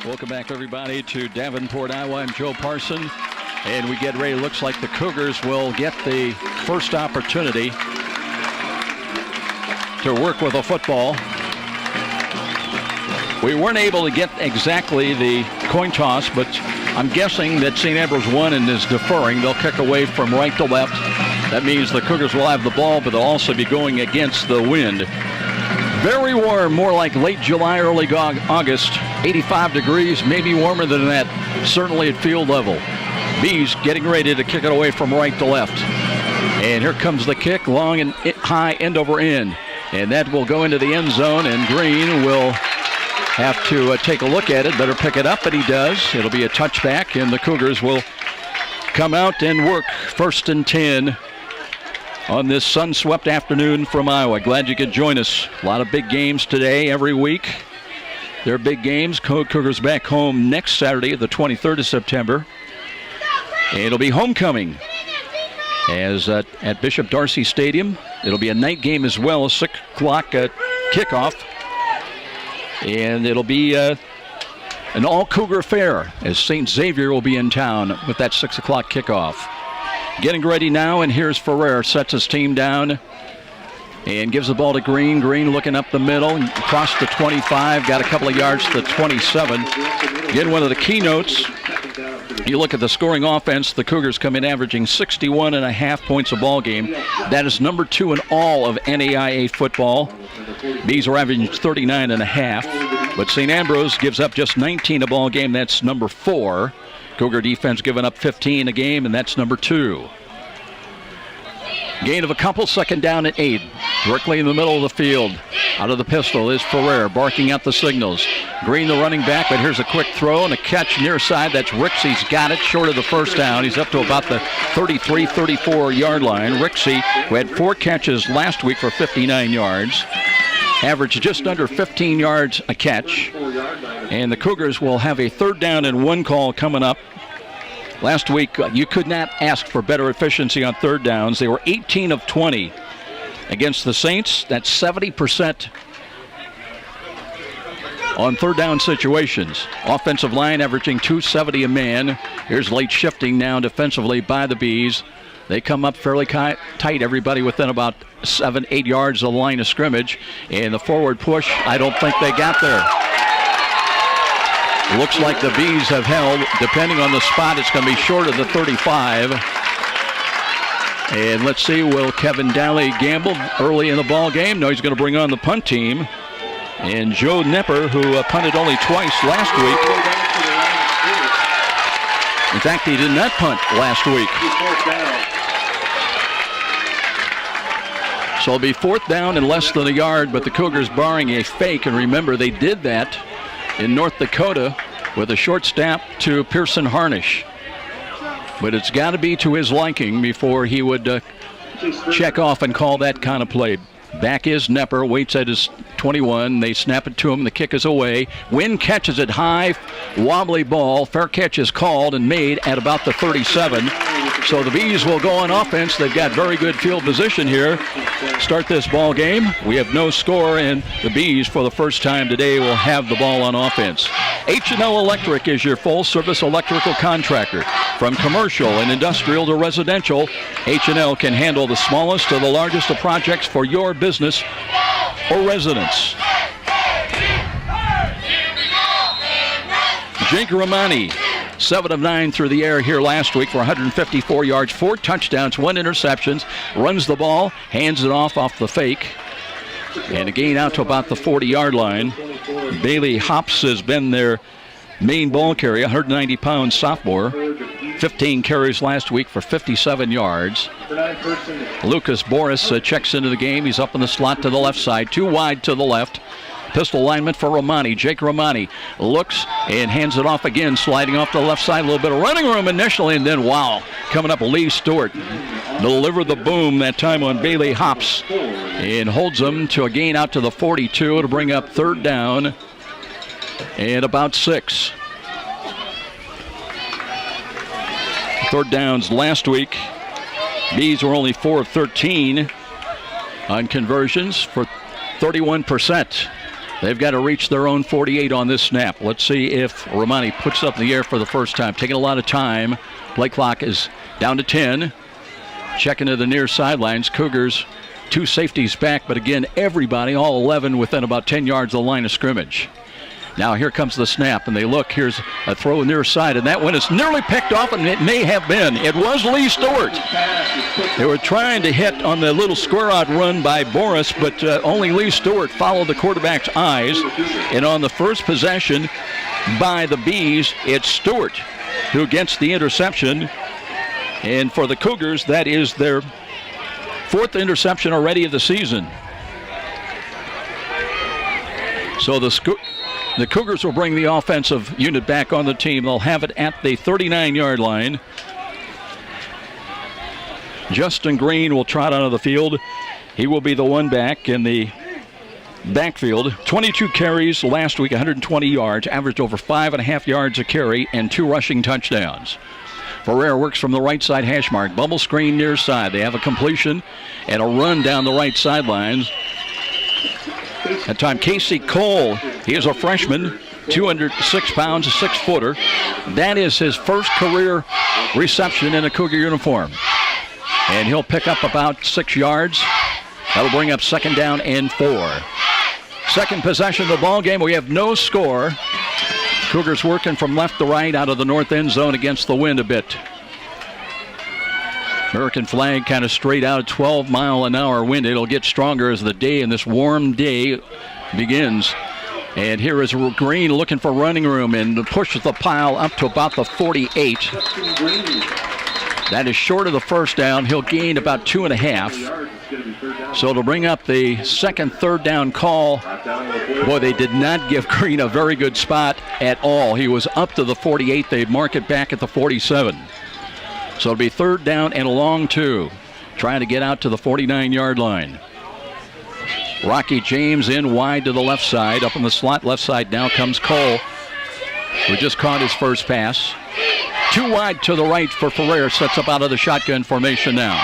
Welcome back, everybody, to Davenport, Iowa. I'm Joe Parson, and we get ready. Looks like the Cougars will get the first opportunity to work with a football. We weren't able to get exactly the coin toss, but I'm guessing that St. Ambrose won and is deferring. They'll kick away from right to left. That means the Cougars will have the ball, but they'll also be going against the wind. Very warm, more like late July, early August. 85 degrees, maybe warmer than that, certainly at field level. Bees getting ready to kick it away from right to left. And here comes the kick, long and high, end over end. And that will go into the end zone, and Green will have to take a look at it. Better pick it up, but he does. It'll be a touchback, and the Cougars will come out and work 1st and 10 on this sun-swept afternoon from Iowa. Glad you could join us. A lot of big games today, every week. They're big games. Cougars back home next Saturday, the 23rd of September. And it'll be homecoming as at Bishop Darcy Stadium. It'll be a night game as well, a 6 o'clock kickoff. And it'll be an all-Cougar affair as St. Xavier will be in town with that 6 o'clock kickoff. Getting ready now, and here's Ferrer, sets his team down and gives the ball to Green. Green looking up the middle, across the 25, got a couple of yards to the 27. Again, one of the keynotes, you look at the scoring offense, the Cougars come in averaging 61.5 points a ball game. That is number 2 in all of NAIA football. Bees are averaging 39.5, but St. Ambrose gives up just 19 a ball game. That's number 4. Cougar defense giving up 15 a game, and that's number 2. Gain of a couple, 2nd down at 8. Directly in the middle of the field. Out of the pistol is Ferrer, barking out the signals. Green, the running back, but here's a quick throw and a catch near side. That's Rixey. He's got it short of the first down. He's up to about the 33, 34-yard line. Rixey, who had 4 catches last week for 59 yards, averaged just under 15 yards a catch. And the Cougars will have a 3rd down and 1 call coming up. Last week, you could not ask for better efficiency on 3rd downs. They were 18 of 20 against the Saints. That's 70% on 3rd down situations. Offensive line averaging 270 a man. Here's late shifting now defensively by the Bees. They come up fairly tight, everybody within about 7-8 yards of the line of scrimmage. And the forward push, I don't think they got there. Looks like the Bees have held. Depending on the spot, it's going to be short of the 35. And let's see, will Kevin Daly gamble early in the ball game? No, he's going to bring on the punt team. And Joe Nipper, who punted only twice last week. In fact, he did not punt last week. So it'll be 4th down and less than a yard, but the Cougars barring a fake. And remember, they did that in North Dakota with a short snap to Pearson Harnish. But it's got to be to his liking before he would check off and call that kind of play. Back is Nepper, waits at his 21. They snap it to him. The kick is away. Wynn catches it high, wobbly ball. Fair catch is called and made at about the 37. So the Bees will go on offense. They've got very good field position here. Start this ball game. We have no score, and the Bees, for the first time today, will have the ball on offense. H&L Electric is your full-service electrical contractor. From commercial and industrial to residential, H&L can handle the smallest to the largest of projects for your business or residence. Jake Romani, 7 of 9 through the air here last week for 154 yards, 4 touchdowns, 1 interception. Runs the ball, hands it off the fake. And a gain out to about the 40-yard line. Bailey Hops has been their main ball carrier, 190-pound sophomore. 15 carries last week for 57 yards. Lucas Boris checks into the game. He's up in the slot to the left side, 2 wide to the left. Pistol alignment for Romani. Jake Romani looks and hands it off again, sliding off to the left side. A little bit of running room initially, and then, wow, coming up, Lee Stewart delivered the boom that time on Bailey Hops and holds them to a gain out to the 42 to bring up 3rd down and about 6. 3rd downs last week. Bees were only 4 of 13 on conversions for 31%. They've got to reach their own 48 on this snap. Let's see if Romani puts up in the air for the first time. Taking a lot of time. Play clock is down to 10. Checking to the near sidelines. Cougars, 2 safeties back, but again, everybody, all 11, within about 10 yards of the line of scrimmage. Now here comes the snap, and they look. Here's a throw near side, and that one is nearly picked off, and it may have been. It was Lee Stewart. They were trying to hit on the little square-out run by Boris, but only Lee Stewart followed the quarterback's eyes. And on the first possession by the Bees, it's Stewart who gets the interception. And for the Cougars, that is their 4th interception already of the season. So the Cougars will bring the offensive unit back on the team. They'll have it at the 39-yard line. Justin Green will trot out of the field. He will be the one back in the backfield. 22 carries last week, 120 yards, averaged over 5.5 yards a carry, and 2 rushing touchdowns. Ferrer works from the right side hash mark. Bubble screen near side. They have a completion and a run down the right sideline. That time, Casey Cole, he is a freshman, 206 pounds, a 6-footer. That is his first career reception in a Cougar uniform. And he'll pick up about 6 yards. That'll bring up 2nd down and 4. Second possession of the ball game. We have no score. Cougars working from left to right out of the north end zone against the wind a bit. American flag kind of straight out, 12-mile-an-hour wind. It'll get stronger as the day and this warm day begins. And here is Green looking for running room and pushes the pile up to about the 48. That is short of the first down. He'll gain about 2.5. So it'll bring up the second 3rd down call. Boy, they did not give Green a very good spot at all. He was up to the 48. They'd mark it back at the 47. So it'll be 3rd down and a long 2. Trying to get out to the 49-yard line. Rocky James in wide to the left side. Up in the slot left side now comes Cole, who just caught his first pass. 2 wide to the right for Ferrer. Sets up out of the shotgun formation now.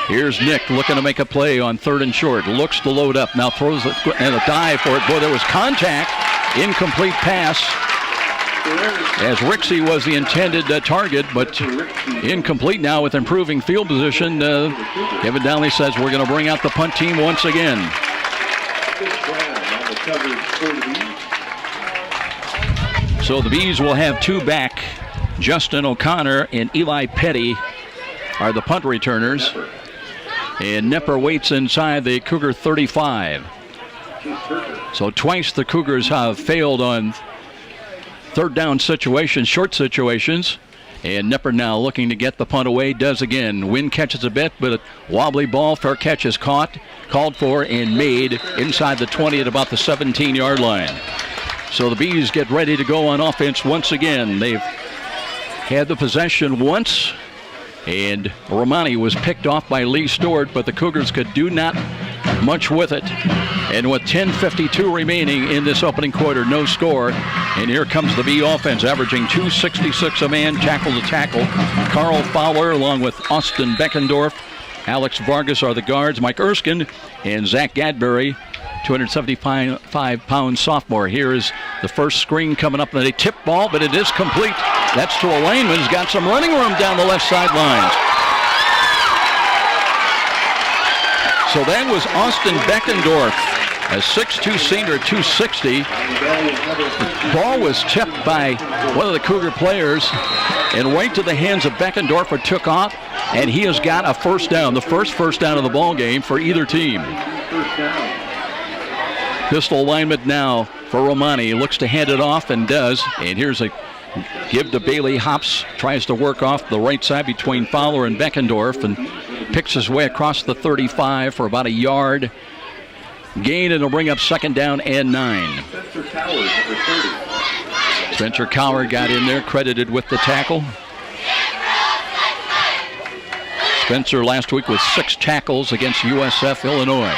Here's Nick looking to make a play on 3rd and short. Looks to load up. Now throws and a dive for it. Boy, there was contact. Incomplete pass. As Rixey was the intended target, but incomplete now with improving field position. Kevin Downey says we're going to bring out the punt team once again. So the Bees will have 2 back. Justin O'Connor and Eli Petty are the punt returners. And Nepper waits inside the Cougar 35. So twice the Cougars have failed on 3rd down situations, short situations. And Nepper now looking to get the punt away, does again. Wind catches a bit, but a wobbly ball. Fair catch is caught, called for, and made inside the 20 at about the 17-yard line. So the Bees get ready to go on offense once again. They've had the possession once, and Romani was picked off by Lee Stewart, but the Cougars could do not much with it. And with 10:52 remaining in this opening quarter, no score. And here comes the Bee offense, averaging 266 a man, tackle to tackle. Carl Fowler along with Austin Beckendorf. Alex Vargas are the guards. Mike Erskine and Zach Gadbury, 275-pound sophomore. Here is the first screen coming up, and a tip ball, but it is complete. That's to a lineman. He's got some running room down the left sidelines. So that was Austin Beckendorf, a 6'2 senior, 260. The ball was tipped by one of the Cougar players and right to the hands of Beckendorf, who took off, and he has got a first down, the first first down of the ball game for either team. Pistol alignment now for Romani. Looks to hand it off and does. And here's a give to Bailey. Hops tries to work off the right side between Fowler and Beckendorf and picks his way across the 35 for about a yard gain, and it'll bring up 2nd down and 9. Spencer Coward got in there, credited with the tackle. Spencer last week with 6 tackles against USF Illinois.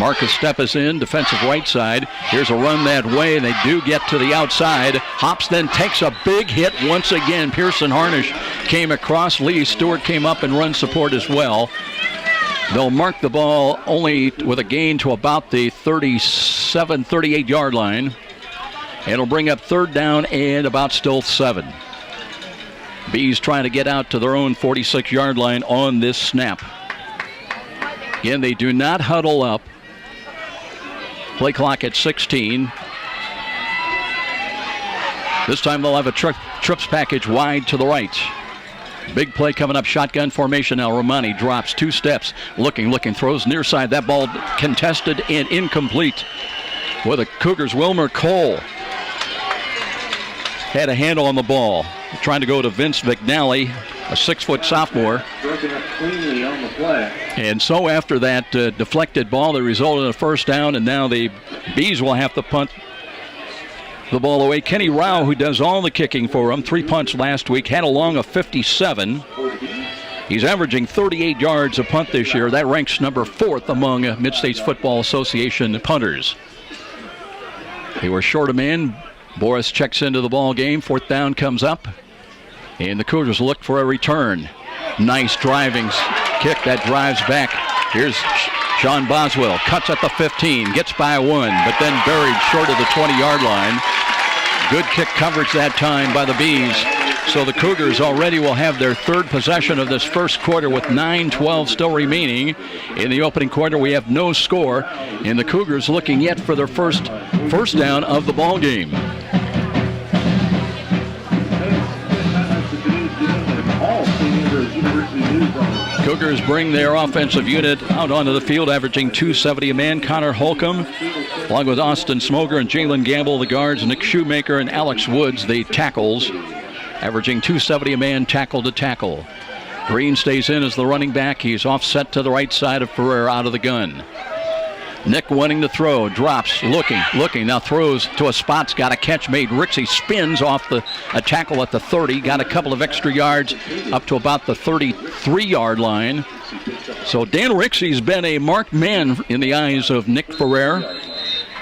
Marcus Stepp is in, defensive right side. Here's a run that way, and they do get to the outside. Hops then takes a big hit once again. Pearson Harnish came across. Lee Stewart came up and run support as well. They'll mark the ball only with a gain to about the 37, 38-yard line. It'll bring up third down and about still 7. Bees trying to get out to their own 46-yard line on this snap. Again, they do not huddle up. Play clock at 16. This time they'll have a trips package wide to the right. Big play coming up, shotgun formation now. Romani drops 2 steps, looking, throws near side. That ball contested and incomplete. With the Cougars, Wilmer Cole had a handle on the ball. Trying to go to Vince McNally, a 6-foot sophomore. Broken up cleanly on the play. And so after that deflected ball, that resulted in a first down, and now the Bees will have to punt the ball away. Kenny Rao, who does all the kicking for him, 3 punts last week, had a long of 57. He's averaging 38 yards a punt this year. That ranks number 4th among Mid-States Football Association punters. They were short a man. Boris checks into the ball game. 4th down comes up, and the Cougars look for a return. Nice driving kick that drives back. Here's Sean Boswell, cuts at the 15, gets by 1, but then buried short of the 20-yard line. Good kick coverage that time by the Bees. So the Cougars already will have their 3rd possession of this first quarter with 9:12 still remaining. In the opening quarter, we have no score, and the Cougars looking yet for their first down of the ball game. Cougars bring their offensive unit out onto the field, averaging 270 a man. Connor Holcomb, along with Austin Smoger and Jalen Gamble, the guards, Nick Shoemaker and Alex Woods, the tackles, averaging 270 a man, tackle to tackle. Green stays in as the running back. He's offset to the right side of Ferrer out of the gun. Nick wanting to throw, drops, looking, now throws to a spot's got a catch made. Rixey spins off a tackle at the 30, got a couple of extra yards up to about the 33-yard line. So Dan Rixey's been a marked man in the eyes of Nick Ferrer.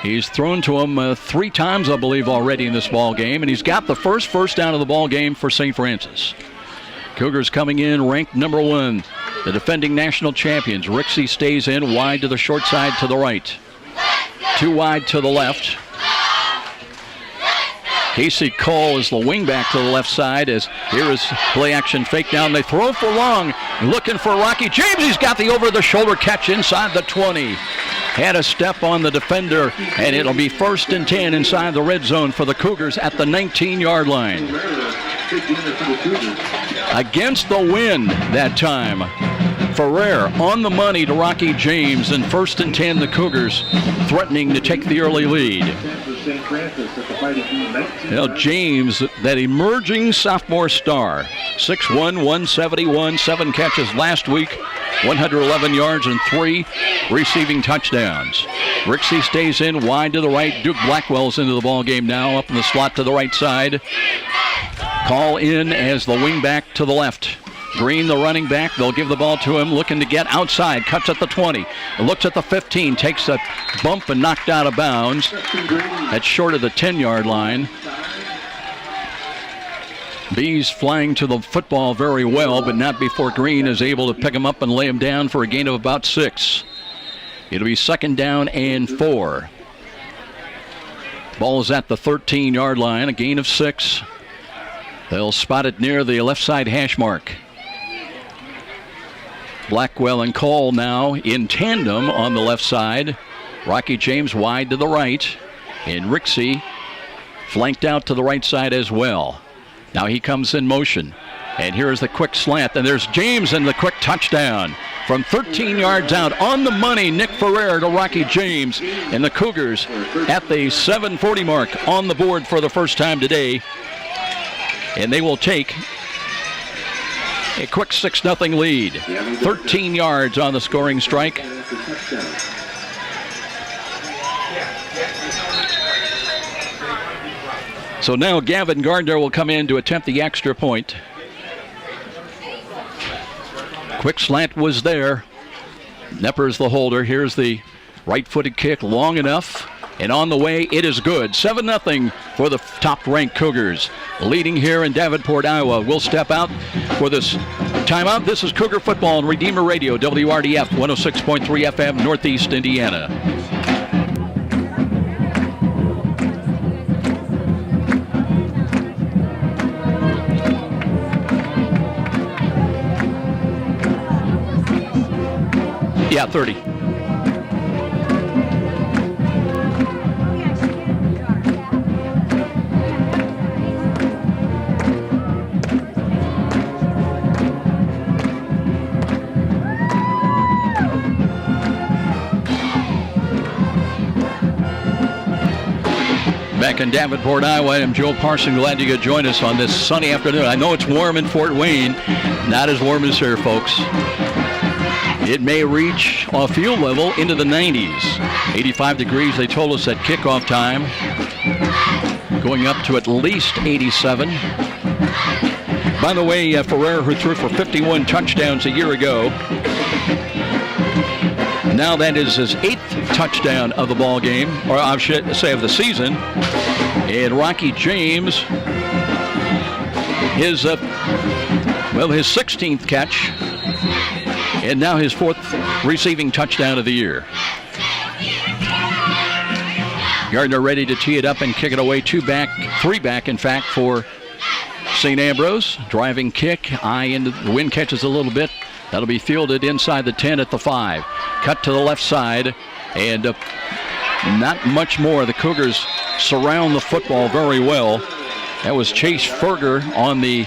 He's thrown to him 3 times, I believe, already in this ball game, and he's got the first down of the ball game for St. Francis. Cougars coming in ranked number 1. The defending national champions. Rixey stays in wide to the short side to the right. 2 wide to the left. Casey Cole is the wingback to the left side as here is play action fake down. They throw for long. Looking for Rocky James. He's got the over-the-shoulder catch inside the 20. Had a step on the defender, and it'll be 1st and 10 inside the red zone for the Cougars at the 19-yard line. Against the wind that time. Ferrer on the money to Rocky James, and 1st and 10, the Cougars threatening to take the early lead. Now James, that emerging sophomore star, 6'1", 171, 7 catches last week, 111 yards and 3 receiving touchdowns. Rixey stays in wide to the right. Duke Blackwell's into the ball game now, up in the slot to the right side. Call in as the wingback to the left. Green, the running back, they'll give the ball to him, looking to get outside, cuts at the 20, looks at the 15, takes a bump and knocked out of bounds. That's short of the 10-yard line. Bees flying to the football very well, but not before Green is able to pick him up and lay him down for a gain of about 6. It'll be 2nd down and 4. Ball is at the 13-yard line, a gain of 6. They'll spot it near the left side hash mark. Blackwell and Cole now in tandem on the left side. Rocky James wide to the right. And Rixey flanked out to the right side as well. Now he comes in motion. And here's the quick slant. And there's James and the quick touchdown. From 13 yards out, on the money, Nick Ferrer to Rocky James. And the Cougars at the 7:40 mark on the board for the first time today. And they will take a quick 6-0 lead. 13 yards on the scoring strike. So now Gavin Gardner will come in to attempt the extra point. Quick slant was there. Knepper's the holder. Here's the right-footed kick, long enough. And on the way, it is good. 7-0 for the top-ranked Cougars. Leading here in Davenport, Iowa. We'll step out for this Timeout. This is Cougar Football on Redeemer Radio, WRDF 106.3 FM, Northeast Indiana. Yeah, 30. Back in Davenport, Iowa, I'm Joe Parson. Glad you could join us on this sunny afternoon. I know it's warm in Fort Wayne. Not as warm as here, folks. It may reach a field level into the 90s. 85 degrees, they told us at kickoff time. Going up to at least 87. By the way, Ferrer, who threw for 51 touchdowns a year ago, now that is his 8th touchdown of the ball game, or I should say of the season. And Rocky James, his 16th catch, and now his 4th receiving touchdown of the year. Gardner ready to tee it up and kick it away. 3 back, in fact, for St. Ambrose. Driving kick, eye into the wind, catches a little bit. That'll be fielded inside the 10 at the 5. Cut to the left side, and not much more. The Cougars surround the football very well. That was Chase Ferger on the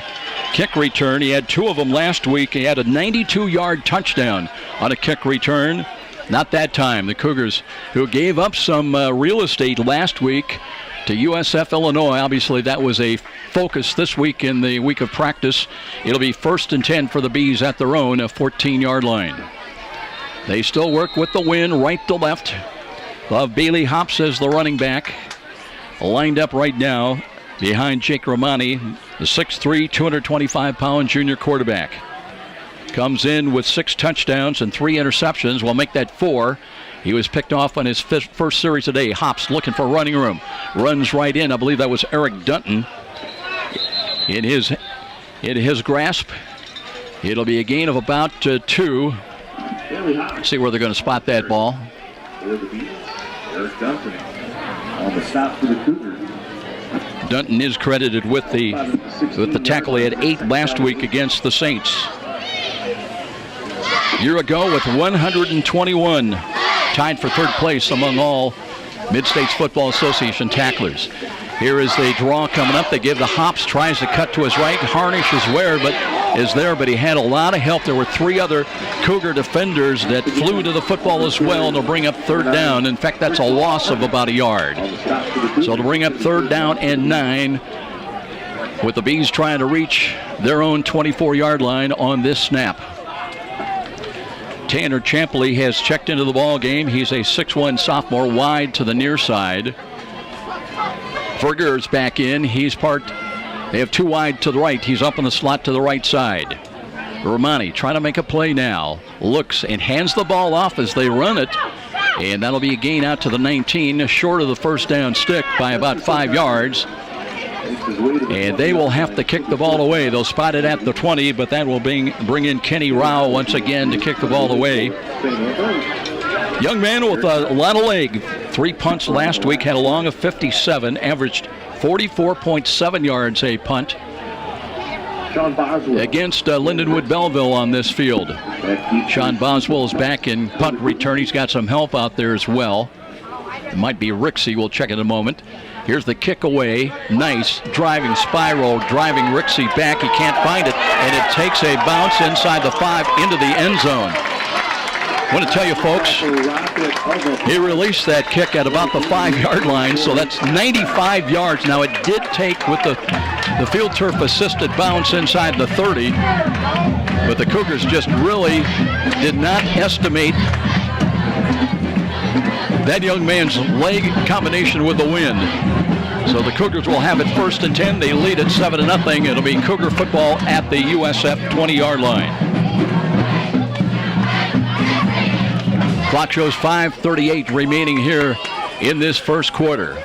kick return. He had 2 of them last week. He had a 92-yard touchdown on a kick return. Not that time. The Cougars, who gave up some real estate last week to USF, Illinois. Obviously, that was a focus this week in the week of practice. It'll be 1st and 10 for the Bees at their own 14-yard line. They still work with the wind right to left. They'll have Bailey Hops as the running back. Lined up right now behind Jake Romani, the 6'3", 225-pound junior quarterback. Comes in with 6 touchdowns and 3 interceptions. We'll make that 4. He was picked off on his first series today. Hops looking for running room. Runs right in. I believe that was Eric Dunton in his grasp. It'll be a gain of about 2. Let's see where they're going to spot that ball. Eric Dunton on the stop for the Cougars. Dunton is credited with the tackle. He had 8 last week against the Saints. Year ago with 121, tied for 3rd place among all Mid-States Football Association tacklers. Here is the draw coming up. They give the Hops, tries to cut to his right. Harnish is there, but he had a lot of help. There were 3 other Cougar defenders that flew to the football as well to bring up 3rd down. In fact, that's a loss of about a yard. So to bring up 3rd down and 9, with the Bees trying to reach their own 24-yard line on this snap. Tanner Champley has checked into the ball game. He's a 6'1" sophomore, wide to the near side. Ferger's back in. They have 2 wide to the right. He's up in the slot to the right side. Romani trying to make a play now. Looks and hands the ball off as they run it. And that'll be a gain out to the 19, short of the first down stick by about 5 yards. And they will have to kick the ball away. They'll spot it at the 20, but that will bring in Kenny Rao once again to kick the ball away. Young man with a lot of leg. 3 punts last week, had a long of 57, averaged 44.7 yards a punt against Lindenwood Belleville on this field. Sean Boswell is back in punt return. He's got some help out there as well. It might be Rixey. We'll check in a moment. Here's the kick away. Nice driving spiral, driving Rixey back. He can't find it, and it takes a bounce inside the 5 into the end zone. I want to tell you, folks, he released that kick at about the 5-yard line, so that's 95 yards. Now, it did take with the field turf assisted bounce inside the 30, but the Cougars just really did not estimate that young man's leg combination with the wind. So the Cougars will have it 1st and 10. They lead it 7-0. It'll be Cougar football at the USF 20-yard line. Clock shows 5:38 remaining here in this first quarter.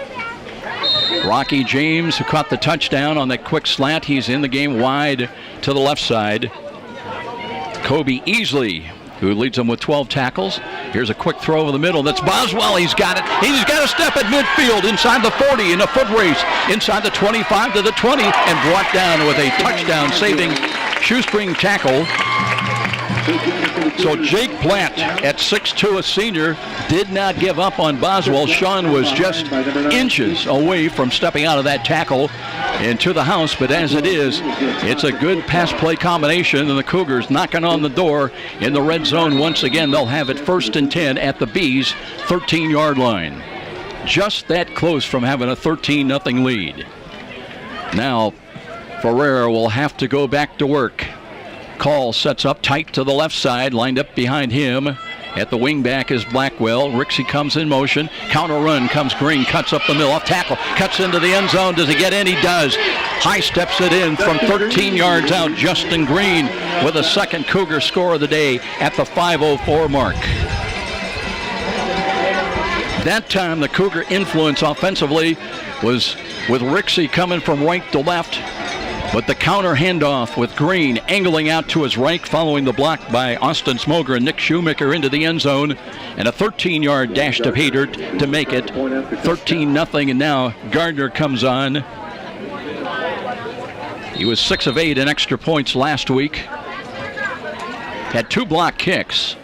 Rocky James, who caught the touchdown on that quick slant. He's in the game wide to the left side. Kobe Easley, who leads them with 12 tackles. Here's a quick throw over the middle. That's Boswell. He's got it. He's got a step at midfield inside the 40 in a foot race. Inside the 25 to the 20 and brought down with a touchdown-saving shoestring tackle. So Jake Platt at 6'2", a senior, did not give up on Boswell. Sean was just inches away from stepping out of that tackle into the house, but as it is, it's a good pass play combination, and the Cougars knocking on the door in the red zone once again. They'll have it 1st and 10 at the Bees' 13-yard line. Just that close from having a 13-0 lead. Now, Ferreira will have to go back to work. Call sets up tight to the left side, lined up behind him. At the wing back is Blackwell. Rixey comes in motion. Counter run comes Green, cuts up the middle, off tackle, cuts into the end zone. Does he get in? He does. High steps it in from 13 yards out. Justin Green with a second Cougar score of the day at the 5:04 mark. That time the Cougar influence offensively was with Rixey coming from right to left. But the counter handoff with Green angling out to his right, following the block by Austin Smoger and Nick Shoemaker into the end zone, and a 13-yard dash to Pater to make it 13-0. And now Gardner comes on. He was 6 of 8 in extra points last week. Had 2 block kicks.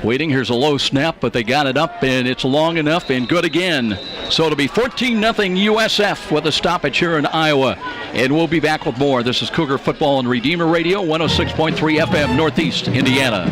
Waiting, here's a low snap, but they got it up, and it's long enough and good again. So it'll be 14-0 USF with a stoppage here in Iowa. And we'll be back with more. This is Cougar Football on Redeemer Radio, 106.3 FM, Northeast Indiana.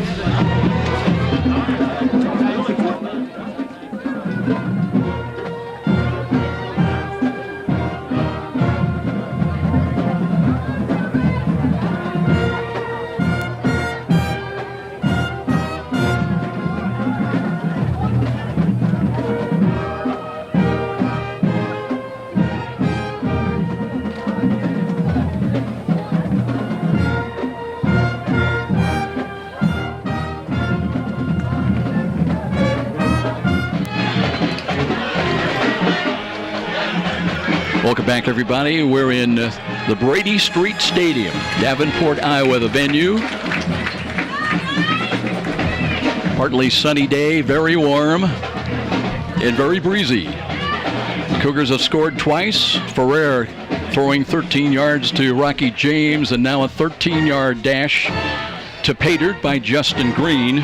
Welcome back, everybody. We're in the Brady Street Stadium, Davenport, Iowa, the venue. Partly sunny day, very warm, and very breezy. Cougars have scored twice. Ferrer throwing 13 yards to Rocky James, and now a 13-yard dash to Pater by Justin Green.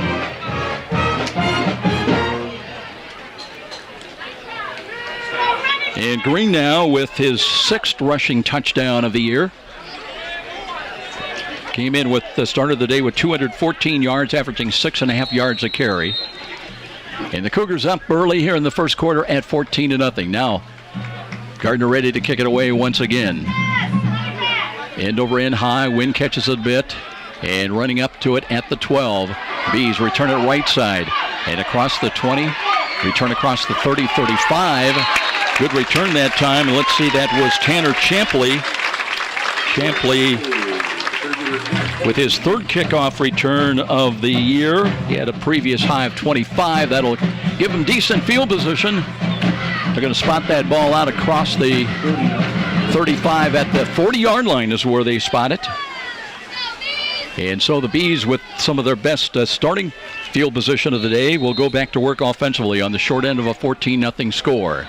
And Green now with his 6th rushing touchdown of the year. Came in with the start of the day with 214 yards, averaging 6.5 yards a carry. And the Cougars up early here in the first quarter at 14-0. Now, Gardner ready to kick it away once again. End over end high, wind catches it a bit, and running up to it at the 12. Bees return it right side, and across the 20, return across the 30, 35. Good return that time, and let's see, that was Tanner Champley. Champley with his 3rd kickoff return of the year. He had a previous high of 25. That'll give him decent field position. They're going to spot that ball out across the 35 at the 40-yard line is where they spot it. And so the Bees, with some of their best starting field position of the day, will go back to work offensively on the short end of a 14-0 score.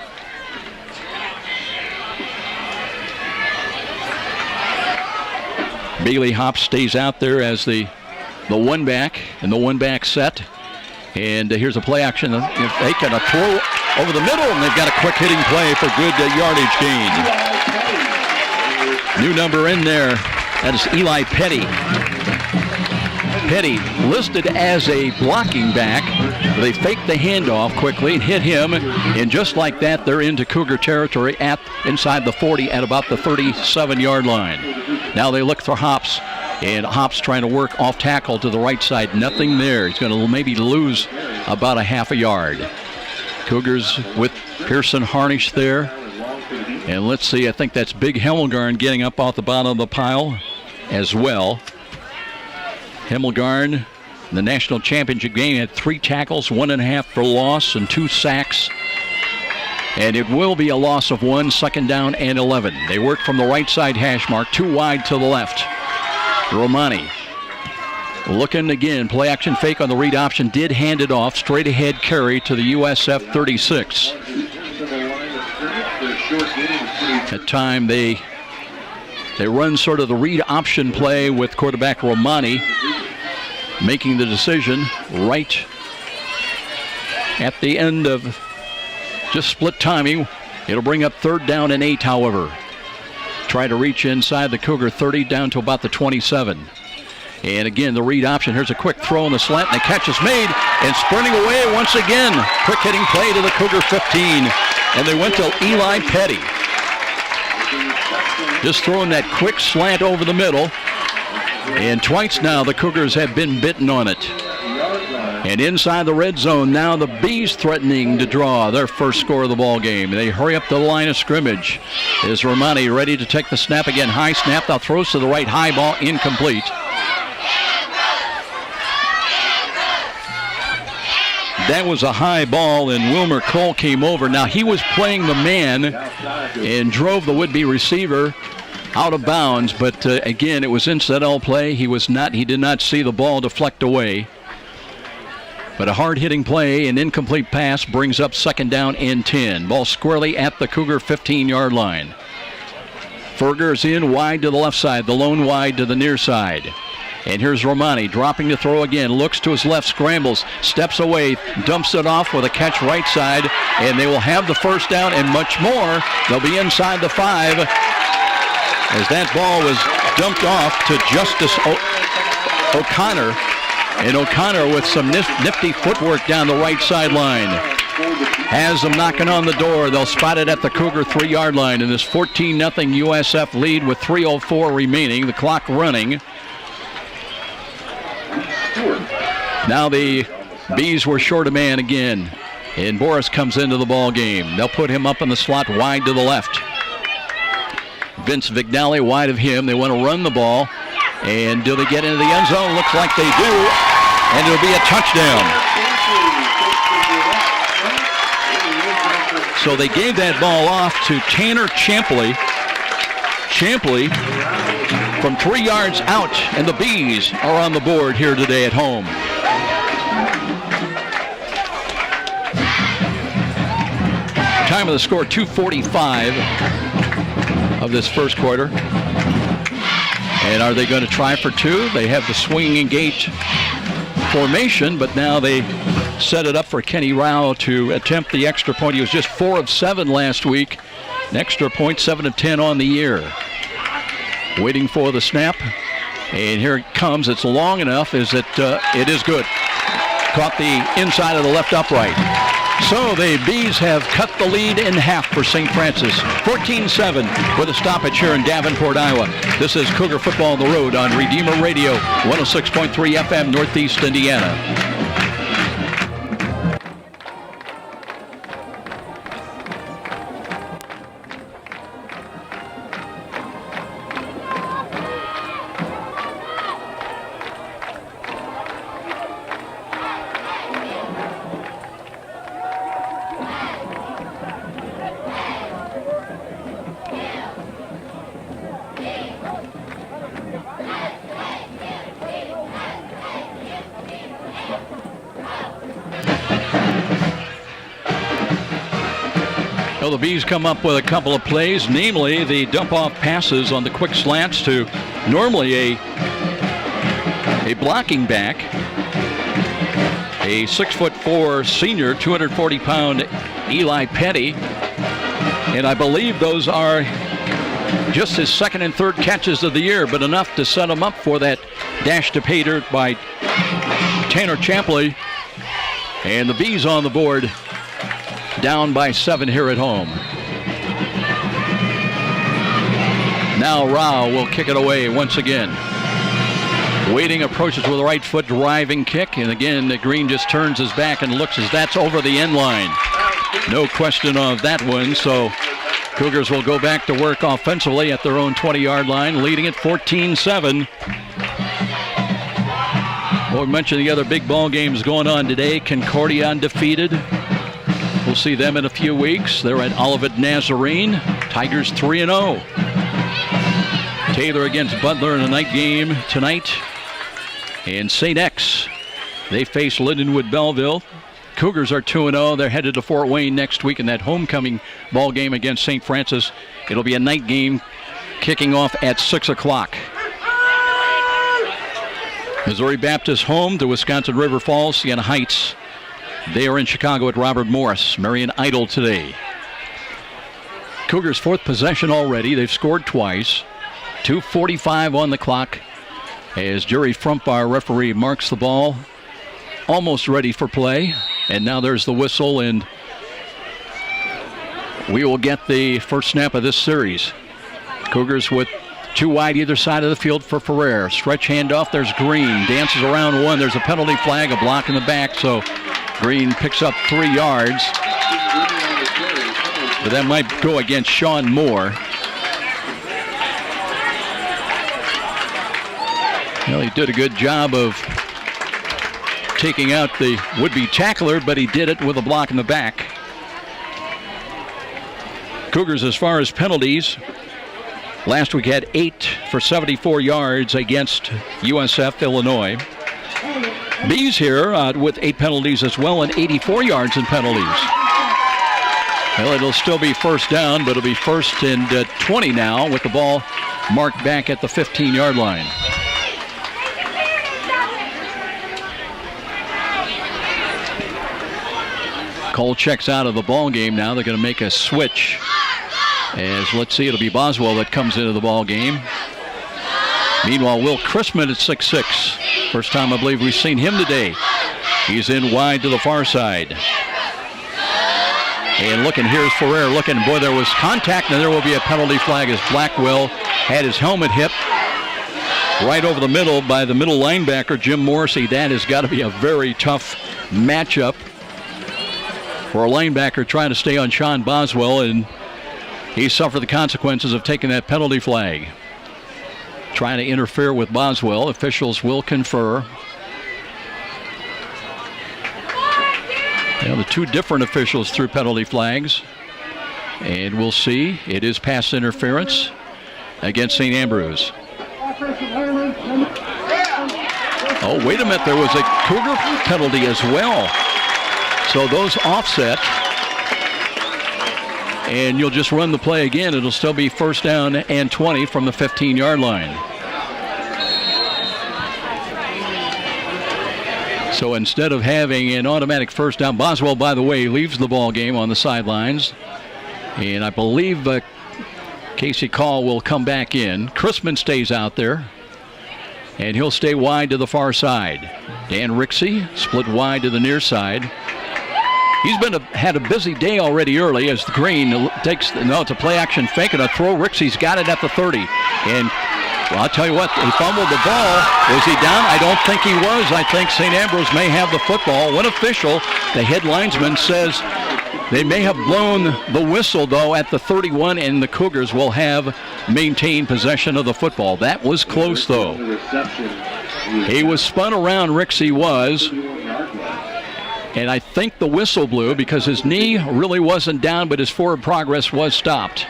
Bailey Hops stays out there as the one back in the one back set. And here's a play action. If they can throw over the middle, and they've got a quick hitting play for good yardage gain. New number in there. That is Eli Petty. Petty listed as a blocking back. They faked the handoff quickly and hit him. And just like that, they're into Cougar territory at inside the 40 at about the 37-yard line. Now they look for Hops, and Hops trying to work off tackle to the right side. Nothing there. He's going to maybe lose about a half a yard. Cougars with Pearson Harnish there. And let's see, I think that's Big Hemmelgarn getting up off the bottom of the pile as well. Hemmelgarn, the national championship game, had 3 tackles, 1.5 for loss, and 2 sacks. And it will be a loss of 1, 2nd down and 11. They work from the right side hash mark, 2 wide to the left. Romani looking again. Play action fake on the read option. Did hand it off. Straight ahead carry to the USF 36. At time they run sort of the read option play with quarterback Romani making the decision right at the end of just split timing. It'll bring up 3rd down and 8, however. Try to reach inside the Cougar 30 down to about the 27. And again, the read option. Here's a quick throw in the slant, and the catch is made. And sprinting away once again. Quick hitting play to the Cougar 15. And they went to Eli Petty. Just throwing that quick slant over the middle. And twice now the Cougars have been bitten on it. And inside the red zone, now the Bees threatening to draw their first score of the ball game. They hurry up the line of scrimmage. Is Romani ready to take the snap again? High snap, now throws to the right, high ball, incomplete. That was a high ball, and Wilmer Cole came over. Now he was playing the man and drove the would-be receiver out of bounds, but again, it was incidental play. He did not see the ball deflect away. But a hard-hitting play, an incomplete pass brings up 2nd down and 10. Ball squarely at the Cougar 15-yard line. Ferger's in wide to the left side, the lone wide to the near side. And here's Romani dropping to throw again, looks to his left, scrambles, steps away, dumps it off with a catch right side, and they will have the 1st down and much more. They'll be inside the 5 as that ball was dumped off to Justice O'Connor. And O'Connor with some nifty footwork down the right sideline. Has them knocking on the door. They'll spot it at the Cougar 3-yard line in this 14-0 USF lead with 3:04 remaining, the clock running. Now the Bees were short a man again, and Boris comes into the ball game. They'll put him up in the slot wide to the left. Vince Vignali wide of him. They want to run the ball, and do they get into the end zone? Looks like they do, and it'll be a touchdown. So they gave that ball off to Tanner Champley. Champley from 3 yards out, and the Bees are on the board here today at home. Time of the score, 2:45 of this first quarter. And are they going to try for 2? They have the swing and gate formation, but now they set it up for Kenny Rao to attempt the extra point. He was just 4 of 7 last week. An extra point, 7 of 10 on the year. Waiting for the snap, and here it comes. It's long enough. It is good. Caught the inside of the left upright. So the Bees have cut the lead in half for St. Francis. 14-7 with a stoppage here in Davenport, Iowa. This is Cougar Football on the Road on Redeemer Radio, 106.3 FM, Northeast Indiana. Well, the Bees come up with a couple of plays, namely the dump-off passes on the quick slants to normally a blocking back, a 6'4" senior, 240-pound Eli Petty, and I believe those are just his 2nd and 3rd catches of the year, but enough to set him up for that dash to pay dirt by Tanner Champley, and the Bees on the board. Down by 7 here at home. Now Rao will kick it away once again. Waiting, approaches with the right foot, driving kick, and again the Green just turns his back and looks as that's over the end line. No question of that one, so Cougars will go back to work offensively at their own 20-yard line, leading at 14-7. Well, we mentioned the other big ball games going on today. Concordia undefeated. We'll see them in a few weeks. They're at Olivet Nazarene. Tigers 3-0. Taylor against Butler in a night game tonight. And St. X, they face Lindenwood Belleville. Cougars are 2-0. They're headed to Fort Wayne next week in that homecoming ball game against St. Francis. It'll be a night game kicking off at 6 o'clock. Missouri Baptist home to Wisconsin River Falls, Siena Heights. They are in Chicago at Robert Morris. Marion Idle today. Cougars' fourth possession already. They've scored twice. 2:45 on the clock as Jerry Frump, our referee, marks the ball. Almost ready for play. And now there's the whistle, and we will get the first snap of this series. Cougars with two wide either side of the field for Ferrer. Stretch handoff. There's Green. Dances around one. There's a penalty flag, a block in the back. So Green picks up 3 yards. But that might go against Sean Moore. Well, he did a good job of taking out the would-be tackler, but he did it with a block in the back. Cougars, as far as penalties, last week had 8 for 74 yards against USF Illinois. Bees here with 8 penalties as well and 84 yards in penalties. Well, it'll still be first down, but it'll be first and 20 now with the ball marked back at the 15-yard line. Cole checks out of the ball game now. They're going to make a switch. As let's see, it'll be Boswell that comes into the ball game. Meanwhile, Will Chrisman at 6'6". First time I believe we've seen him today. He's in wide to the far side. And looking, here's Ferrer looking. Boy, there was contact, and there will be a penalty flag as Blackwell had his helmet hit right over the middle by the middle linebacker, Jim Morrissey. That has got to be a very tough matchup for a linebacker trying to stay on Sean Boswell, and he suffered the consequences of taking that penalty flag. Trying to interfere with Boswell. Officials will confer. The 2 different officials threw penalty flags. And we'll see. It is pass interference against St. Ambrose. Oh, wait a minute. There was a Cougar penalty as well. So those offset. And you'll just run the play again. It'll still be first down and 20 from the 15-yard line. So instead of having an automatic first down, Boswell, by the way, leaves the ball game on the sidelines. And I believe Casey Call will come back in. Chrisman stays out there. And he'll stay wide to the far side. Dan Rixey split wide to the near side. He's had a busy day already early as the Green takes, it's a play action fake and a throw. Rixey's got it at the 30. And well, I'll tell you what, he fumbled the ball. Was he down? I don't think he was. I think St. Ambrose may have the football. One official, the head linesman, says they may have blown the whistle, though, at the 31, and the Cougars will have maintained possession of the football. That was close, though. He was spun around, Rixey was. And I think the whistle blew because his knee really wasn't down, but his forward progress was stopped.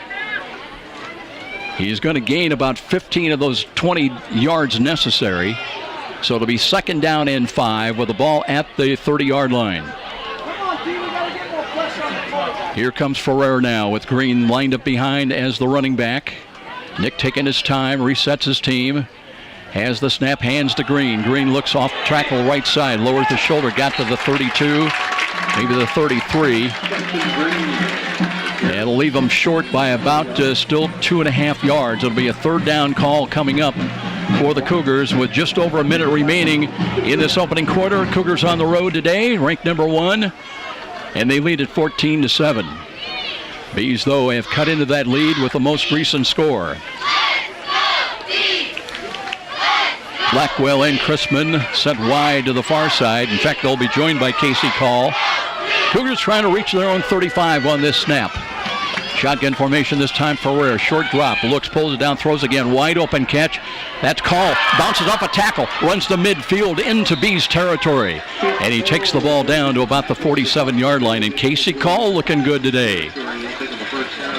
He's going to gain about 15 of those 20 yards necessary. So it'll be second down and 5 with the ball at the 30-yard line. Here comes Ferrer now with Green lined up behind as the running back. Nick taking his time, resets his team. Has the snap, hands to Green. Green looks off track to the right side, lowers the shoulder, got to the 32, maybe the 33. It'll leave them short by about still 2.5 yards. It'll be a third down call coming up for the Cougars with just over a minute remaining in this opening quarter. Cougars on the road today, ranked number 1, and they lead at 14-7. Bees, though, have cut into that lead with the most recent score. Blackwell and Chrisman sent wide to the far side. In fact, they'll be joined by Casey Call. Cougars trying to reach their own 35 on this snap. Shotgun formation this time. Ferrer, short drop, looks, pulls it down, throws again, wide open catch. That's Call, bounces off a tackle, runs to midfield into B's territory. And he takes the ball down to about the 47-yard line. And Casey Call looking good today.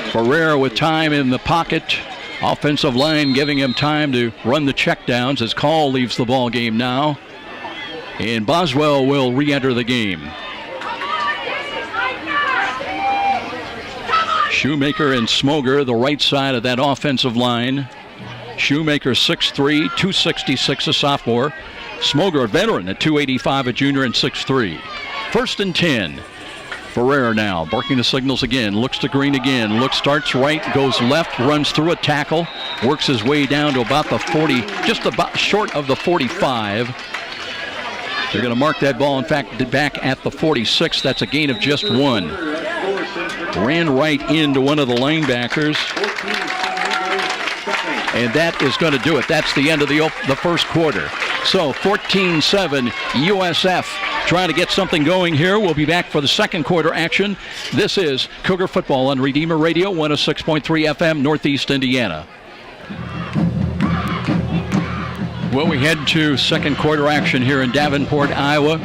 Ferrer with time in the pocket Offensive line giving him time to run the checkdowns as Call leaves the ball game now. And Boswell will re-enter the game. Shoemaker and Smoger, the right side of that offensive line. Shoemaker 6'3", 266, a sophomore. Smoger, a veteran, at 285, a junior, and 6'3". 1st and 10. Ferrer now barking the signals again. Looks to Green again. Starts right, goes left, runs through a tackle, works his way down to about the 40, just about short of the 45. They're going to mark that ball, in fact, back at the 46. That's a gain of just 1. Ran right into one of the linebackers. And that is going to do it. That's the end of the first quarter. So 14-7, USF trying to get something going here. We'll be back for the second quarter action. This is Cougar Football on Redeemer Radio, 106.3 FM, Northeast Indiana. Well, we head to second quarter action here in Davenport, Iowa.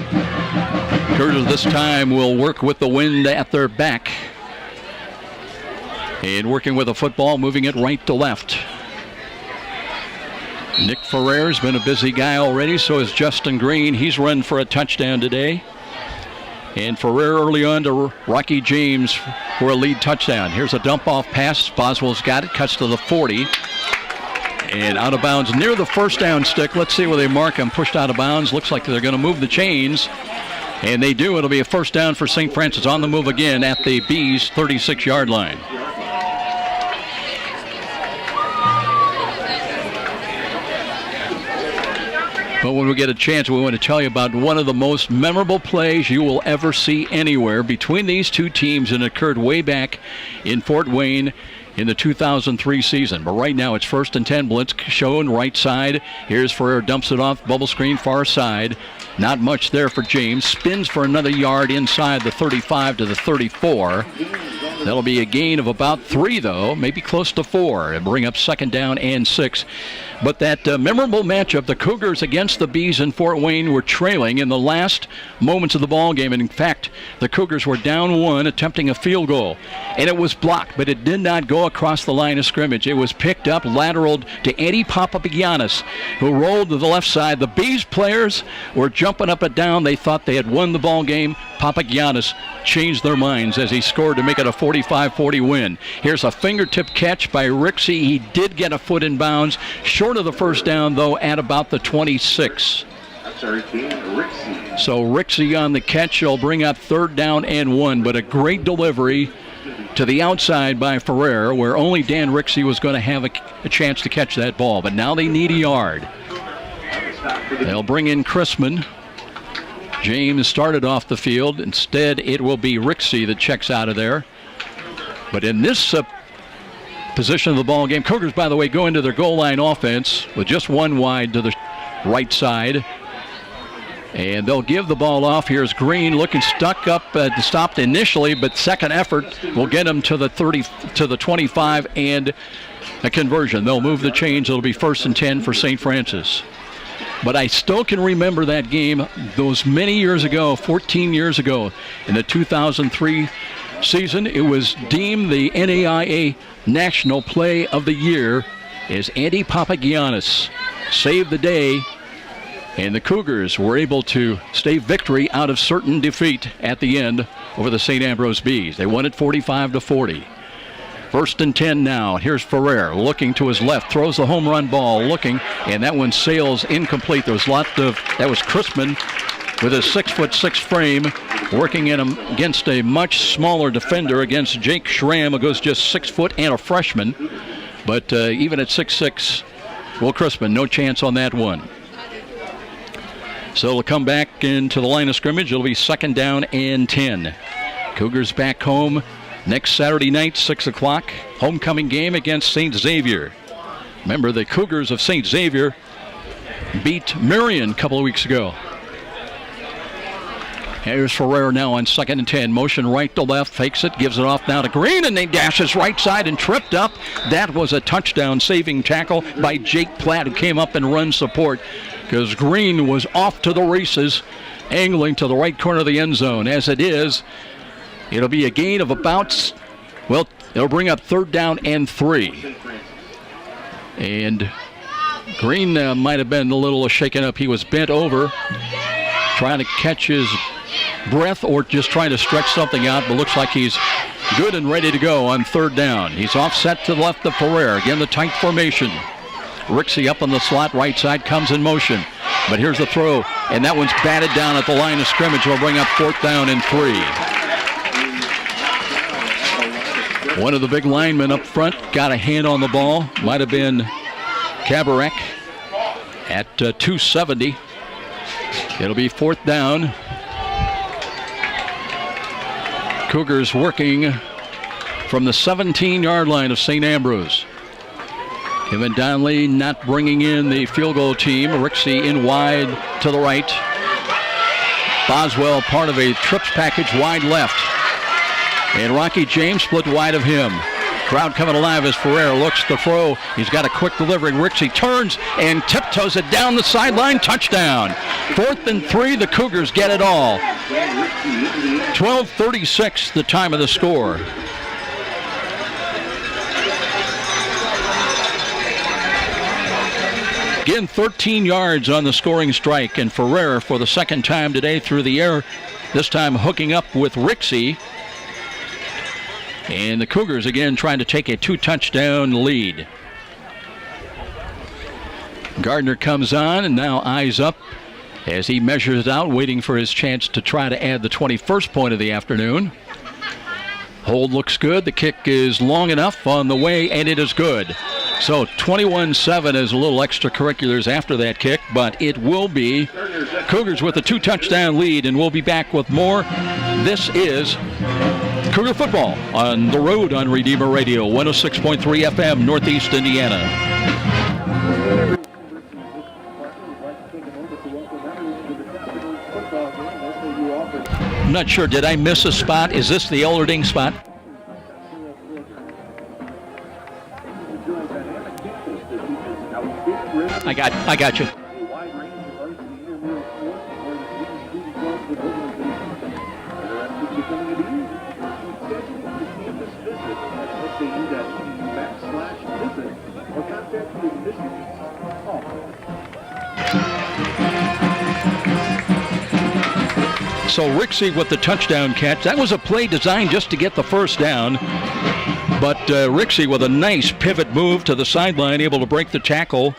Cougars this time will work with the wind at their back. And working with the football, moving it right to left. Nick Ferrer's been a busy guy already, so is Justin Green. He's run for a touchdown today. And Ferrer early on to Rocky James for a lead touchdown. Here's a dump-off pass. Boswell's got it, cuts to the 40. And out of bounds near the first down stick. Let's see where they mark him. Pushed out of bounds. Looks like they're going to move the chains. And they do. It'll be a first down for St. Francis on the move again at the Bees' 36-yard line. But when we get a chance, we want to tell you about one of the most memorable plays you will ever see anywhere between these two teams, and it occurred way back in Fort Wayne in the 2003 season. But right now it's 1st and 10. Blitz shown right side. Here's Ferrer, dumps it off, bubble screen far side. Not much there for James. Spins for another yard inside the 35 to the 34. That'll be a gain of about 3, though, maybe close to 4, and bring up 2nd down and 6. But that memorable matchup, the Cougars against the Bees in Fort Wayne, were trailing in the last moments of the ball game. And in fact, the Cougars were down 1, attempting a field goal. And it was blocked, but it did not go across the line of scrimmage. It was picked up, lateraled to Eddie Papagiannis, who rolled to the left side. The Bees players were jumping up and down. They thought they had won the ball game. Papagiannis changed their minds as he scored to make it a 45-40 win. Here's a fingertip catch by Rixey. He did get a foot in bounds, short of the first down, though, at about the 26. So Rixey on the catch. He'll bring up 3rd down and 1, but a great delivery to the outside by Ferrer, where only Dan Rixey was going to have a chance to catch that ball. But now they need a yard. They'll bring in Chrisman. James started off the field. Instead, it will be Rixey that checks out of there. But in this position of the ball game, Cougars, by the way, go into their goal line offense with just 1 wide to the right side. And they'll give the ball off. Here's Green looking stuck up, stopped initially, but second effort will get him to the 30, to the 25, and a conversion. They'll move the chains. It'll be 1st and 10 for St. Francis. But I still can remember that game those many years ago, 14 years ago, in the 2003 season. It was deemed the NAIA National Play of the Year as Eddie Papagiannis saved the day, and the Cougars were able to stay victory out of certain defeat at the end over the St. Ambrose Bees. They won it 45-40. 1st and 10 now. Here's Ferrer looking to his left, throws the home run ball, looking, and that one sails incomplete. There was a lot of, that was Chrisman with a 6'6" frame, working in against a much smaller defender, against Jake Schramm, who goes just 6 foot and a freshman. But even at 6'6", Will Chrisman, no chance on that one. So it'll come back into the line of scrimmage. It'll be 2nd down and 10. Cougars back home next Saturday night, 6 o'clock. Homecoming game against St. Xavier. Remember, the Cougars of St. Xavier beat Marion a couple of weeks ago. Here's Ferrer now on 2nd and 10. Motion right to left, fakes it, gives it off now to Green, and they dashes right side and tripped up. That was a touchdown-saving tackle by Jake Platt, who came up and run support, because Green was off to the races, angling to the right corner of the end zone. As it is, it'll be a gain of about, well, it'll bring up 3rd down and 3. And Green might have been a little shaken up. He was bent over, trying to catch his breath or just trying to stretch something out, but looks like he's good and ready to go on third down. He's offset to the left of Ferrer. Again, the tight formation. Rixey up on the slot, right side, comes in motion. But here's the throw, and that one's batted down at the line of scrimmage. Will bring up fourth down and 3. One of the big linemen up front got a hand on the ball. Might have been Kabarek at 270. It'll be fourth down. Cougars working from the 17-yard line of St. Ambrose. Kevin Donnelly not bringing in the field goal team. Rixey in wide to the right. Boswell part of a trips package wide left. And Rocky James split wide of him. Crowd coming alive as Ferrer looks to throw. He's got a quick delivery. Rixey turns and tiptoes it down the sideline. Touchdown. 4th and 3. The Cougars get it all. 12:36 the time of the score. Again, 13 yards on the scoring strike, and Ferrer for the second time today through the air, this time hooking up with Rixey. And the Cougars again trying to take a 2-touchdown lead. Gardner comes on and now eyes up as he measures it out, waiting for his chance to try to add the 21st point of the afternoon. Hold looks good. The kick is long enough on the way, and it is good. So 21-7 is a little extracurriculars after that kick, but it will be Cougars with a 2-touchdown lead, and we'll be back with more. This is Cougar football on the road on Redeemer Radio, 106.3 FM, Northeast Indiana. I'm not sure. Did I miss a spot? Is this the Ehlerding spot? I got you. So Rixey with the touchdown catch. That was a play designed just to get the first down. But Rixey with a nice pivot move to the sideline, able to break the tackle.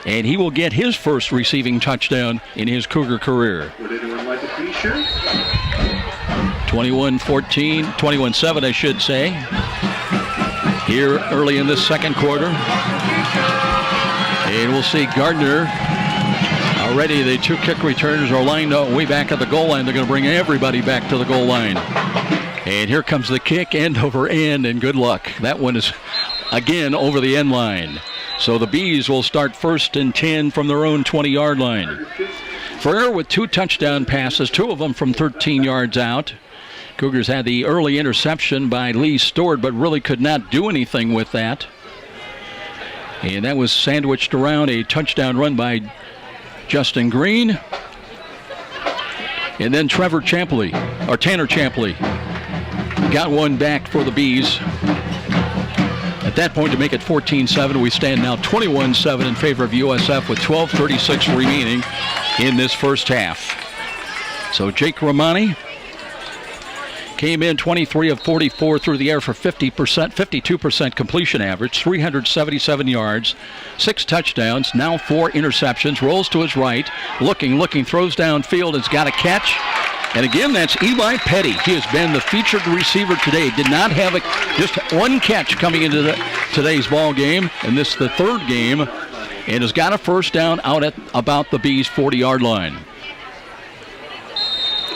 And he will get his first receiving touchdown in his Cougar career. Would anyone like a t-shirt? 21-14, 21-7 I should say. Here early in this second quarter. And we'll see Gardner. Already the 2 kick returners are lined up way back at the goal line. They're going to bring everybody back to the goal line. And here comes the kick, end over end, and good luck. That one is, again, over the end line. So the Bees will start 1st and 10 from their own 20-yard line. Ferrer with 2 touchdown passes, 2 of them from 13 yards out. Cougars had the early interception by Lee Stewart, but really could not do anything with that. And that was sandwiched around a touchdown run by Justin Green. And then Tanner Champley got one back for the Bees. At that point, to make it 14-7, we stand now 21-7 in favor of USF with 12:36 remaining in this first half. So Jake Romani came in 23 of 44 through the air for 52% completion average, 377 yards, 6 touchdowns, now 4 interceptions, rolls to his right, looking, throws downfield, has got a catch. And again, that's Eli Petty. He has been the featured receiver today. Did not have just one catch coming into today's ball game, and this is the 3rd game, and has got a first down out at about the Bees' 40-yard line.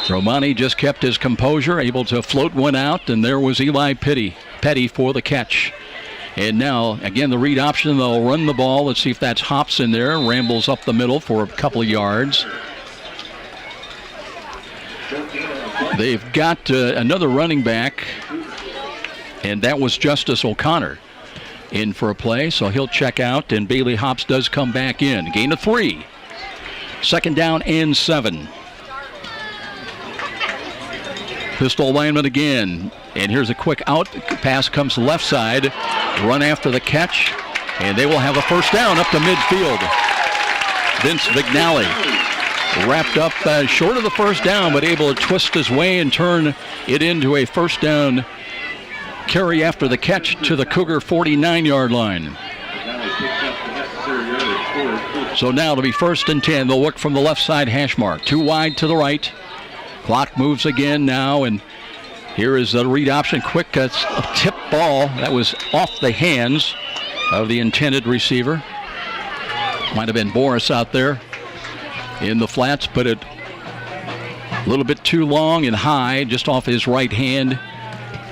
Romani just kept his composure, able to float one out, and there was Eli Petty for the catch. And now, again, the read option, they'll run the ball. Let's see if that's Hops in there, rambles up the middle for a couple of yards. They've got another running back, and that was Justice O'Connor in for a play, so he'll check out, and Bailey Hops does come back in. Gain of 3. 2nd down and 7. Pistol lineman again, and here's a quick out pass, comes left side, run after the catch, And they will have a first down up to midfield. Vince Vignali wrapped up short of the first down, but able to twist his way and turn it into a first down carry after the catch to the Cougar 49-yard line. So now it'll be 1st and 10. They'll look from the left side hash mark. 2 wide to the right. Clock moves again now, and here is the read option. Quick, a tip ball that was off the hands of the intended receiver. Might have been Boris out there in the flats, but a little bit too long and high, just off his right hand.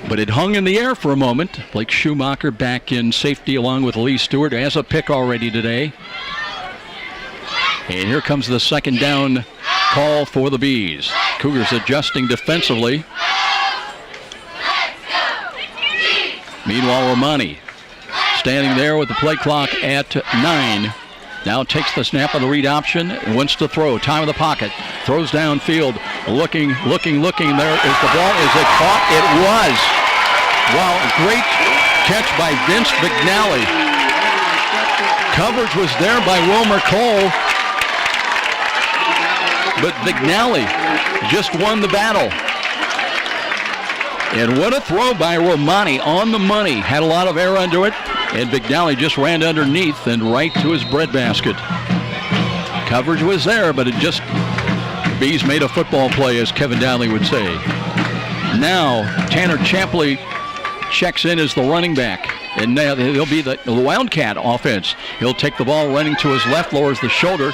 But it hung in the air for a moment. Blake Schumacher back in safety along with Lee Stewart, has a pick already today. And here comes the second down call for the Bees. Cougars adjusting defensively. Meanwhile, Romani standing there with the play clock at 9. Now takes the snap of the read option and wants to throw. Time of the pocket. Throws downfield. Looking. There is the ball. Is it caught? It was. Wow, a great catch by Vince Vignali. Coverage was there by Wilmer Cole. But Vignali just won the battle. And what a throw by Romani on the money. Had a lot of air under it. And Vignali just ran underneath and right to his breadbasket. Coverage was there, but it just, Bees made a football play, as Kevin Downley would say. Now, Tanner Champley checks in as the running back. And now he'll be the Wildcat offense. He'll take the ball running to his left, lowers the shoulder.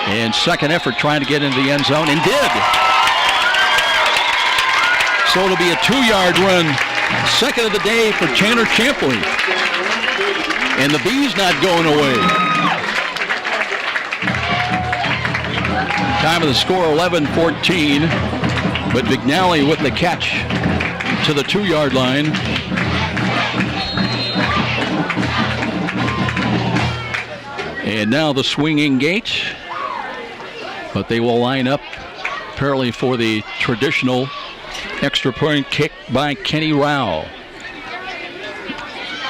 And second effort trying to get into the end zone, and did. So it'll be a 2-yard run. Second of the day for Tanner Champley. And the Bees not going away. Time of the score 11-14. But Vignali with the catch to the 2-yard line. And now the swinging gate. But they will line up apparently for the traditional extra point kick by Kenny Rao.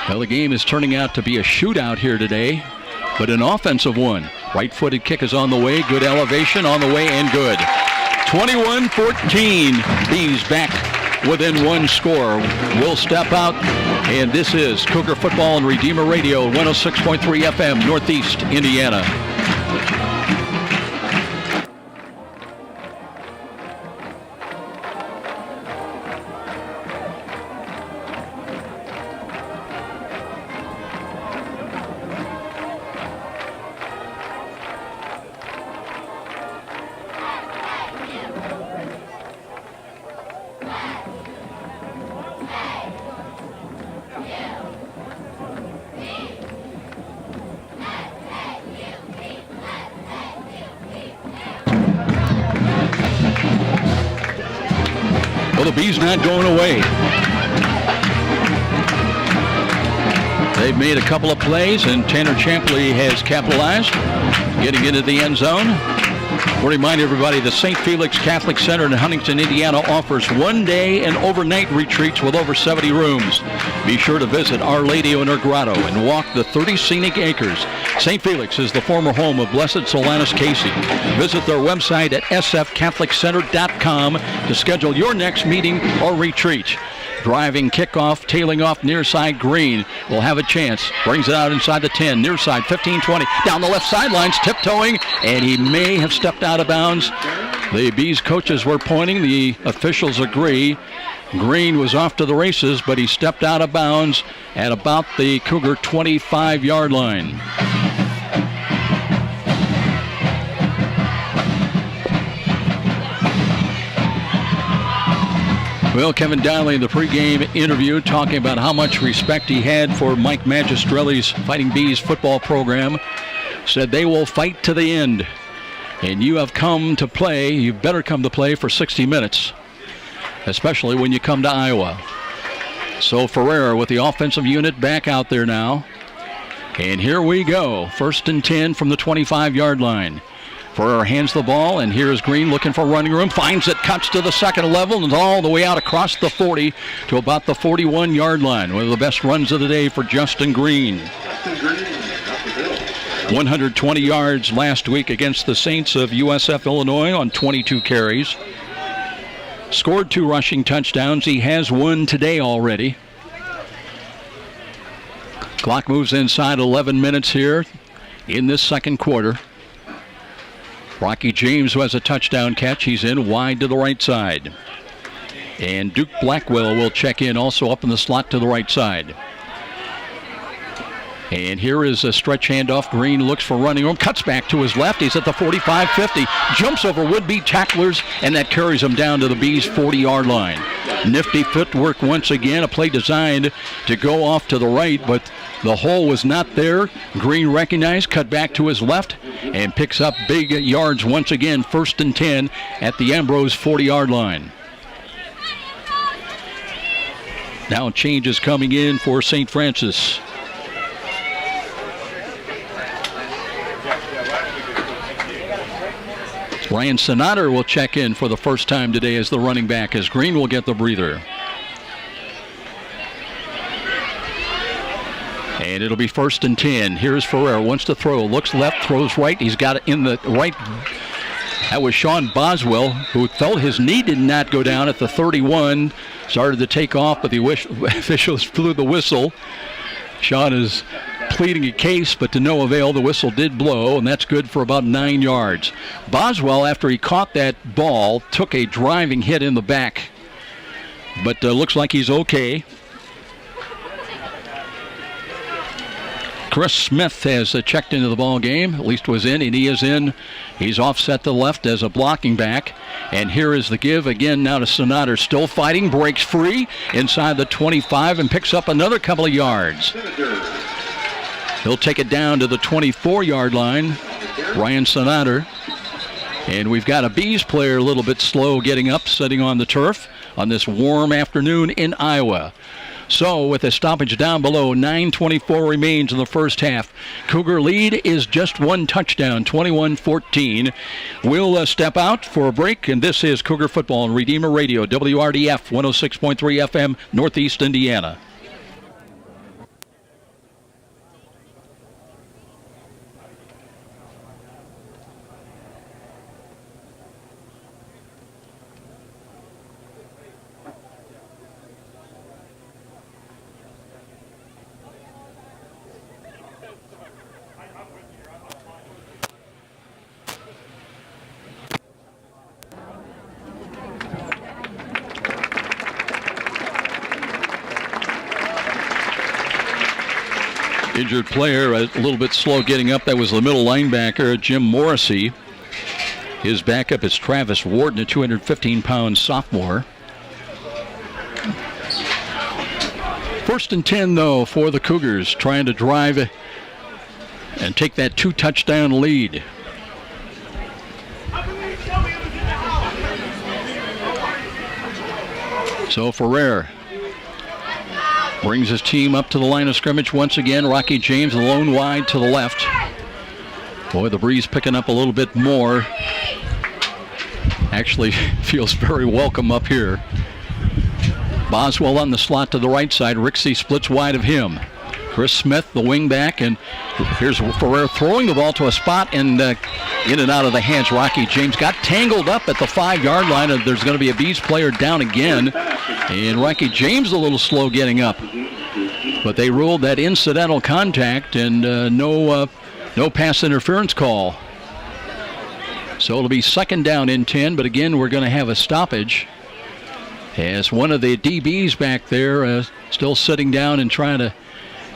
Well, the game is turning out to be a shootout here today, but an offensive one. Right-footed kick is on the way. Good elevation on the way and good. 21-14. Bees back within one score. We'll step out, and this is Cougar Football and Redeemer Radio, 106.3 FM, Northeast Indiana. Well, the Bees not going away. They've made a couple of plays, and Tanner Champley has capitalized, getting into the end zone. We'll remind everybody the St. Felix Catholic Center in Huntington, Indiana offers one-day and overnight retreats with over 70 rooms. Be sure to visit Our Lady in her grotto and walk the 30 scenic acres. St. Felix is the former home of Blessed Solanus Casey. Visit their website at sfcatholiccenter.com to schedule your next meeting or retreat. Driving kickoff, tailing off near side green will have a chance. Brings it out inside the 10, near side 15-20. Down the left sidelines, tiptoeing, and he may have stepped out of bounds. The Bees coaches were pointing. The officials agree. Green was off to the races, but he stepped out of bounds at about the Cougar 25-yard line. Well, Kevin Donnelly in the pregame interview talking about how much respect he had for Mike Magistrelli's Fighting Bees football program, said they will fight to the end. And you have come to play, you better come to play for 60 minutes, especially when you come to Iowa. So Ferrer with the offensive unit back out there now. And here we go, 1st and 10 from the 25-yard line. Ferrer hands the ball, and here's Green looking for running room. Finds it, cuts to the second level, and all the way out across the 40 to about the 41-yard line. One of the best runs of the day for Justin Green. 120 yards last week against the Saints of USF Illinois on 22 carries. Scored 2 rushing touchdowns. He has 1 today already. Clock moves inside 11 minutes here in this second quarter. Rocky James, who has a touchdown catch, he's in wide to the right side. And Duke Blackwell will check in also up in the slot to the right side. And here is a stretch handoff. Green looks for running room, cuts back to his left. He's at the 45-50, jumps over would-be tacklers, and that carries him down to the Bees' 40-yard line. Nifty footwork once again, a play designed to go off to the right, but the hole was not there. Green recognized, cut back to his left, and picks up big yards once again, 1st and 10 at the Ambrose 40-yard line. Now changes coming in for St. Francis. Ryan Sonater will check in for the first time today as the running back, as Green will get the breather. And it'll be 1st and 10. Here's Ferrer, wants to throw, looks left, throws right. He's got it in the right. That was Sean Boswell, who felt his knee did not go down at the 31. Started to take off, but the officials blew the whistle. Sean is pleading a case, but to no avail. The whistle did blow, and that's good for about 9 yards. Boswell, after he caught that ball, took a driving hit in the back, but looks like he's okay. Chris Smith has checked into the ball game, at least was in, and he is in. He's offset to the left as a blocking back. And here is the give again now to Sonater, still fighting, breaks free inside the 25 and picks up another couple of yards. He'll take it down to the 24-yard line, Ryan Sonater. And we've got a Bees player a little bit slow getting up, sitting on the turf on this warm afternoon in Iowa. So with a stoppage down below, 9:24 remains in the first half. Cougar lead is just 1 touchdown, 21-14. We'll step out for a break, and this is Cougar Football on Redeemer Radio, WRDF 106.3 FM, Northeast Indiana. Injured player, a little bit slow getting up. That was the middle linebacker, Jim Morrissey. His backup is Travis Warden, a 215-pound sophomore. 1st and 10, though, for the Cougars, trying to drive and take that 2-touchdown lead. So Ferrer brings his team up to the line of scrimmage once again. Rocky James alone wide to the left. Boy, the breeze picking up a little bit more. Actually feels very welcome up here. Boswell on the slot to the right side. Rixey splits wide of him. Chris Smith, the wing back, and here's Ferrer throwing the ball to a spot, and in and out of the hands. Rocky James got tangled up at the 5-yard line, and there's going to be a Bees player down again. And Rocky James a little slow getting up. But they ruled that incidental contact and no pass interference call. So it'll be 2nd down and 10, but again, we're going to have a stoppage as one of the DBs back there still sitting down and trying to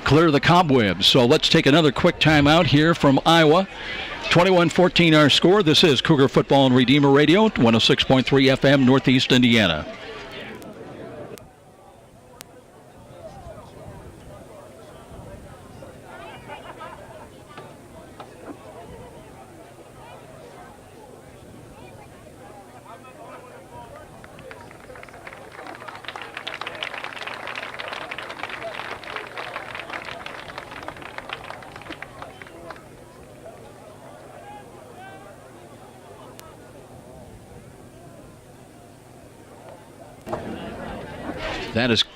clear the cobwebs. So let's take another quick timeout here from Iowa. 21-14 our score. This is Cougar Football on Redeemer Radio, 106.3 FM, Northeast Indiana.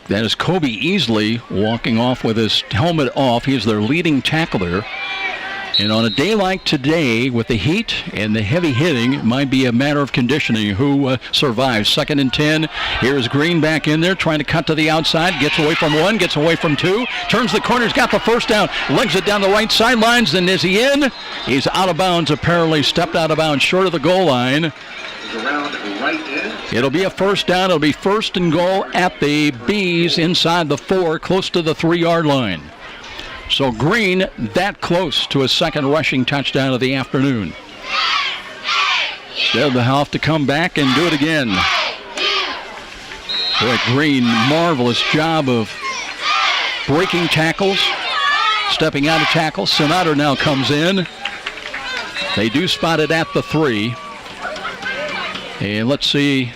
That is Kobe Easley walking off with his helmet off. He is their leading tackler. And on a day like today, with the heat and the heavy hitting, it might be a matter of conditioning who survives. 2nd and 10. Here's Green back in there, trying to cut to the outside. Gets away from 1, gets away from 2. Turns the corner, he's got the first down. Legs it down the right sidelines, and is he in? He's out of bounds, apparently stepped out of bounds short of the goal line. It'll be a first down. It'll be 1st and goal at the Bees inside the 4, close to the 3-yard line. So Green that close to his 2nd rushing touchdown of the afternoon. They'll have to come back and do it again. Boy, Green, marvelous job of breaking tackles, stepping out of tackles. Sonata now comes in. They do spot it at the 3. And let's see.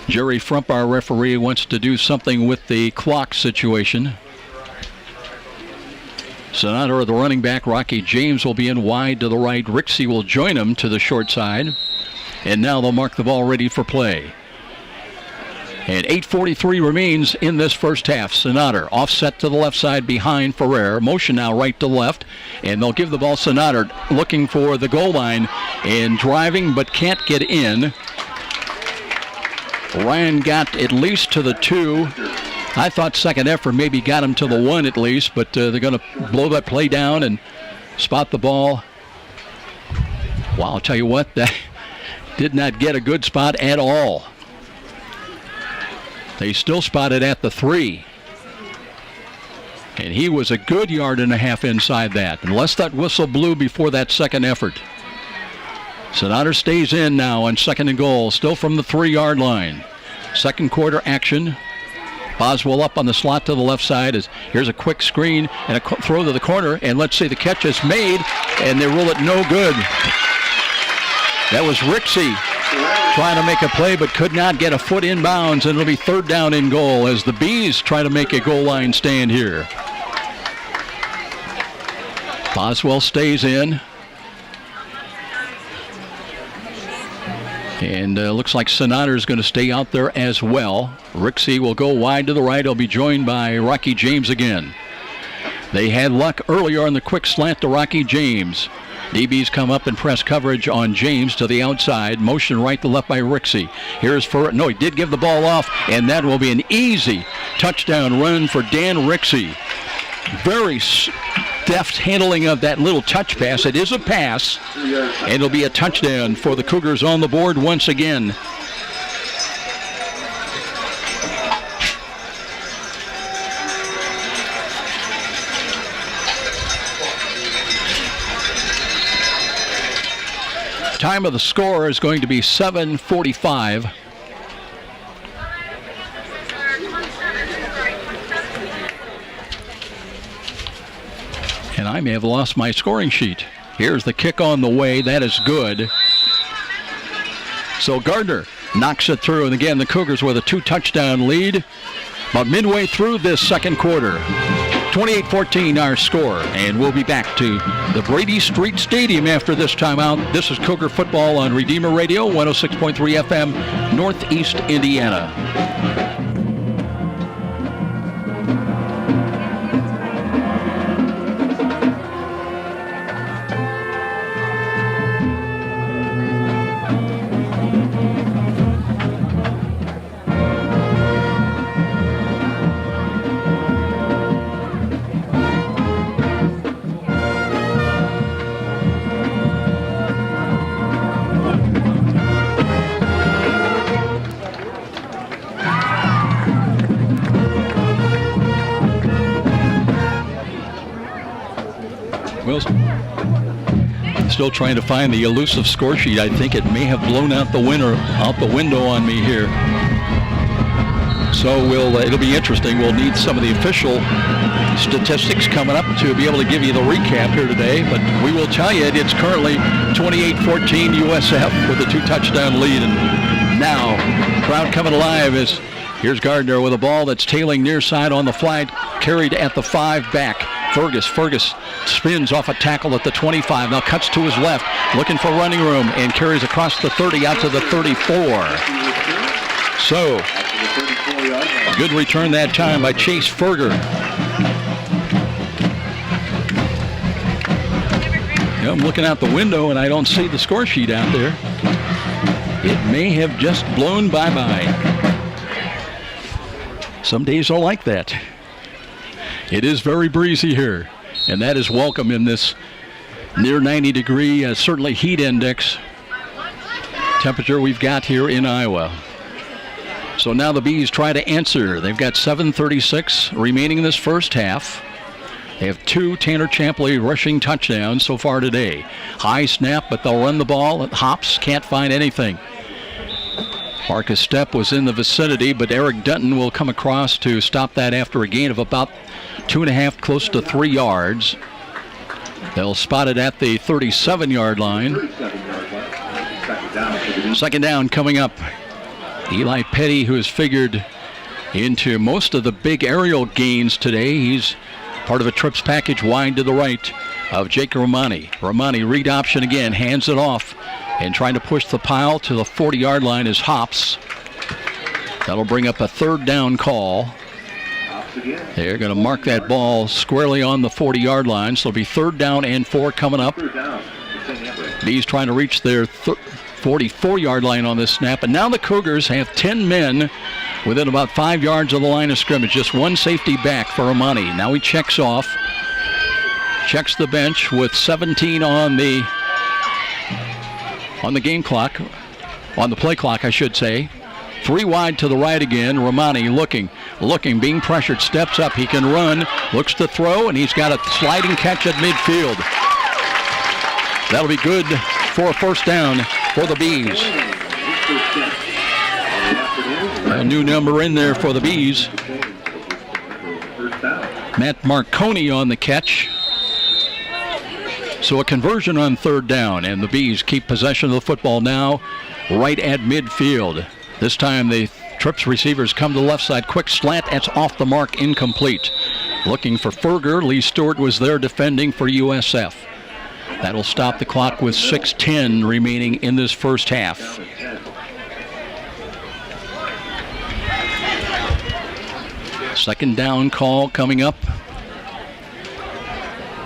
Jerry Frump, our referee, wants to do something with the clock situation. Sonata, or the running back, Rocky James, will be in wide to the right. Rixey will join him to the short side. And now they'll mark the ball ready for play. And 8:43 remains in this first half. Sonata offset to the left side behind Ferrer. Motion now right to left. And they'll give the ball Sonata, looking for the goal line and driving but can't get in. Ryan got at least to the 2. I thought second effort maybe got him to the 1 at least, but they're going to blow that play down and spot the ball. Wow, I'll tell you what, that did not get a good spot at all. They still spotted at the 3. And he was a good 1.5 yards inside that, unless that whistle blew before that second effort. Sonata stays in now on 2nd and goal, still from the 3-yard line. Second quarter action. Boswell up on the slot to the left side. Here's a quick screen and a throw to the corner, and let's see, the catch is made, and they rule it no good. That was Rixey trying to make a play but could not get a foot in bounds, and it'll be 3rd down and goal as the Bees try to make a goal line stand here. Boswell stays in. And looks like Sonata is going to stay out there as well. Rixey will go wide to the right. He'll be joined by Rocky James again. They had luck earlier on the quick slant to Rocky James. DBs come up and press coverage on James to the outside. Motion right to left by Rixey. Here's for no, he did give the ball off, and that will be an easy touchdown run for Dan Rixey. Very deft handling of that little touch pass. It is a pass, and it'll be a touchdown for the Cougars on the board once again. Time of the score is going to be 7:45. And I may have lost my scoring sheet. Here's the kick on the way. That is good. So Gardner knocks it through. And again, the Cougars with a 2-touchdown lead. About midway through this second quarter. 28-14 our score. And we'll be back to the Brady Street Stadium after this timeout. This is Cougar Football on Redeemer Radio, 106.3 FM, Northeast Indiana. Still trying to find the elusive score sheet. I think it may have blown out the window on me here. So it'll be interesting. We'll need some of the official statistics coming up to be able to give you the recap here today. But we will tell you it's currently 28-14 USF with a 2-touchdown lead. And now, crowd coming alive as here's Gardner with a ball that's tailing near side on the fly, carried at the 5 back. Fergus spins off a tackle at the 25, now cuts to his left, looking for running room, and carries across the 30 out to the 34. So, good return that time by Chase Ferger. You know, I'm looking out the window and I don't see the score sheet out there. It may have just blown bye-bye. Some days are like that. It is very breezy here, and that is welcome in this near 90-degree, certainly heat index temperature we've got here in Iowa. So now the Bees try to answer. They've got 7:36 remaining in this first half. They have 2 Tanner Champley rushing touchdowns so far today. High snap, but they'll run the ball. It hops, can't find anything. Marcus Stepp was in the vicinity, but Eric Dutton will come across to stop that after a gain of about 2.5, close to 3 yards. They'll spot it at the 37-yard line. Second down coming up. Eli Petty, who has figured into most of the big aerial gains today. He's part of a trips package wide to the right of Jake Romani. Romani, read option again, hands it off, and trying to push the pile to the 40-yard line is Hops. That'll bring up a third down call. They're going to mark that ball squarely on the 40-yard line, so it'll be 3rd down and 4 coming up. Bees trying to reach their 44-yard line on this snap, and now the Cougars have 10 men within about 5 yards of the line of scrimmage. Just one safety back for Romani. Now he checks off, checks the bench with 17 on the game clock, on the play clock, I should say. 3 wide to the right again. Romani looking, being pressured, steps up. He can run, looks to throw, and he's got a sliding catch at midfield. That'll be good for a first down for the Bees. A new number in there for the Bees. Matt Marconi on the catch. So a conversion on 3rd down, and the Bees keep possession of the football now right at midfield. This time the trips receivers come to the left side. Quick slant, that's off the mark, incomplete. Looking for Ferger. Lee Stewart was there defending for USF. That'll stop the clock with 6:10 remaining in this first half. Second down call coming up.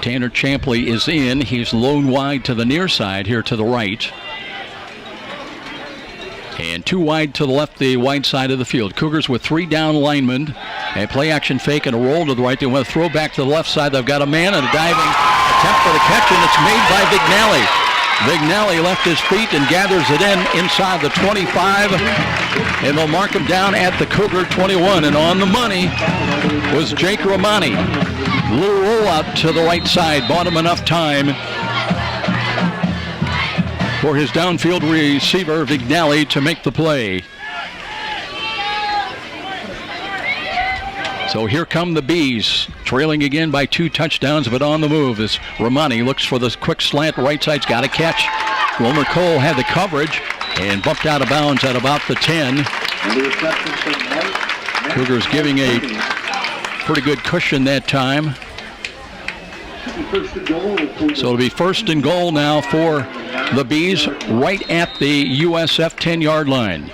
Tanner Champley is in. He's lone wide to the near side here to the right. And 2 wide to the left, the wide side of the field. Cougars with 3 down linemen. A play action fake and a roll to the right. They want to throw back to the left side. They've got a man and a diving attempt for the catch, and it's made by Vignali. Vignali left his feet and gathers it in inside the 25. And they'll mark him down at the Cougar 21. And on the money was Jake Romani. Little rollout to the right side. Bought him enough time for his downfield receiver, Vignali, to make the play. So here come the Bees, trailing again by 2 touchdowns, but on the move as Romani looks for this quick slant. Right side's got a catch. Wilmer Cole had the coverage and bumped out of bounds at about the 10. Cougars giving a pretty good cushion that time. So it'll be 1st and goal now for the Bees right at the USF 10-yard line.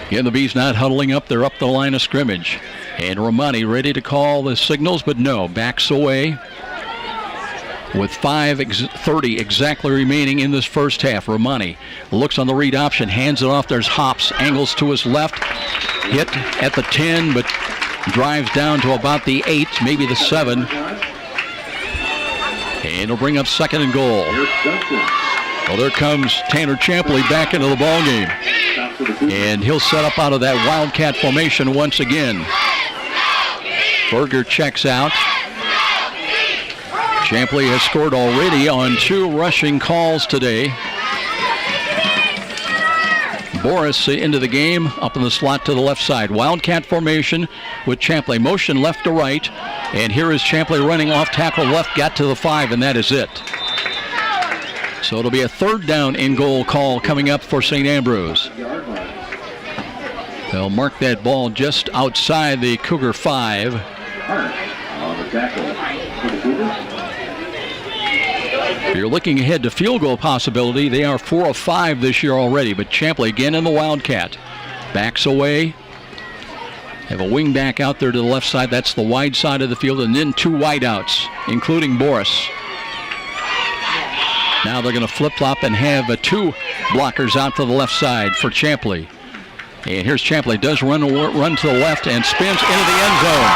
Again, the Bees not huddling up. They're up the line of scrimmage. And Romani ready to call the signals, but no, backs away with 5:30 exactly remaining in this first half. Romani looks on the read option, hands it off. There's Hops, angles to his left, hit at the 10, but drives down to about the 8, maybe the 7. And it'll bring up 2nd and goal. Well, there comes Tanner Champley back into the ball game. And he'll set up out of that Wildcat formation once again. Berger checks out. Champley has scored already on 2 rushing calls today. Boris into the game, up in the slot to the left side. Wildcat formation with Champley. Motion left to right. And here is Champley running off tackle left, got to the 5, and that is it. So it'll be a 3rd down and goal call coming up for St. Ambrose. They'll mark that ball just outside the Cougar 5. If you're looking ahead to field goal possibility, they are 4 of 5 this year already, but Champley again in the Wildcat. Backs away. Have a wing back out there to the left side. That's the wide side of the field, and then 2 wideouts, including Boris. Now they're going to flip-flop and have two blockers out to the left side for Champley. And here's Champley. Does run to the left and spins into the end zone.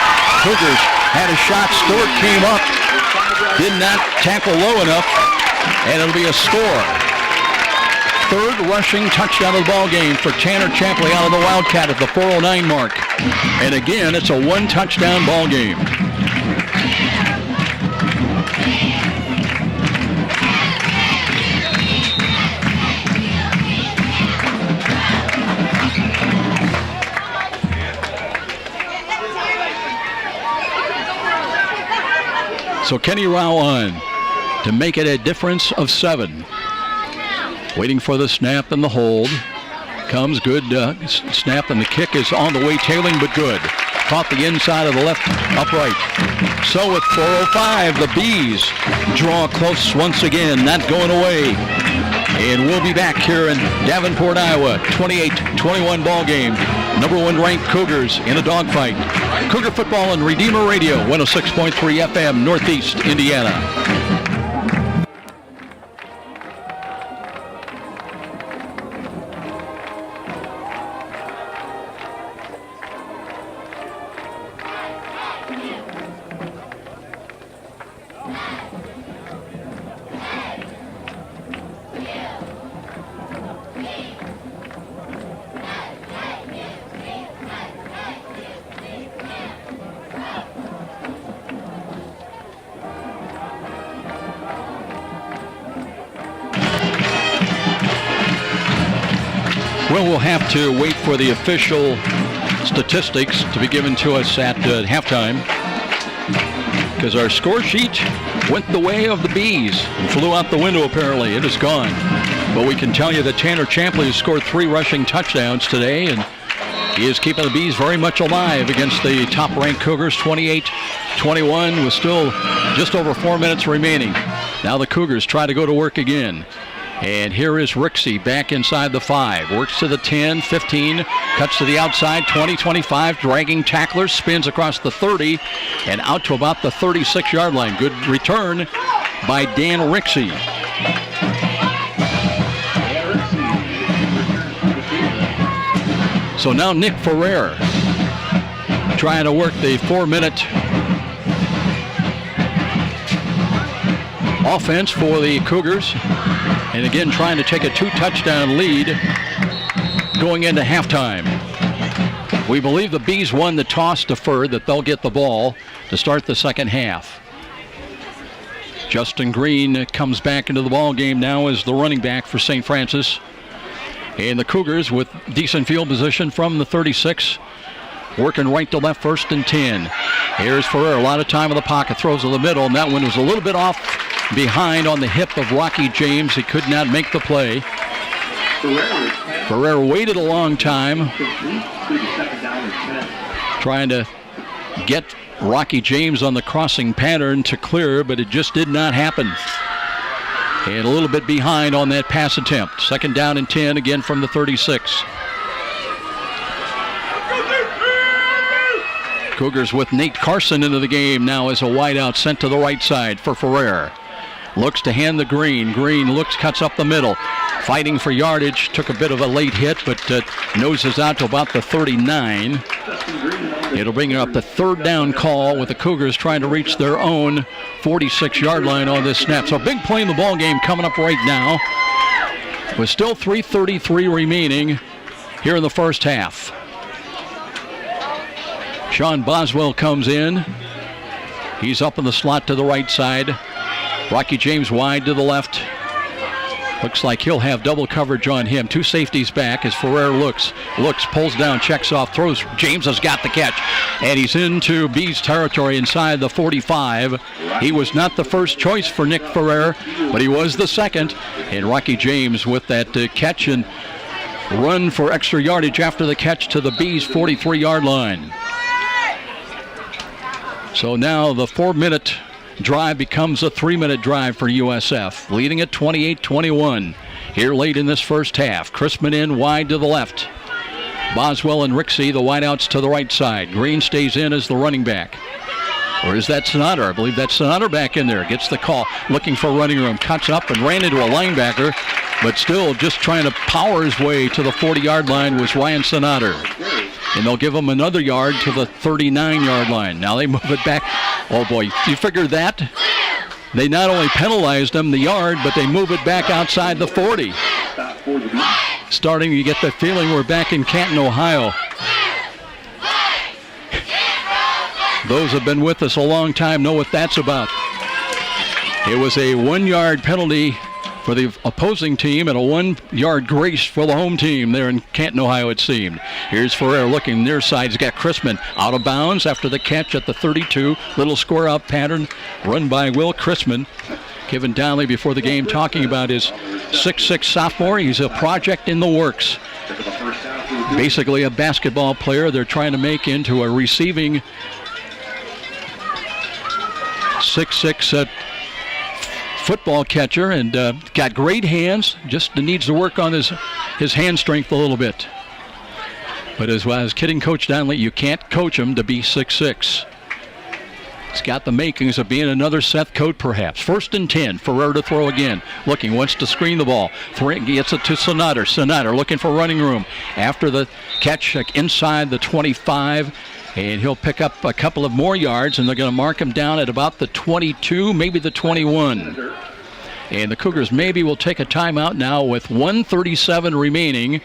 Cougars had a shot. Stewart came up. Did not tackle low enough. And it'll be a score. Third rushing touchdown of the ball game for Tanner Champley out of the Wildcat at the 4:09 mark. And again, it's a one-touchdown ball game. So Kenny Rao on to make it a difference of 7. Waiting for the snap and the hold. Comes good snap, and the kick is on the way, tailing but good. Caught the inside of the left upright. So with 4:05, the Bees draw close once again, not going away. And we'll be back here in Davenport, Iowa. 28-21 ball game. Number 1 ranked Cougars in a dogfight. Cougar football on Redeemer Radio, 106.3 FM, Northeast Indiana. Well, we'll have to wait for the official statistics to be given to us at halftime, because our score sheet went the way of the Bees and flew out the window apparently. It is gone. But we can tell you that Tanner Champley has scored 3 rushing touchdowns today, and he is keeping the Bees very much alive against the top-ranked Cougars. 28-21 with still just over 4 minutes remaining. Now the Cougars try to go to work again. And here is Rixey back inside the 5. Works to the 10, 15, cuts to the outside, 20, 25, dragging tacklers, spins across the 30, and out to about the 36-yard line. Good return by Dan Rixey. So now Nick Ferrer trying to work the 4-minute offense for the Cougars. And again, trying to take a 2-touchdown lead going into halftime. We believe the Bees won the toss deferred, that they'll get the ball to start the second half. Justin Green comes back into the ball game now as the running back for St. Francis. And the Cougars with decent field position from the 36, working right to left, 1st and 10. Here's Ferrer, a lot of time in the pocket, throws in the middle, and that one was a little bit off behind on the hip of Rocky James. He could not make the play. Ferrer waited a long time trying to get Rocky James on the crossing pattern to clear, but it just did not happen. And a little bit behind on that pass attempt. 2nd down and 10 again from the 36. Cougars with Nate Carson into the game now as a wideout sent to the right side for Ferrer. Looks to hand the Green. Green looks, cuts up the middle. Fighting for yardage. Took a bit of a late hit, but noses out to about the 39. It'll bring up the 3rd down call with the Cougars trying to reach their own 46-yard line on this snap. So a big play in the ball game coming up right now. With still 3:33 remaining here in the first half. Sean Boswell comes in. He's up in the slot to the right side. Rocky James wide to the left. Looks like he'll have double coverage on him. 2 safeties back as Ferrer looks, pulls down, checks off, throws. James has got the catch. And he's into Bees territory inside the 45. He was not the first choice for Nick Ferrer, but he was the second. And Rocky James with that catch and run for extra yardage after the catch to the Bees 43-yard line. So now the 4-minute drive becomes a 3-minute drive for USF, leading at 28-21 here late in this first half. Chrisman in wide to the left. Boswell and Rixey, the wideouts to the right side. Green stays in as the running back. Or is that Sonater? I believe that's Sonater back in there. Gets the call, looking for running room. Cuts up and ran into a linebacker, but still just trying to power his way to the 40-yard line was Ryan Sonater. And they'll give him another yard to the 39-yard line. Now they move it back. Oh, boy. You figure that? They not only penalized them the yard, but they move it back outside the 40. Starting to get the feeling we're back in Canton, Ohio. Those who have been with us a long time know what that's about. It was a 1-yard penalty for the opposing team and a 1-yard grace for the home team there in Canton, Ohio, it seemed. Here's Ferrer looking near side. He's got Chrisman out of bounds after the catch at the 32. Little square out pattern run by Will Chrisman. Kevin Donnelly before the game talking about his 6'6 sophomore. He's a project in the works. Basically a basketball player they're trying to make into a receiving 6'6 football catcher, and got great hands. Just needs to work on his hand strength a little bit. But as well as kidding Coach Donnelly, you can't coach him to be 6'6. He's got the makings of being another Seth Coate perhaps. 1st and 10. Ferrer to throw again. Looking, wants to screen the ball. Gets it to Sonater. Sonater looking for running room. After the catch inside the 25. And he'll pick up a couple of more yards, and they're going to mark him down at about the 22, maybe the 21. And the Cougars maybe will take a timeout now with 1:37 remaining.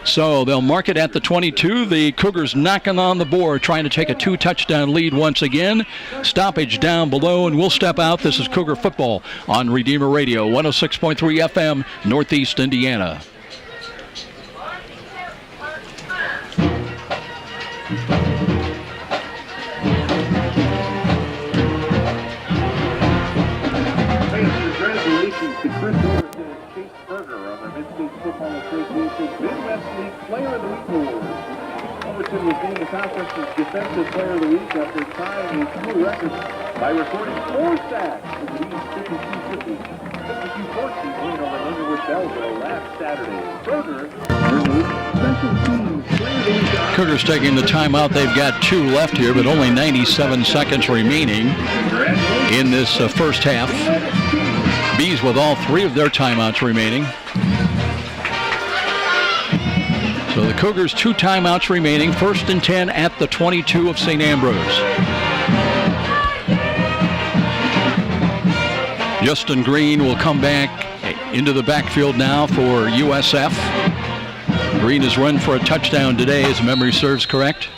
So they'll mark it at the 22. The Cougars knocking on the board, trying to take a 2-touchdown lead once again. Stoppage down below, and we'll step out. This is Cougar football on Redeemer Radio, 106.3 FM, Northeast Indiana. Player of the Week award. Overton was named the Conference's Defensive Player of the Week after tying a school record by recording 4 sacks in the East 52-14 win over Underwood Belleville last Saturday. Further, special teams Player of the Week. Cougars taking the timeout. They've got 2 left here, but only 97 seconds remaining in this first half. Bees with all 3 of their timeouts remaining. So the Cougars 2 timeouts remaining. 1st and 10 at the 22 of St. Ambrose. Justin Green will come back into the backfield now for USF. Green has run for a touchdown today, as memory serves correct.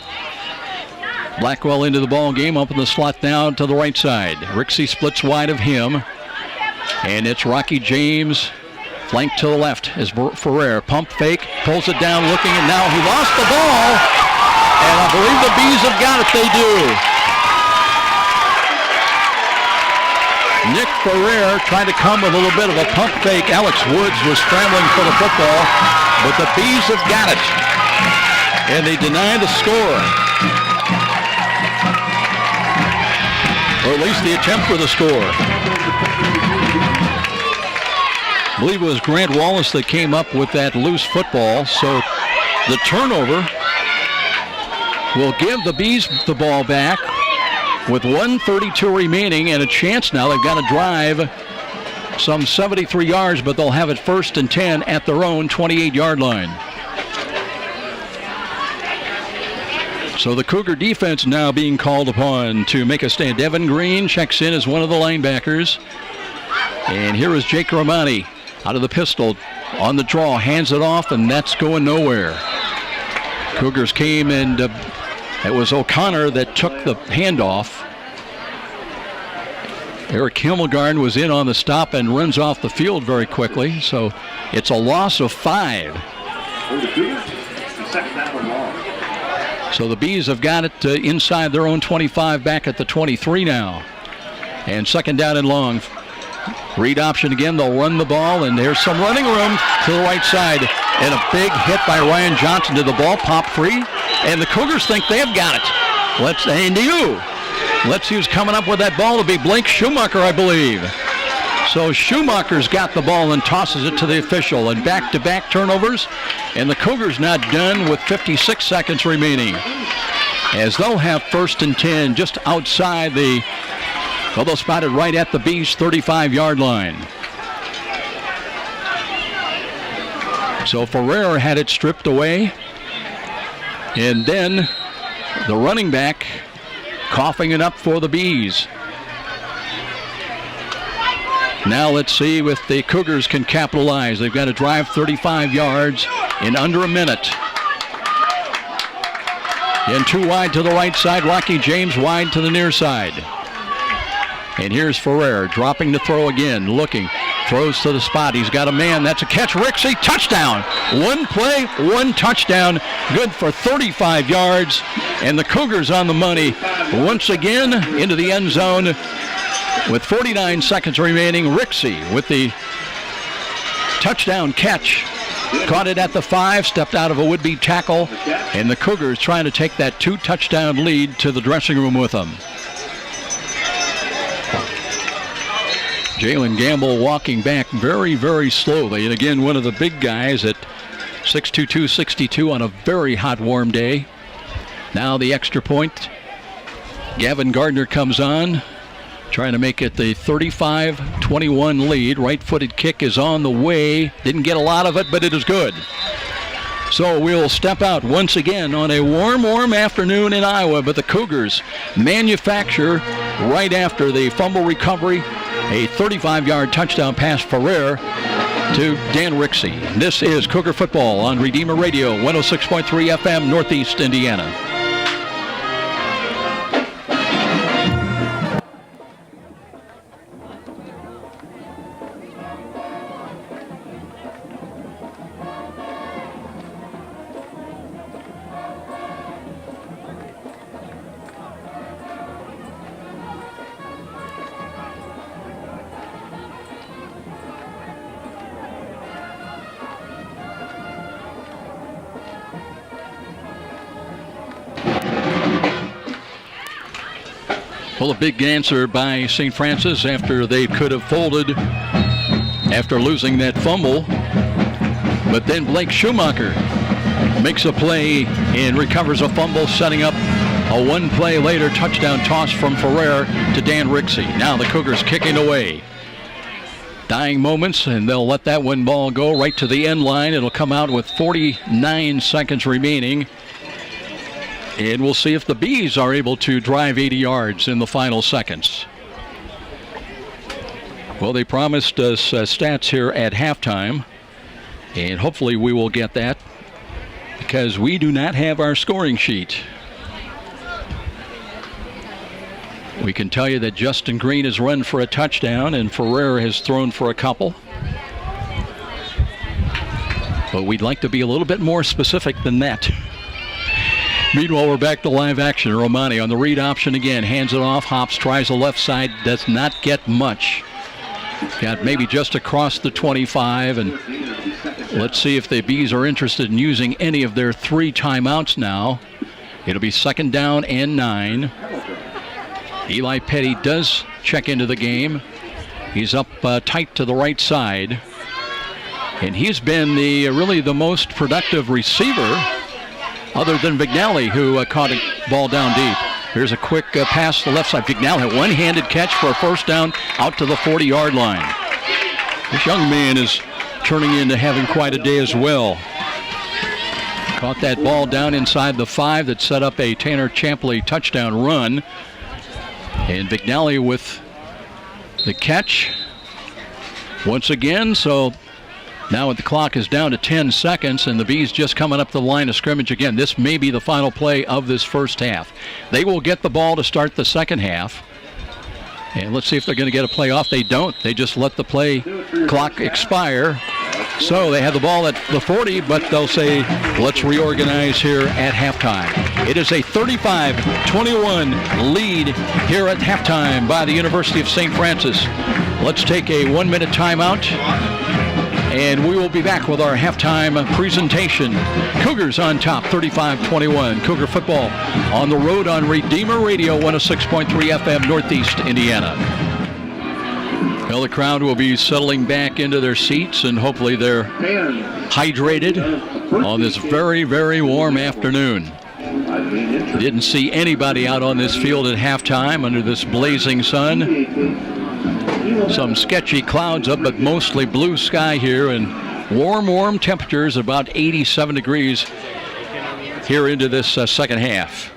Blackwell into the ball game, up in the slot now to the right side. Rixey splits wide of him. And it's Rocky James. Flank to the left as Ferrer. Pump fake, pulls it down, looking, and now he lost the ball. And I believe the Bees have got it. They do. Nick Ferrer tried to come with a little bit of a pump fake. Alex Woods was scrambling for the football, but the Bees have got it. And they deny the score. Or at least the attempt for the score. I believe it was Grant Wallace that came up with that loose football. So the turnover will give the Bees the ball back with 1:32 remaining and a chance now. They've got to drive some 73 yards, but they'll have it 1st and 10 at their own 28-yard line. So the Cougar defense now being called upon to make a stand. Devin Green checks in as one of the linebackers. And here is Jake Romani. Out of the pistol, on the draw, hands it off, and that's going nowhere. Cougars came, and it was O'Connor that took the handoff. Eric Himmelgarn was in on the stop and runs off the field very quickly, so it's a loss of 5. So the Bees have got it inside their own 25, back at the 23 now. And 2nd down and long. Read option again. They'll run the ball, and there's some running room to the right side. And a big hit by Ryan Johnson to the ball, pop free. And the Cougars think they've got it. Let's see who's coming up with that ball. It'll be Blake Schumacher, I believe. So Schumacher's got the ball and tosses it to the official. And back-to-back turnovers. And the Cougars not done with 56 seconds remaining. as they'll have 1st and 10 just outside the, well, they'll spot it right at the Bees 35-yard line. So Ferrer had it stripped away. And then the running back coughing it up for the Bees. Now let's see if the Cougars can capitalize. They've got to drive 35 yards in under a minute. And 2 wide to the right side. Rocky James wide to the near side. And here's Ferrer dropping to throw again, looking. Throws to the spot. He's got a man. That's a catch. Rixey, touchdown. 1 play, 1 touchdown. Good for 35 yards. And the Cougars on the money once again into the end zone with 49 seconds remaining. Rixey with the touchdown catch. Caught it at the 5, stepped out of a would-be tackle. And the Cougars trying to take that 2-touchdown lead to the dressing room with them. Jalen Gamble walking back very, very slowly. And again, one of the big guys at 6'2", 262 on a very hot, warm day. Now the extra point. Gavin Gardner comes on, trying to make it the 35-21 lead. Right-footed kick is on the way. Didn't get a lot of it, but it is good. So we'll step out once again on a warm, warm afternoon in Iowa, but the Cougars manufacture right after the fumble recovery a 35-yard touchdown pass Ferrer to Dan Rixey. This is Cougar Football on Redeemer Radio, 106.3 FM, Northeast Indiana. Well, a big answer by St. Francis after they could have folded after losing that fumble. But then Blake Schumacher makes a play and recovers a fumble, setting up a 1 play later touchdown toss from Ferrer to Dan Rixey. Now the Cougars kicking away. Dying moments, and they'll let that one ball go right to the end line. It'll come out with 49 seconds remaining. And we'll see if the Bees are able to drive 80 yards in the final seconds. Well, they promised us stats here at halftime, and hopefully we will get that because we do not have our scoring sheet. We can tell you that Justin Green has run for a touchdown and Ferrer has thrown for a couple. But we'd like to be a little bit more specific than that. Meanwhile, we're back to live action. Romani on the read option again. Hands it off. Hops tries the left side. Does not get much. Got maybe just across the 25. And let's see if the Bees are interested in using any of their 3 timeouts now. It'll be 2nd down and 9. Eli Petty does check into the game. He's up tight to the right side. And he's been really the most productive receiver other than Vignali, who caught a ball down deep. Here's a quick pass to the left side. Vignali had one-handed catch for a 1st down out to the 40-yard line. This young man is turning into having quite a day as well. Caught that ball down inside the 5 that set up a Tanner Champley touchdown run. And Vignali with the catch once again. So now the clock is down to 10 seconds, and the Bees just coming up the line of scrimmage again. This may be the final play of this first half. They will get the ball to start the second half. And let's see if they're going to get a play off. They don't. They just let the play clock expire. So they have the ball at the 40, but they'll say, let's reorganize here at halftime. It is a 35-21 lead here at halftime by the University of St. Francis. Let's take a 1-minute timeout. And we will be back with our halftime presentation. Cougars on top, 35-21. Cougar football on the road on Redeemer Radio, 106.3 FM, Northeast Indiana. Well, the crowd will be settling back into their seats, and hopefully they're hydrated on this very, very warm afternoon. Didn't see anybody out on this field at halftime under this blazing sun. Some sketchy clouds up, but mostly blue sky here, and warm temperatures, about 87 degrees here into this second half.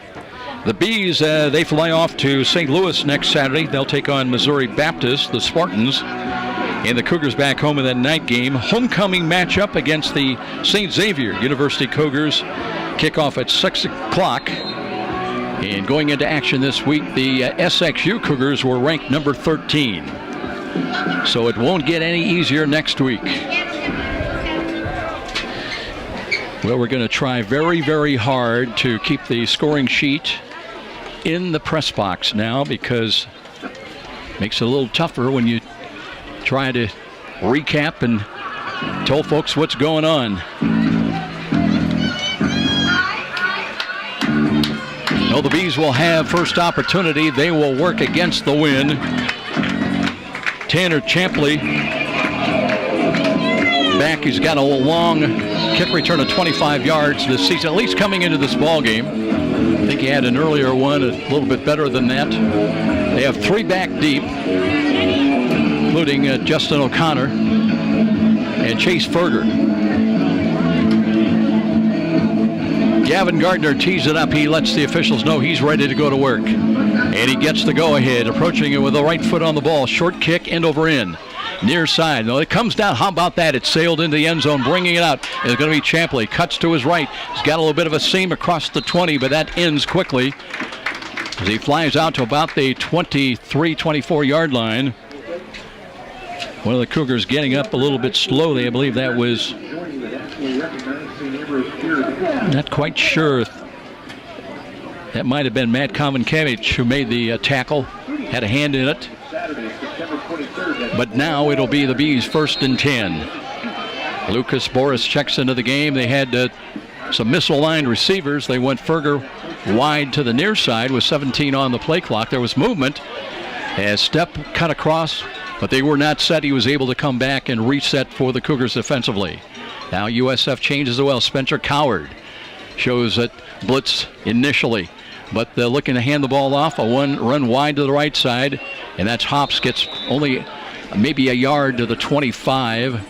The Bees, they fly off to St. Louis next Saturday. They'll take on Missouri Baptist, the Spartans. And the Cougars back home in that night game. Homecoming matchup against the St. Xavier University Cougars. Kickoff at 6 o'clock. And going into action this week, the SXU Cougars were ranked number 13. So it won't get any easier next week. Well, we're going to try very hard to keep the scoring sheet in the press box now, because it makes it a little tougher when you try to recap and tell folks what's going on. No, the Bees will have first opportunity. They will work against the wind. Tanner Champley back. He's got a long kick return of 25 yards this season, at least coming into this ball game. I think he had an earlier one, a little bit better than that. They have 3 back deep, including Justin O'Connor and Chase Ferger. Gavin Gardner tees it up. He lets the officials know he's ready to go to work. And he gets the go-ahead, approaching it with the right foot on the ball. Short kick, end over end. Near side. No, it comes down. How about that? It sailed into the end zone, bringing it out. It's going to be Champley. Cuts to his right. He's got a little bit of a seam across the 20, but that ends quickly as he flies out to about the 23, 24-yard line. One of the Cougars getting up a little bit slowly. I believe that was... not quite sure. That might have been Matt Kovankevich who made the tackle. Had a hand in it. But now it'll be the Bees 1st and 10. Lucas Boris checks into the game. They had some misaligned receivers. They went Ferger wide to the near side with 17 on the play clock. There was movement as Step cut across, but they were not set. He was able to come back and reset for the Cougars defensively. Now USF changes as well. Spencer Coward shows that blitz initially, but they're looking to hand the ball off. A run wide to the right side, and that's Hops. Gets only maybe a yard to the 25.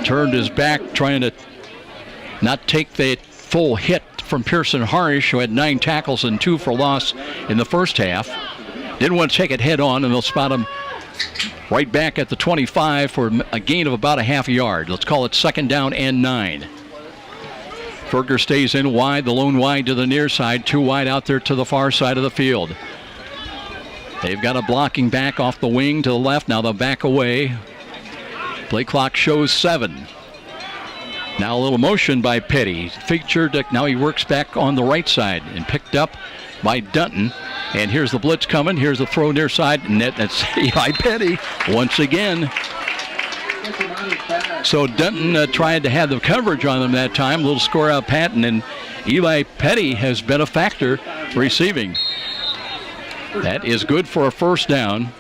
Turned his back, trying to not take the full hit from Pearson Harish, who had 9 tackles and 2 for loss in the first half. Didn't want to take it head on, and they'll spot him right back at the 25 for a gain of about a half a yard. Let's call it 2nd down and 9. Ferger stays in wide, the lone wide to the near side, 2 wide out there to the far side of the field. They've got a blocking back off the wing to the left. Now they'll back away. Play clock shows 7. Now a little motion by Petty. Featured, now he works back on the right side and picked up by Dunton. And here's the blitz coming. Here's the throw near side. And that's Eli Petty once again. So Dunton tried to have the coverage on them that time. A little score out patent. And Eli Petty has been a factor receiving. That is good for a 1st down.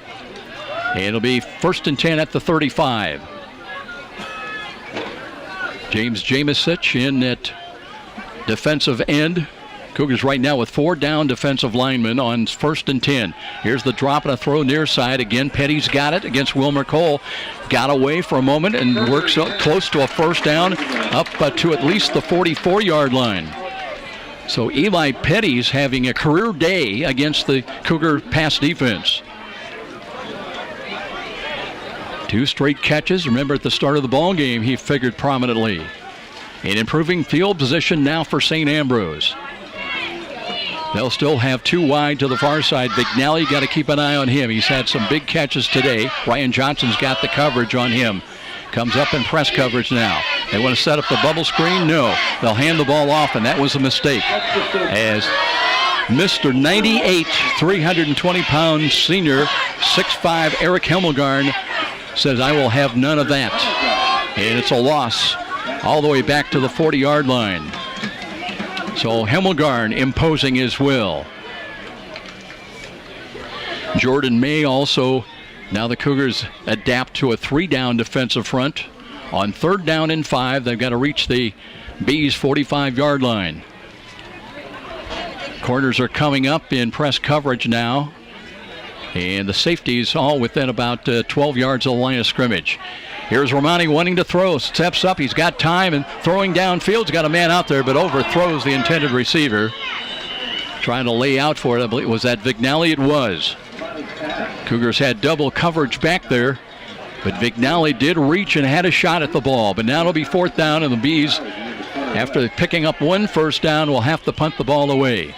And it'll be 1st and 10 at the 35. James Jamesich in at defensive end. Cougars right now with 4 down defensive linemen on 1st and 10. Here's the drop and a throw near side. Again, Petty's got it against Wilmer Cole. Got away for a moment and works close to a 1st down, up to at least the 44-yard line. So Eli Petty's having a career day against the Cougar pass defense. 2 straight catches. Remember, at the start of the ball game, he figured prominently. An improving field position now for St. Ambrose. They'll still have 2 wide to the far side. McNally, got to keep an eye on him. He's had some big catches today. Ryan Johnson's got the coverage on him. Comes up in press coverage now. They want to set up the bubble screen? No. They'll hand the ball off, and that was a mistake. As Mr. 98, 320-pound senior, 6'5", Eric Hemmelgarn says, I will have none of that. And it's a loss all the way back to the 40-yard line. So Hemmelgarn imposing his will. Jordan May also, now the Cougars adapt to a 3-down defensive front. On 3rd down and 5, they've got to reach the Bees 45-yard line. Corners are coming up in press coverage now. And the safeties all within about 12 yards of the line of scrimmage. Here's Romani wanting to throw. Steps up. He's got time and throwing downfield. Got a man out there, but overthrows the intended receiver. Trying to lay out for it. I believe, was that Vignali? It was. Cougars had double coverage back there, but Vignali did reach and had a shot at the ball. But now it'll be 4th down, and the Bees, after picking up 1 first down, will have to punt the ball away.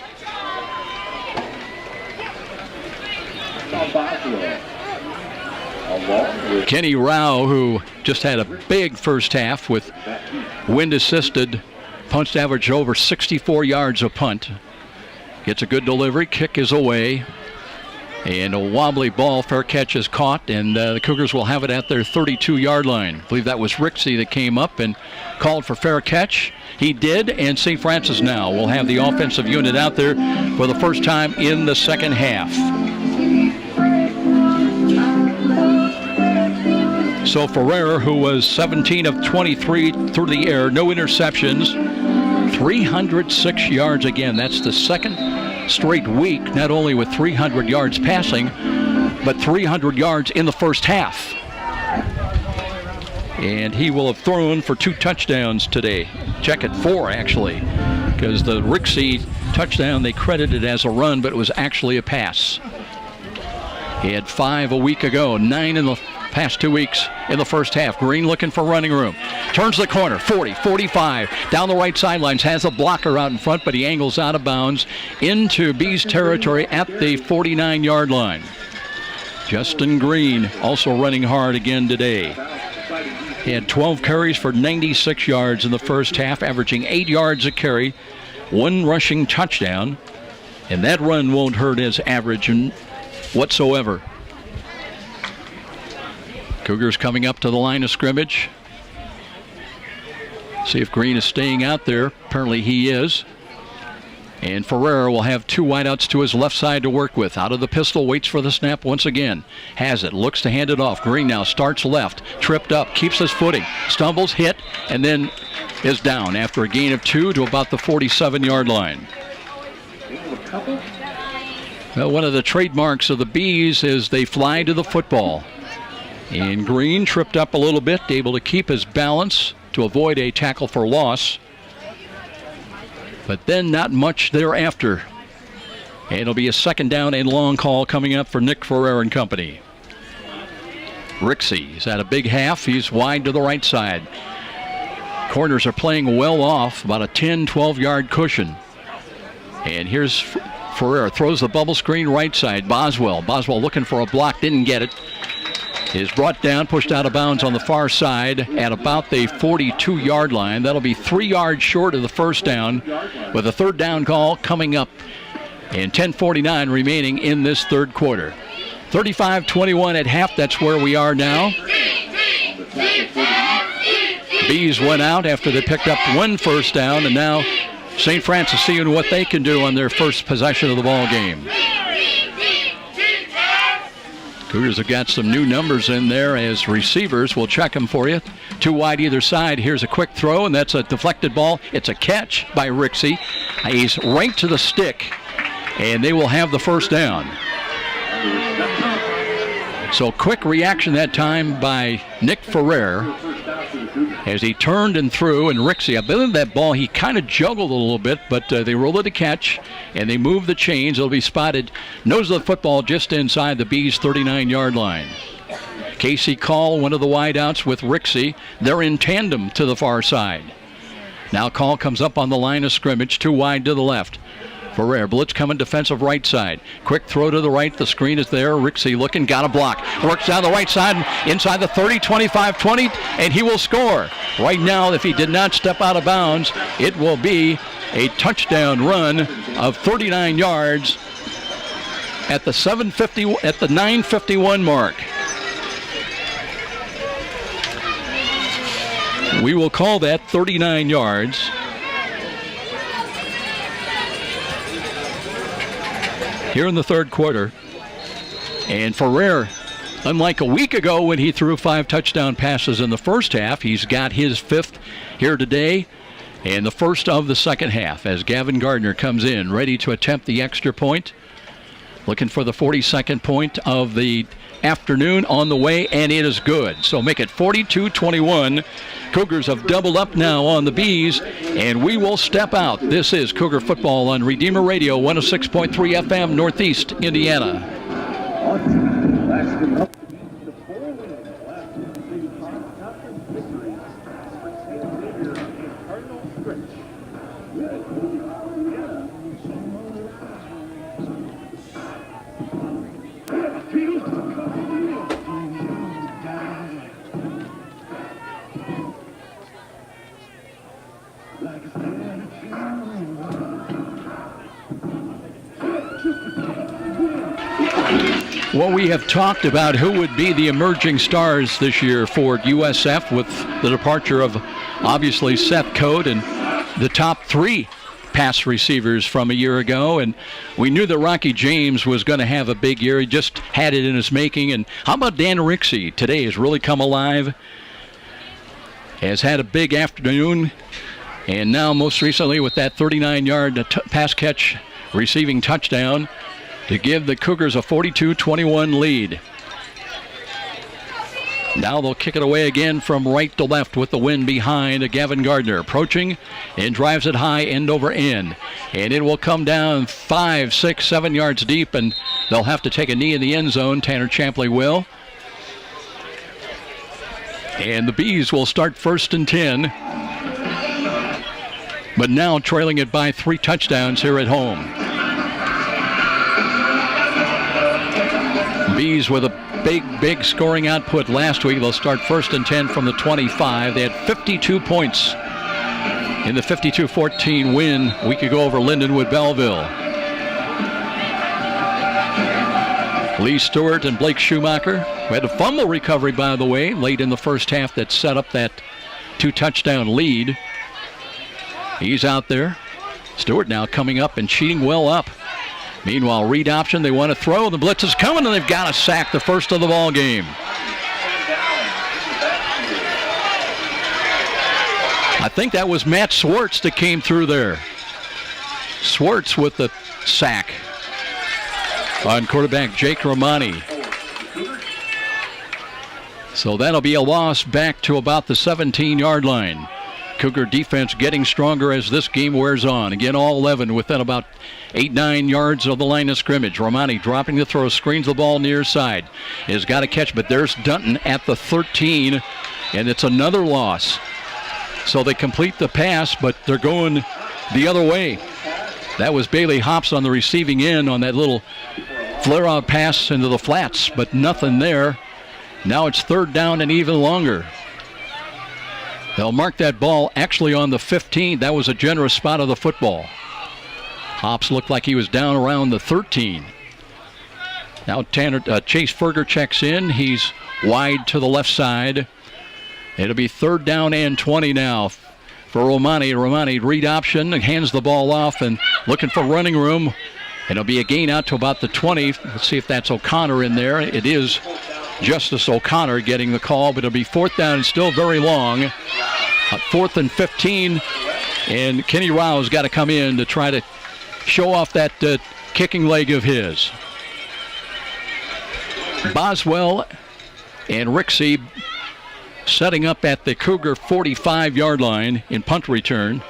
Kenny Rao, who just had a big first half with wind-assisted, punched average over 64 yards a punt. Gets a good delivery, kick is away, and a wobbly ball, fair catch is caught, and the Cougars will have it at their 32-yard line. I believe that was Rixey that came up and called for fair catch. He did, and St. Francis now will have the offensive unit out there for the first time in the second half. So Ferrer, who was 17 of 23 through the air, no interceptions, 306 yards again. That's the second straight week, not only with 300 yards passing, but 300 yards in the first half. And he will have thrown for 2 touchdowns today. Check it, 4 actually, because the Rixey touchdown they credited as a run, but it was actually a pass. He had 5 a week ago, 9 in the past 2 weeks in the first half. Green looking for running room. Turns the corner, 40, 45. Down the right sidelines, has a blocker out in front, but he angles out of bounds into Bees territory at the 49-yard line. Justin Green also running hard again today. He had 12 carries for 96 yards in the first half, averaging 8 yards a carry, 1 rushing touchdown, and that run won't hurt his average whatsoever. Cougars coming up to the line of scrimmage. See if Green is staying out there. Apparently he is. And Ferrer will have 2 wideouts to his left side to work with. Out of the pistol, waits for the snap once again. Has it, looks to hand it off. Green now starts left, tripped up, keeps his footing, stumbles, hit, and then is down after a gain of 2 to about the 47-yard line. Well, one of the trademarks of the Bees is they fly to the football. And Green tripped up a little bit, able to keep his balance to avoid a tackle for loss. But then not much thereafter. And it'll be a 2nd down and long call coming up for Nick Ferrer and company. Rixey's had a big half. He's wide to the right side. Corners are playing well off, about a 10, 12-yard cushion. And here's Ferrer, throws the bubble screen right side. Boswell looking for a block, didn't get it. Is brought down, pushed out of bounds on the far side at about the 42-yard line. That'll be 3 yards short of the first down, with a 3rd down call coming up and 10:49 remaining in this 3rd quarter. 35-21 at half, that's where we are now. Bees went out after they picked up 1 first down, and now St. Francis seeing what they can do on their first possession of the ball game. Cougars have got some new numbers in there as receivers. We'll check them for you. 2 wide either side. Here's a quick throw, and that's a deflected ball. It's a catch by Rixey. He's right to the stick, and they will have the first down. So quick reaction that time by Nick Ferrer as he turned and threw, and Rixey, I believe that ball, he kind of juggled a little bit, but they rolled it to catch, and they move the chains. It'll be spotted nose of the football just inside the Bees' 39-yard line. Casey Call, one of the wideouts with Rixey. They're in tandem to the far side. Now Call comes up on the line of scrimmage, 2 wide to the left. Ferrer, blitz coming defensive right side. Quick throw to the right, the screen is there. Rixey looking, got a block. Works down the right side, inside the 30, 25, 20, and he will score. Right now, if he did not step out of bounds, it will be a touchdown run of 39 yards at the 9:51 mark. We will call that 39 yards. Here in the 3rd quarter. And Ferrer, unlike a week ago when he threw 5 touchdown passes in the first half, he's got his 5th here today. And the first of the second half as Gavin Gardner comes in, ready to attempt the extra point. Looking for the 42nd point of the afternoon on the way, and it is good. So make it 42-21. Cougars have doubled up now on the Bees, and we will step out. This is Cougar Football on Redeemer Radio, 106.3 FM, Northeast Indiana. Well, we have talked about who would be the emerging stars this year for USF with the departure of, obviously, Seth Code and the top three pass receivers from a year ago. And we knew that Rocky James was going to have a big year. He just had it in his making. And how about Dan Rixey? Today has really come alive. Has had a big afternoon. And now most recently with that 39-yard pass catch receiving touchdown to give the Cougars a 42-21 lead. Now they'll kick it away again from right to left with the wind behind. Gavin Gardner approaching and drives it high end over end. And it will come down 5, 6, 7 yards deep, and they'll have to take a knee in the end zone. Tanner Champley will. And the Bees will start 1st and 10. But now trailing it by 3 touchdowns here at home. Bees with a big scoring output last week. They'll start 1st and 10 from the 25. They had 52 points in the 52-14 win a week ago over Lindenwood Belleville. Lee Stewart and Blake Schumacher, who had a fumble recovery, by the way, late in the first half that set up that 2-touchdown lead. He's out there. Stewart now coming up and cheating well up. Meanwhile, read option, they want to throw. The blitz is coming, and they've got a sack, the first of the ball game. I think that was Matt Swartz that came through there. Swartz with the sack on quarterback Jake Romani. So that'll be a loss back to about the 17-yard line. Cougar defense getting stronger as this game wears on. Again, all 11 within about 8-9 yards of the line of scrimmage. Romani dropping the throw, screens the ball near side. Has got a catch, but there's Dunton at the 13, and it's another loss. So they complete the pass, but they're going the other way. That was Bailey Hops on the receiving end on that little flare-out pass into the flats, but nothing there. Now it's 3rd down and even longer. They'll mark that ball actually on the 15. That was a generous spot of the football. Hops looked like he was down around the 13. Now Chase Ferger checks in. He's wide to the left side. It'll be 3rd down and 20 now for Romani. Romani read option, hands the ball off and looking for running room. It'll be a gain out to about the 20. Let's see if that's O'Connor in there. It is Justice O'Connor getting the call, but it'll be 4th down and still very long. 4th and 15, and Kenny Rao's got to come in to try to show off that kicking leg of his. Boswell and Rixey setting up at the Cougar 45-yard line in punt return.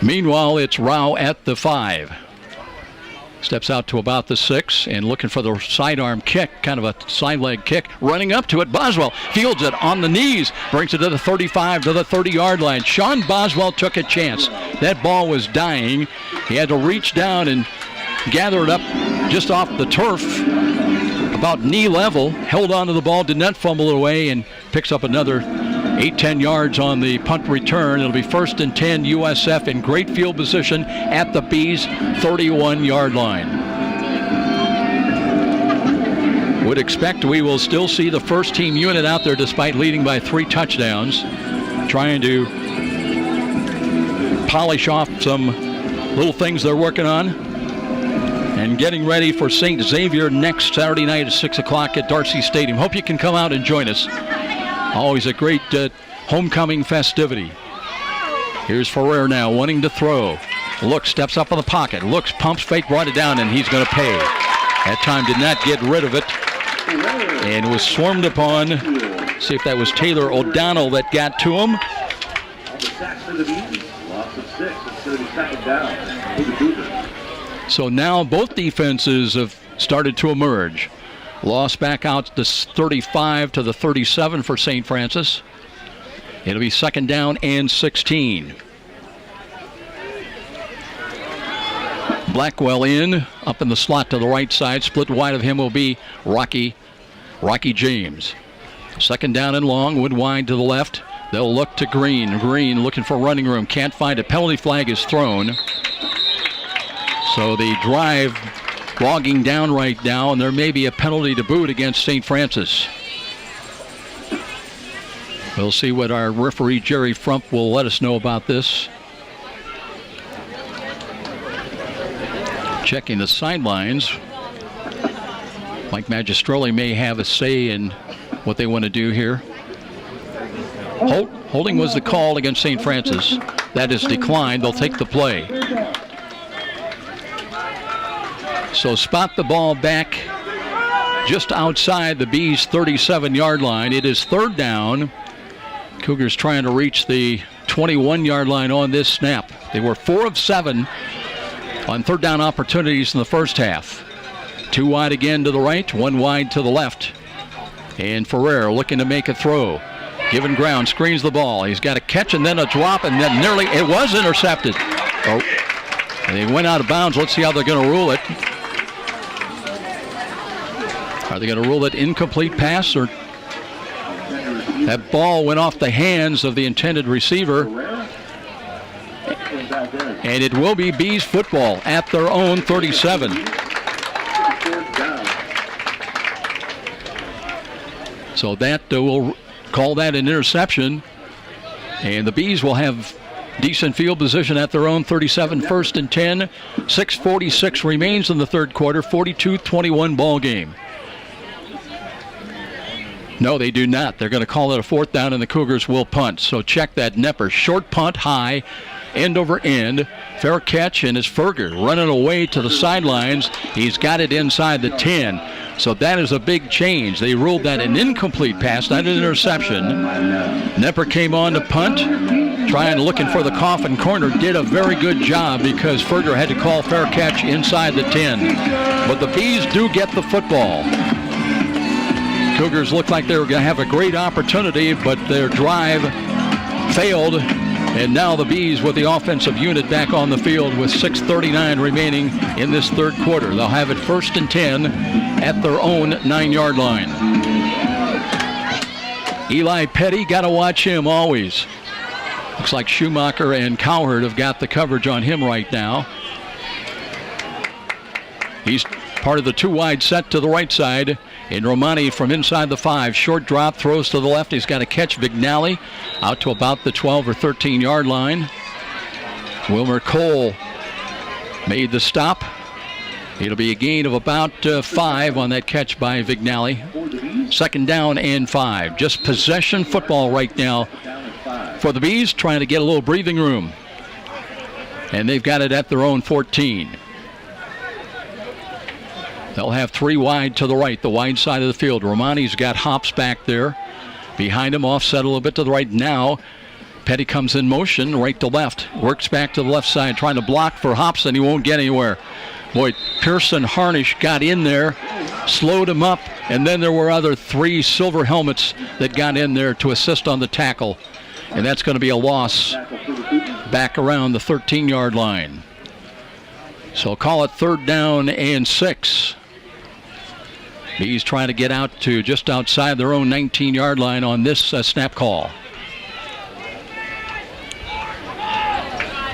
Meanwhile, it's Rao at the 5. Steps out to about the 6 and looking for the sidearm kick, kind of a side leg kick. Running up to it, Boswell fields it on the knees, brings it to the 35, to the 30-yard line. Sean Boswell took a chance. That ball was dying. He had to reach down and gather it up just off the turf, about knee level. Held onto the ball, did not fumble it away, and picks up another 8-10 yards on the punt return. It'll be 1st and 10 USF in great field position at the Bees 31-yard line. Would expect we will still see the first team unit out there despite leading by 3 touchdowns, trying to polish off some little things they're working on and getting ready for St. Xavier next Saturday night at 6 o'clock at Darcy Stadium. Hope you can come out and join us. Always a great homecoming festivity. Here's Ferrer now wanting to throw. Looks, steps up in the pocket. Looks, pumps fake, brought it down, and he's going to pay. That time did not get rid of it. And was swarmed upon. See if that was Taylor O'Donnell that got to him. So now both defenses have started to emerge. Loss back out to 35 to the 37 for St. Francis. It'll be 2nd down and 16. Blackwell in, up in the slot to the right side. Split wide of him will be Rocky James. 2nd down and long, Wood wide to the left. They'll look to Green. Green looking for running room. Can't find it. Penalty flag is thrown. So the drive bogging down right now, and there may be a penalty to boot against St. Francis. We'll see what our referee Jerry Frump will let us know about this. Checking the sidelines. Mike Magistrelli may have a say in what they want to do here. Holding was the call against St. Francis. That is declined. They'll take the play. So spot the ball back just outside the Bees' 37-yard line. It is 3rd down. Cougars trying to reach the 21-yard line on this snap. They were 4 of 7 on 3rd down opportunities in the first half. 2 wide again to the right, 1 wide to the left. And Ferrer looking to make a throw. Given ground, screens the ball. He's got a catch and then a drop, and then nearly it was intercepted. Oh, they went out of bounds. Let's see how they're going to rule it. Are they going to rule it incomplete pass, or that ball went off the hands of the intended receiver? And it will be Bees football at their own 37. So that will call that an interception. And the Bees will have decent field position at their own 37, 1st and 10. 6:46 remains in the 3rd quarter, 42-21 ball game. No, they do not. They're going to call it a 4th down, and the Cougars will punt. So check that Nepper. Short punt, high, end over end. Fair catch, and it's Ferger running away to the sidelines. He's got it inside the 10. So that is a big change. They ruled that an incomplete pass, not an interception. Nepper came on to punt, trying looking for the coffin corner. Did a very good job because Ferger had to call fair catch inside the 10. But the Bees do get the football. Cougars looked like they were going to have a great opportunity, but their drive failed. And now the Bees with the offensive unit back on the field with 6:39 remaining in this 3rd quarter. They'll have it 1st and 10 at their own 9-yard line. Eli Petty, got to watch him always. Looks like Schumacher and Cowherd have got the coverage on him right now. He's part of the 2-wide set to the right side. And Romani from inside the 5. Short drop, throws to the left. He's got to catch Vignali out to about the 12 or 13-yard line. Wilmer Cole made the stop. It'll be a gain of about 5 on that catch by Vignali. 2nd down and 5. Just possession football right now for the Bees, trying to get a little breathing room. And they've got it at their own 14. They'll have 3 wide to the right, the wide side of the field. Romani's got Hops back there. Behind him, offset a little bit to the right now. Petty comes in motion, right to left. Works back to the left side, trying to block for Hops, and he won't get anywhere. Boy, Pearson Harnish got in there, slowed him up, and then there were other 3 silver helmets that got in there to assist on the tackle. And that's going to be a loss back around the 13-yard line. So call it 3rd down and 6. Bees trying to get out to just outside their own 19-yard line on this snap call.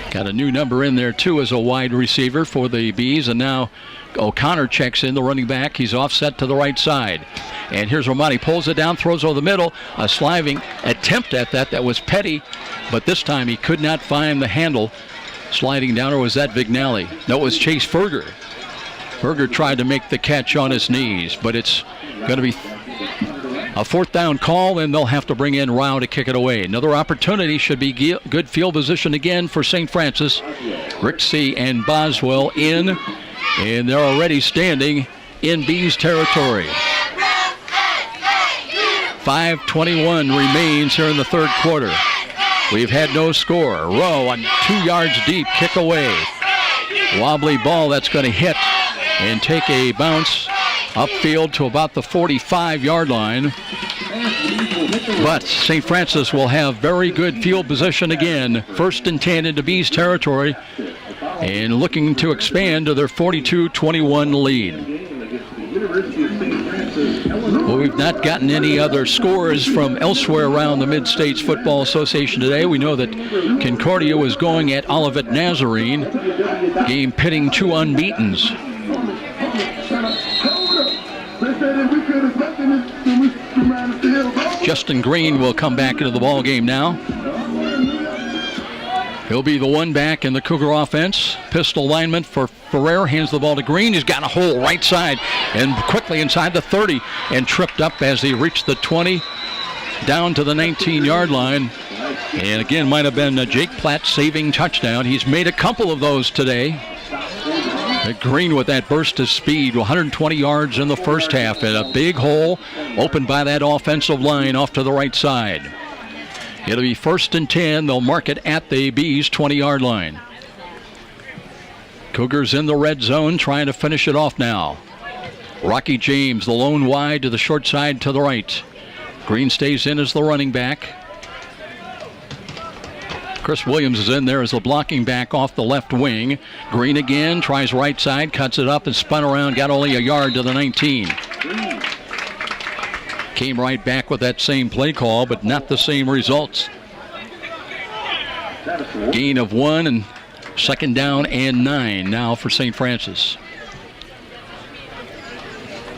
Got a new number in there, too, as a wide receiver for the Bees. And now O'Connor checks in, the running back. He's offset to the right side. And here's Romani. Pulls it down, throws over the middle. A sliding attempt at that. That was Petty. But this time he could not find the handle. Sliding down, or was that Vignali? No, it was Chase Ferger. Ferger tried to make the catch on his knees, but it's going to be A fourth down call, and they'll have to bring in Rao to kick it away. Another opportunity, should be good field position again for St. Francis. Rixey and Boswell in, and they're already standing in Bees territory. 5:21 remains here in the third quarter. We've had no score. Rowe on 2 yards deep, kick away. Wobbly ball that's going to hit and take a bounce upfield to about the 45-yard line. But St. Francis will have very good field position again. 1st and 10 into Bees territory and looking to expand to their 42-21 lead. Well, we've not gotten any other scores from elsewhere around the Mid-States Football Association today. We know that Concordia was going at Olivet Nazarene, game pitting 2 unbeatens. Justin Green will come back into the ball game now. He'll be the one back in the Cougar offense. Pistol alignment for Ferrer, hands the ball to Green. He's got a hole right side and quickly inside the 30 and tripped up as he reached the 20 down to the 19-yard line. And again, might have been Jake Platt's saving touchdown. He's made a couple of those today. Green with that burst of speed, 120 yards in the first half, and a big hole opened by that offensive line off to the right side. It'll be 1st and 10. They'll mark it at the Bees 20-yard line. Cougars in the red zone trying to finish it off now. Rocky James, the lone wide to the short side to the right. Green stays in as the running back. Chris Williams is in there as the blocking back off the left wing. Green again, tries right side, cuts it up and spun around, got only a yard to the 19. Came right back with that same play call, but not the same results. Gain of 1 and 2nd down and 9 now for St. Francis.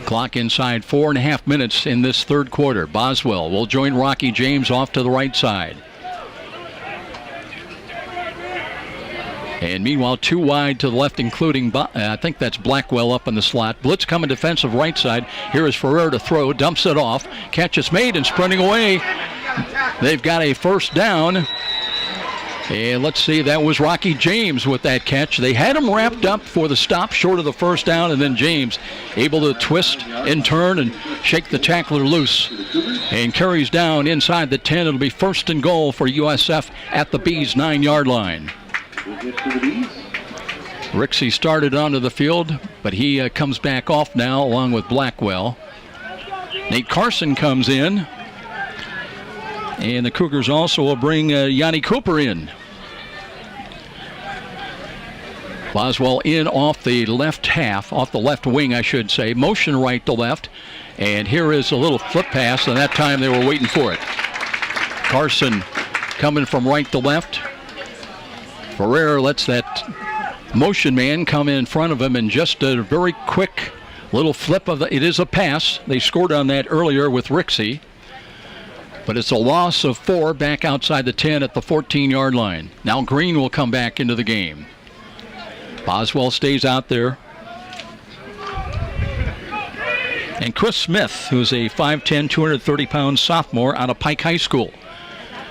Clock inside 4.5 minutes in this third quarter. Boswell will join Rocky James off to the right side. And meanwhile, 2 wide to the left, including, I think that's Blackwell up in the slot. Blitz coming defensive right side. Here is Ferrer to throw, dumps it off. Catch is made and sprinting away. They've got a 1st down. And let's see, that was Rocky James with that catch. They had him wrapped up for the stop short of the 1st down, and then James able to twist and turn and shake the tackler loose. And carries down inside the 10. It'll be 1st and goal for USF at the Bees 9-yard line. Rixey started onto the field, but he comes back off now along with Blackwell. Nate Carson comes in, and the Cougars also will bring Yanni Cooper in. Boswell in off the left half, off the left wing, I should say. Motion right to left, and here is a little flip pass, and that time they were waiting for it. Carson coming from right to left. Ferrer lets that motion man come in front of him, and just a very quick little flip of it is a pass. They scored on that earlier with Rixey, but it's a loss of 4 back outside the 10 at the 14-yard line. Now Green will come back into the game. Boswell stays out there. And Chris Smith, who's a 5'10", 230-pound sophomore out of Pike High School,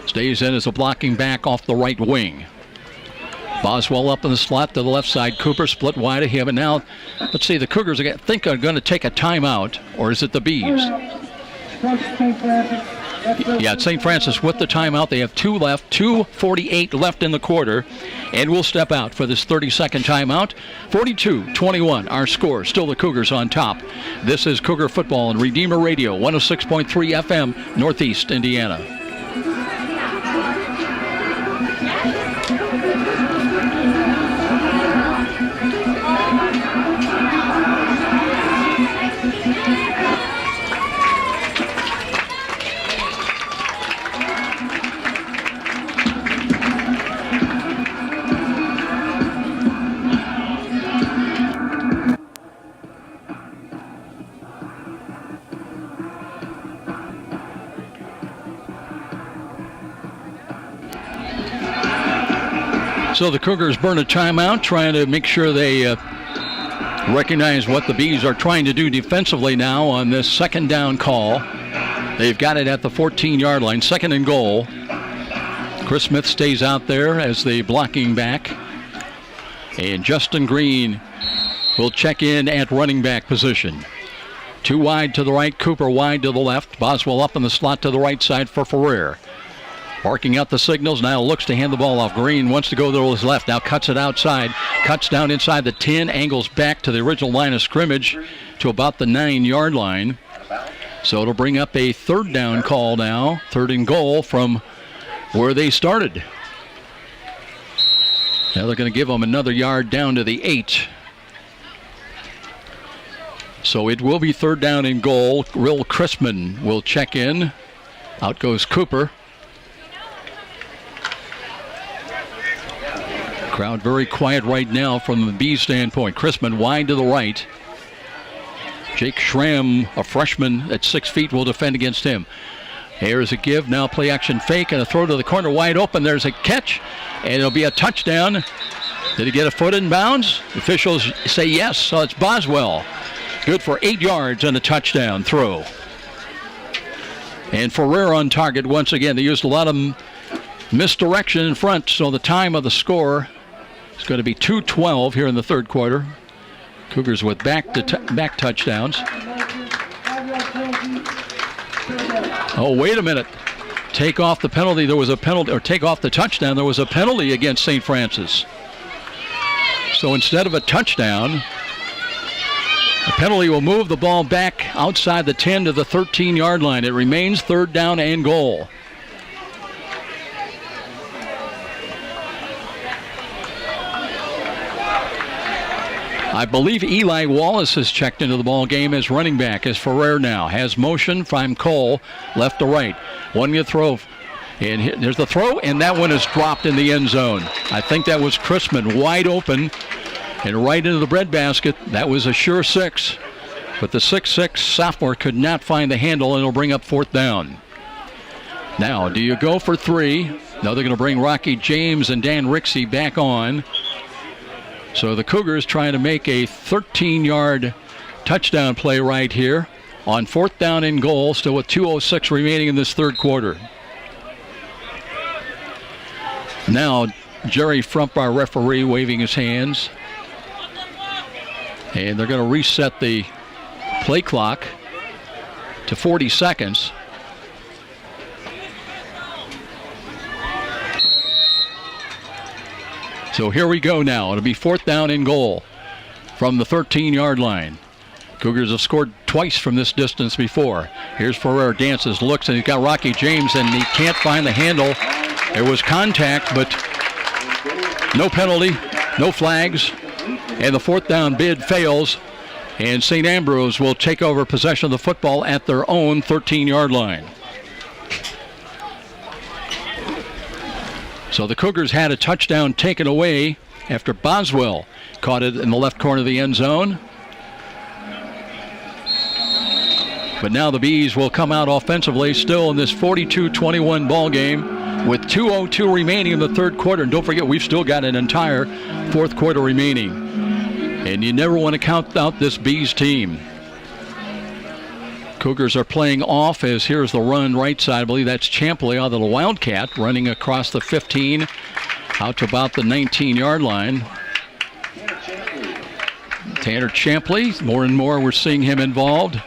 stays in as a blocking back off the right wing. Boswell up in the slot to the left side. Cooper split wide of him. And now, let's see, the Cougars I think are going to take a timeout, or is it the Bees? Yeah, it's St. Francis with the timeout. They have 2 left, 2:48 left in the quarter, and we'll step out for this 30-second timeout. 42-21, our score. Still the Cougars on top. This is Cougar Football on Redeemer Radio, 106.3 FM, Northeast Indiana. So the Cougars burn a timeout, trying to make sure they recognize what the Bees are trying to do defensively now on this 2nd down call. They've got it at the 14-yard line, 2nd and goal. Chris Smith stays out there as the blocking back. And Justin Green will check in at running back position. 2 wide to the right, Cooper wide to the left. Boswell up in the slot to the right side for Ferrer. Barking out the signals, now looks to hand the ball off. Green wants to go to his left, now cuts it outside. Cuts down inside the 10, angles back to the original line of scrimmage to about the 9-yard line. So it'll bring up a 3rd down call now, 3rd and goal from where they started. Now they're going to give them another yard down to the 8. So it will be 3rd down and goal. Will Crispin will check in. Out goes Cooper. Crowd very quiet right now from the Bees standpoint. Crispin wide to the right. Jake Schramm, a freshman at 6 feet, will defend against him. Here's a give, now play action fake and a throw to the corner wide open. There's a catch and it'll be a touchdown. Did he get a foot in bounds? Officials say yes, so it's Boswell. Good for 8 yards and a touchdown throw. And Ferrer on target once again. They used a lot of misdirection in front, so the time of the score is going to be 2:12 here in the 3rd quarter. Cougars with back touchdowns. Oh, wait a minute. Take off the penalty. There was a penalty, or take off the touchdown. There was a penalty against St. Francis. So instead of a touchdown, the penalty will move the ball back outside the 10 to the 13-yard line. It remains 3rd down and goal. I believe Eli Wallace has checked into the ball game as running back, as Ferrer now has motion from Cole left to right. One good throw, and there's the throw, and that one is dropped in the end zone. I think that was Crispin wide open and right into the breadbasket. That was a sure 6, but the 6'6" sophomore could not find the handle, and it'll bring up 4th down. Now, do you go for 3? No, they're going to bring Rocky James and Dan Rixey back on. So the Cougars trying to make a 13-yard touchdown play right here on 4th down and goal, still with 2:06 remaining in this 3rd quarter. Now Jerry Frump, our referee, waving his hands. And they're going to reset the play clock to 40 seconds. So here we go now. It'll be 4th down and goal from the 13-yard line. Cougars have scored twice from this distance before. Here's Ferrer, dances, looks, and he's got Rocky James, and he can't find the handle. There was contact, but no penalty, no flags, and the 4th down bid fails, and St. Ambrose will take over possession of the football at their own 13-yard line. So the Cougars had a touchdown taken away after Boswell caught it in the left corner of the end zone. But now the Bees will come out offensively still in this 42-21 ball game with 2:02 remaining in the 3rd quarter. And don't forget, we've still got an entire 4th quarter remaining. And you never want to count out this Bees team. Cougars are playing off as here's the run right side. I believe that's Champley out of the Wildcat running across the 15 out to about the 19-yard line. Tanner Champley, more and more we're seeing him involved.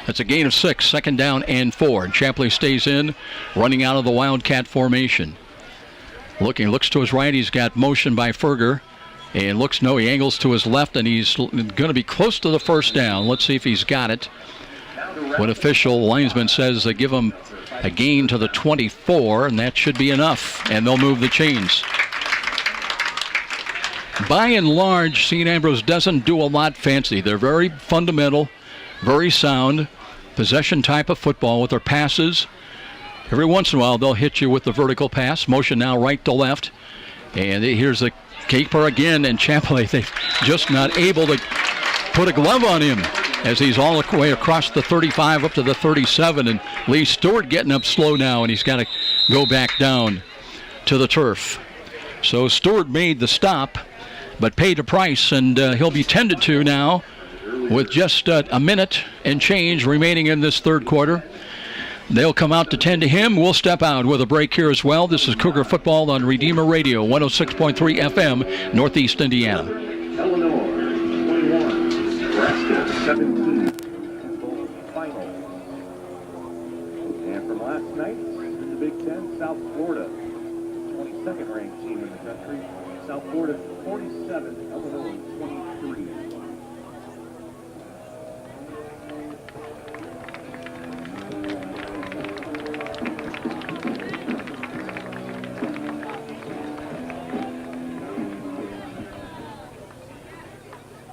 That's a gain of 6, 2nd down and 4. And Champley stays in, running out of the Wildcat formation. Looks to his right, he's got motion by Ferger. And he angles to his left, and he's going to be close to the 1st down. Let's see if he's got it. What official linesman says they give him a gain to the 24, and that should be enough. And they'll move the chains. By and large, St. Ambrose doesn't do a lot fancy. They're very fundamental, very sound, possession type of football with their passes. Every once in a while, they'll hit you with the vertical pass. Motion now right to left. And here's the keeper again, and Champley, they're just not able to put a glove on him as he's all the way across the 35 up to the 37. And Lee Stewart getting up slow now, and he's got to go back down to the turf. So Stewart made the stop, but paid a price, and he'll be tended to now with just a minute and change remaining in this third quarter. They'll come out to tend to him. We'll step out with a break here as well. This is Cougar Football on Redeemer Radio, 106.3 FM, Northeast Indiana. Eleanor, 21. Nebraska, 17. Final. And from last night, in the Big Ten, South Florida, 22nd ranked team in the country. South Florida, 47. Illinois, 23.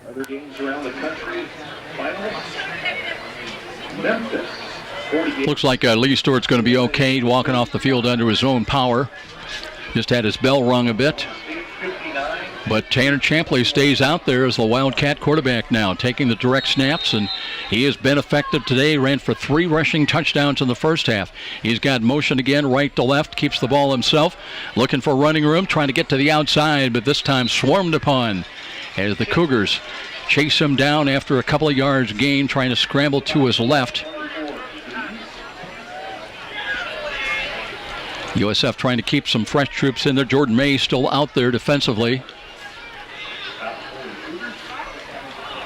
Other games around the country. Finals. Memphis. 48. Looks like Lee Stewart's going to be okay, walking off the field under his own power. Just had his bell rung a bit. But Tanner Champley stays out there as the Wildcat quarterback now, taking the direct snaps, and he has been effective today. Ran for 3 rushing touchdowns in the first half. He's got motion again, right to left, keeps the ball himself, looking for running room, trying to get to the outside, but this time swarmed upon as the Cougars chase him down after a couple of yards gain, trying to scramble to his left. USF trying to keep some fresh troops in there. Jordan May still out there defensively.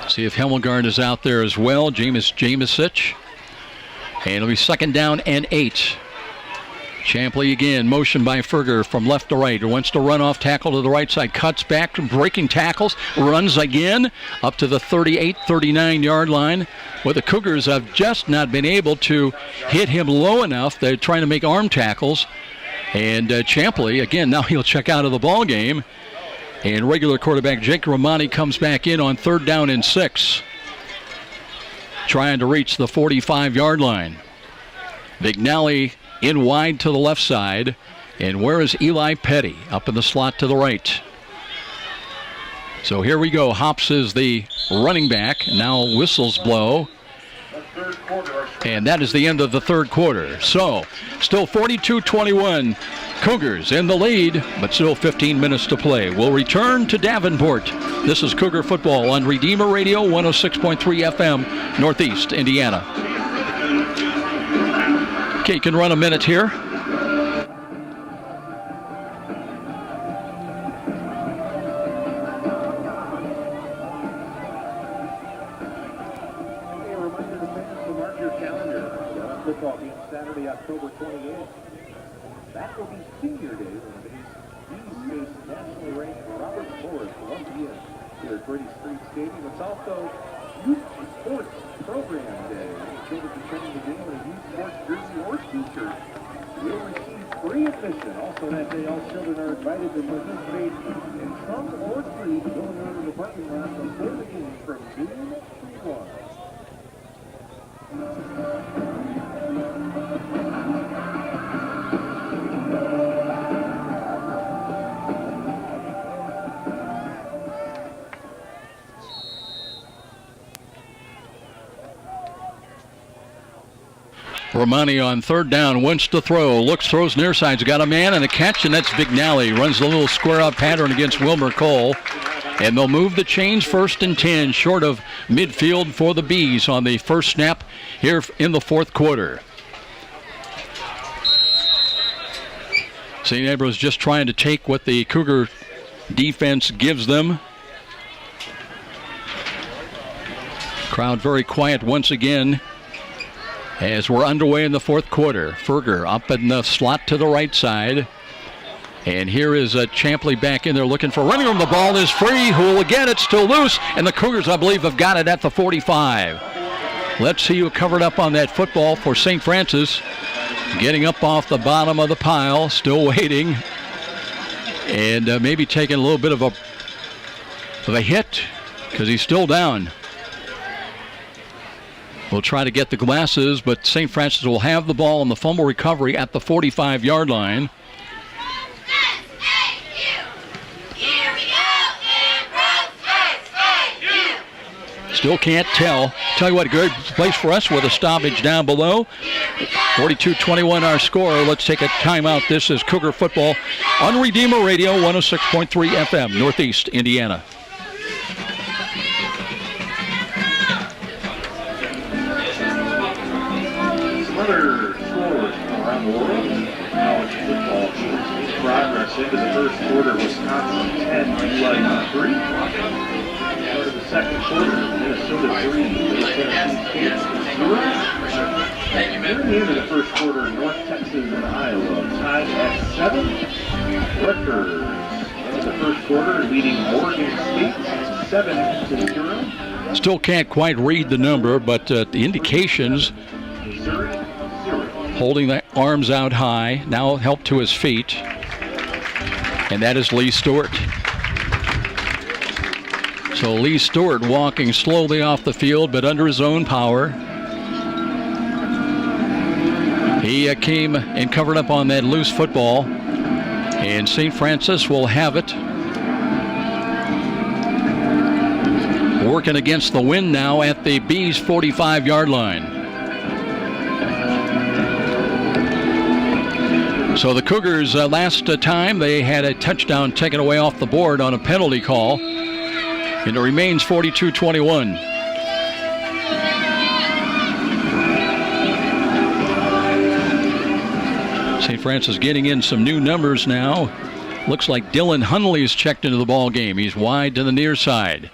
See if Hemmelgarn is out there as well. Jamesic. And it'll be 2nd down and 8. Champley again, motion by Ferger from left to right. Wants to run off tackle to the right side. Cuts back, breaking tackles. Runs again up to the 38, 39-yard line. Where the Cougars have just not been able to hit him low enough. They're trying to make arm tackles. And Champley, again, now he'll check out of the ball game. And regular quarterback Jake Romani comes back in on 3rd down and 6. Trying to reach the 45-yard line. Vignali in wide to the left side. And where is Eli Petty? Up in the slot to the right. So here we go. Hops is the running back. Now whistles blow. And that is the end of the third quarter. So still 42-21. Cougars in the lead, but still 15 minutes to play. We'll return to Davenport. This is Cougar Football on Redeemer Radio, 106.3 FM, Northeast Indiana. Okay, can run a minute here. Football game Saturday, October 28th. That will be senior day when the Bees face nationally ranked Robert Morris once again here at Brady Street Stadium. It's also Youth Sports Program Day. Children attending the game in a youth sports jersey or t-shirt will receive free admission. Also that day, all children are invited to participate in trunk or treat going on in the parking lot before the game from noon to 1. Romani on 3rd down, wants to throw, looks, throws near side's got a man and a catch, and that's Vignali. Runs a little square out pattern against Wilmer Cole. And they'll move the chains 1st and 10 short of midfield for the Bees on the first snap here in the fourth quarter. St. Ambrose just trying to take what the Cougar defense gives them. Crowd very quiet once again as we're underway in the fourth quarter. Ferger up in the slot to the right side. And here is Champley back in there looking for running room. The ball is free. Who will get it? Still loose. And the Cougars, I believe, have got it at the 45. Let's see who covered up on that football for St. Francis. Getting up off the bottom of the pile. Still waiting. And maybe taking a little bit of a hit because he's still down. We'll try to get the glasses, but St. Francis will have the ball on the fumble recovery at the 45-yard line. Still can't tell. Tell you what, a good place for us with a stoppage down below. 42-21 our score. Let's take a timeout. This is Cougar Football on Redeemer Radio, 106.3 FM, Northeast Indiana. into the first quarter, Wisconsin 10, USF 3. Start of the second quarter, Minnesota 3, Tennessee State 0. Near the end of the first quarter, North Texas and Iowa tied at 7. Rutgers into the first quarter, leading Oregon State 7-0. Still can't quite read the number, but the indications, Missouri 0. holding the arms out high, now helped to his feet, and that is Lee Stewart. So Lee Stewart walking slowly off the field, but under his own power. He came and covered up on that loose football, and St. Francis will have it. Working against the wind now at the Bees 45-yard line. So the Cougars last time they had a touchdown taken away off the board on a penalty call, and it remains 42-21. St. Francis getting in some new numbers now. Looks like Dylan Hunley's checked into the ball game. He's wide to the near side.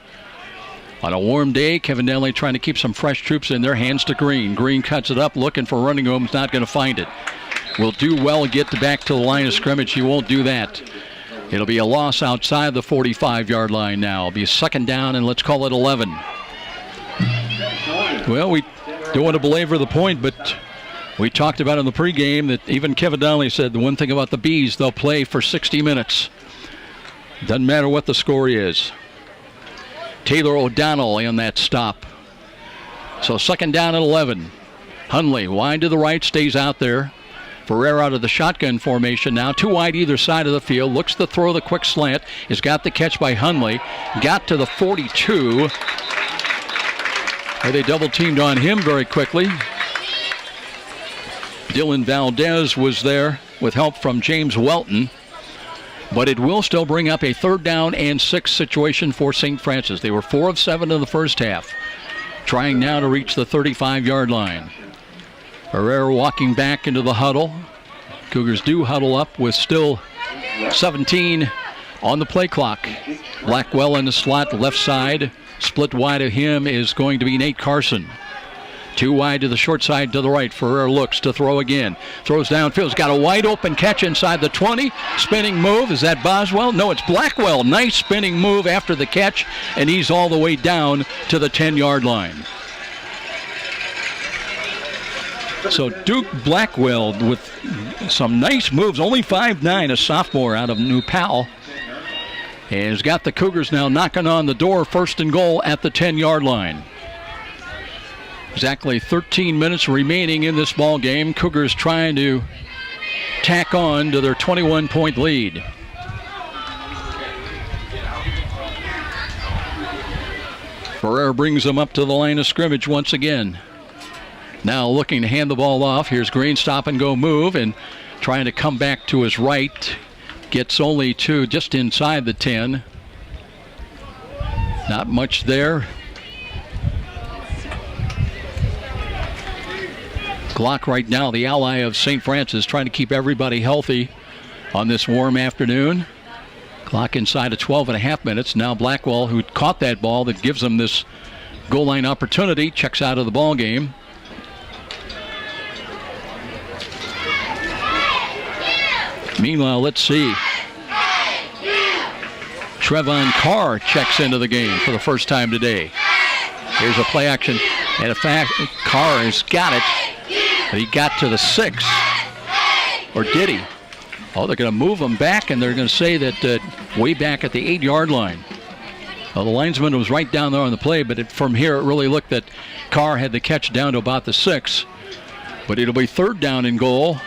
On a warm day, Kevin Denley trying to keep some fresh troops in their hands to Green. Green cuts it up, looking for running room. He's not going to find it. Will do well get back to the line of scrimmage. He won't do that. It'll be a loss outside the 45-yard line now. It'll be a second down, and let's call it 11. Well, we don't want to belabor the point, but we talked about in the pregame that even Kevin Donnelly said the one thing about the Bees, they'll play for 60 minutes. Doesn't matter what the score is. Taylor O'Donnell on that stop. So second down at 11. Hunley wide to the right, stays out there. Ferrer out of the shotgun formation now. Too wide either side of the field. Looks to throw the quick slant. Has got the catch by Hunley. Got to the 42. They double teamed on him very quickly. Dylan Valdez was there with help from James Welton. But it will still bring up a 3rd down and 6 situation for St. Francis. They were 4 of 7 in the first half. Trying now to reach the 35-yard line. Herrera walking back into the huddle. Cougars do huddle up with still 17 on the play clock. Blackwell in the slot left side. Split wide of him is going to be Nate Carson. Too wide to the short side to the right. Ferrer looks to throw again. Throws downfield. He's got a wide open catch inside the 20. Spinning move. Is that Boswell? No, it's Blackwell. Nice spinning move after the catch, and he's all the way down to the 10-yard line. So Duke Blackwell with some nice moves. Only 5'9", a sophomore out of New Pal. And has got the Cougars now knocking on the door. 1st and goal at the 10-yard line. Exactly 13 minutes remaining in this ball game. Cougars trying to tack on to their 21-point lead. Ferrer brings them up to the line of scrimmage once again. Now looking to hand the ball off. Here's Green, stop and go move, and trying to come back to his right. Gets only to just inside the 10. Not much there. Glock right now, the ally of St. Francis, trying to keep everybody healthy on this warm afternoon. Clock inside of 12.5 minutes. Now Blackwell, who caught that ball that gives them this goal line opportunity, checks out of the ball game. Meanwhile, let's see. Trevon Carr checks into the game for the first time today. Here's a play action. And in fact, Carr has got it. But he got to the 6. Or did he? Oh, they're going to move him back, and they're going to say that way back at the 8-yard line. Well, the linesman was right down there on the play, but from here it really looked that Carr had the catch down to about the 6. But it'll be 3rd down and goal.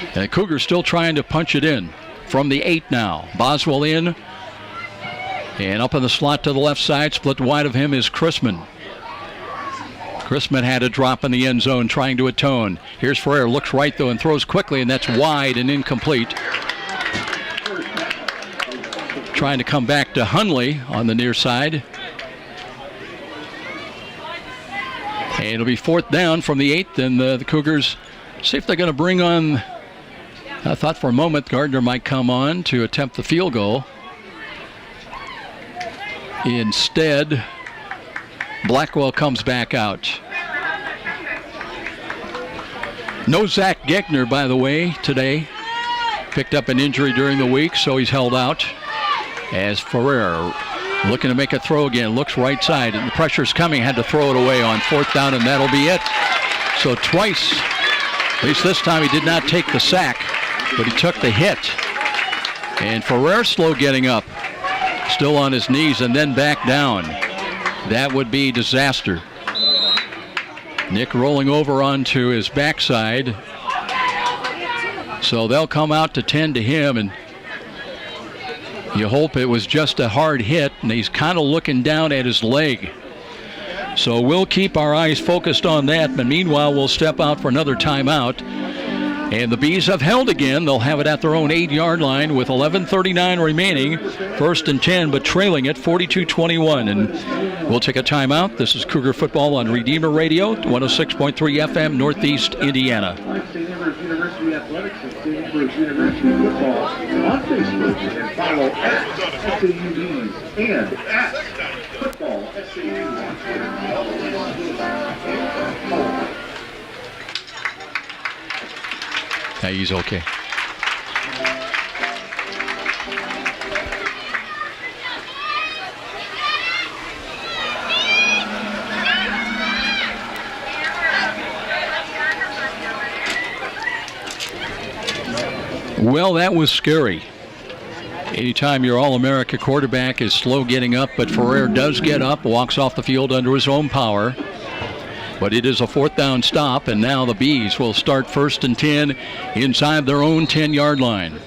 And the Cougars still trying to punch it in from the 8 now. Boswell in. And up in the slot to the left side, split wide of him is Chrisman. Chrisman had a drop in the end zone trying to atone. Here's Ferrer, looks right though and throws quickly, and that's wide and incomplete. Trying to come back to Hunley on the near side. And it'll be 4th down from the 8th, and the Cougars see if they're going to bring on I thought for a moment Gardner might come on to attempt the field goal. Instead, Blackwell comes back out. No Zach Geckner, by the way, today. Picked up an injury during the week, so he's held out. As Ferrer looking to make a throw again, looks right side, and the pressure's coming, had to throw it away on 4th down, and that'll be it. So twice, at least this time, he did not take the sack, but he took the hit. And Ferrer slow getting up, still on his knees, and then back down. That would be disaster. Nick rolling over onto his backside. So they'll come out to tend to him, and you hope it was just a hard hit, and he's kind of looking down at his leg. So we'll keep our eyes focused on that, but meanwhile we'll step out for another timeout. And the Bees have held again. They'll have it at their own 8-yard line with 11:39 remaining. 1st and 10, but trailing it 42-21. And we'll take a timeout. This is Cougar Football on Redeemer Radio, 106.3 FM, Northeast Indiana. St. Ambrose University Athletics and St. Ambrose University Football on Facebook, and follow at SAU Bees and at Football SAU. Yeah, he's okay. Well, that was scary. Anytime your All-America quarterback is slow getting up, but Ferrer does get up, walks off the field under his own power. But it is a 4th down stop, and now the Bees will start 1st and 10 inside their own 10-yard line.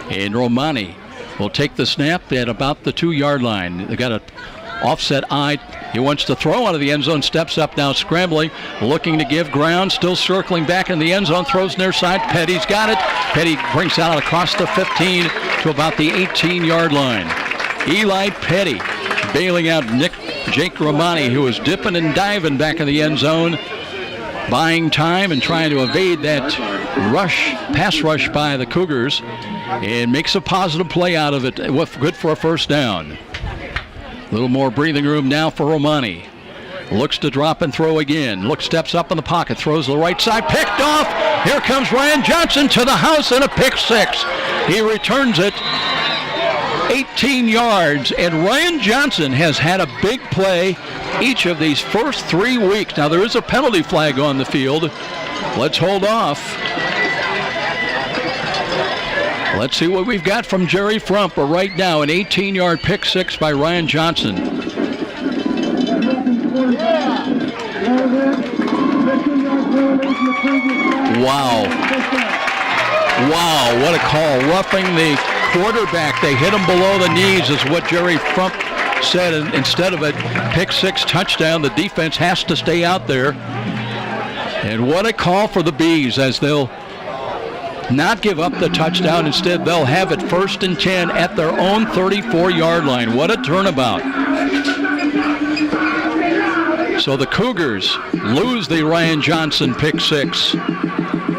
And Romani will take the snap at about the 2-yard line. They got an offset eye. He wants to throw out of the end zone, steps up now, scrambling, looking to give ground, still circling back in the end zone, throws near side. Petty's got it. Petty brings out across the 15 to about the 18-yard line. Eli Petty bailing out Jake Romani, who was dipping and diving back in the end zone, buying time and trying to evade that pass rush by the Cougars, and makes a positive play out of it, good for a 1st down. A little more breathing room now for Romani. Looks to drop and throw again. Steps up in the pocket, throws to the right side, picked off. Here comes Ryan Johnson to the house and a pick 6. He returns it 18 yards, and Ryan Johnson has had a big play each of these first 3 weeks. Now there is a penalty flag on the field. Let's hold off. Let's see what we've got from Jerry Frump. But right now, an 18-yard pick 6 by Ryan Johnson. Wow. Wow, what a call. Roughing the quarterback. They hit him below the knees is what Jerry Frump said. And instead of a pick 6 touchdown, the defense has to stay out there. And what a call for the Bees, as they'll not give up the touchdown. Instead, they'll have it 1st and 10 at their own 34-yard line. What a turnabout. So the Cougars lose the Ryan Johnson pick 6.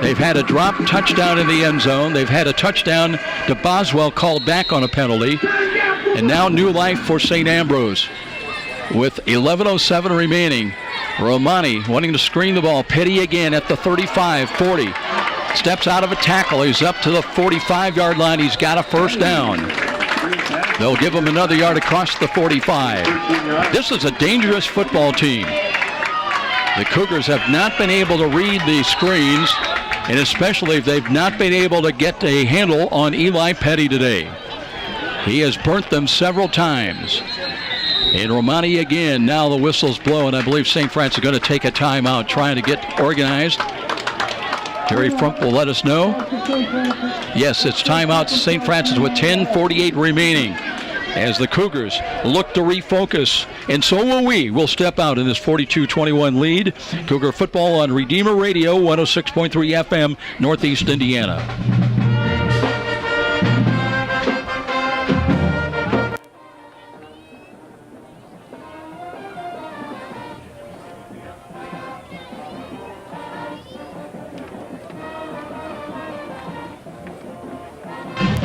They've had a drop touchdown in the end zone. They've had a touchdown to Boswell called back on a penalty. And now new life for St. Ambrose. With 11:07 remaining, Romani wanting to screen the ball. Petty again at the 35, 40. Steps out of a tackle. He's up to the 45-yard line. He's got a 1st down. They'll give him another yard across the 45. This is a dangerous football team. The Cougars have not been able to read the screens, and especially if they've not been able to get a handle on Eli Petty today. He has burnt them several times. And Romani again. Now the whistle's blowing. I believe St. Francis is going to take a timeout, trying to get organized. Terry Frump will let us know. Yes, it's timeout St. Francis with 10:48 remaining as the Cougars look to refocus. And so will we. We'll step out in this 42-21 lead. Cougar Football on Redeemer Radio, 106.3 FM, Northeast Indiana.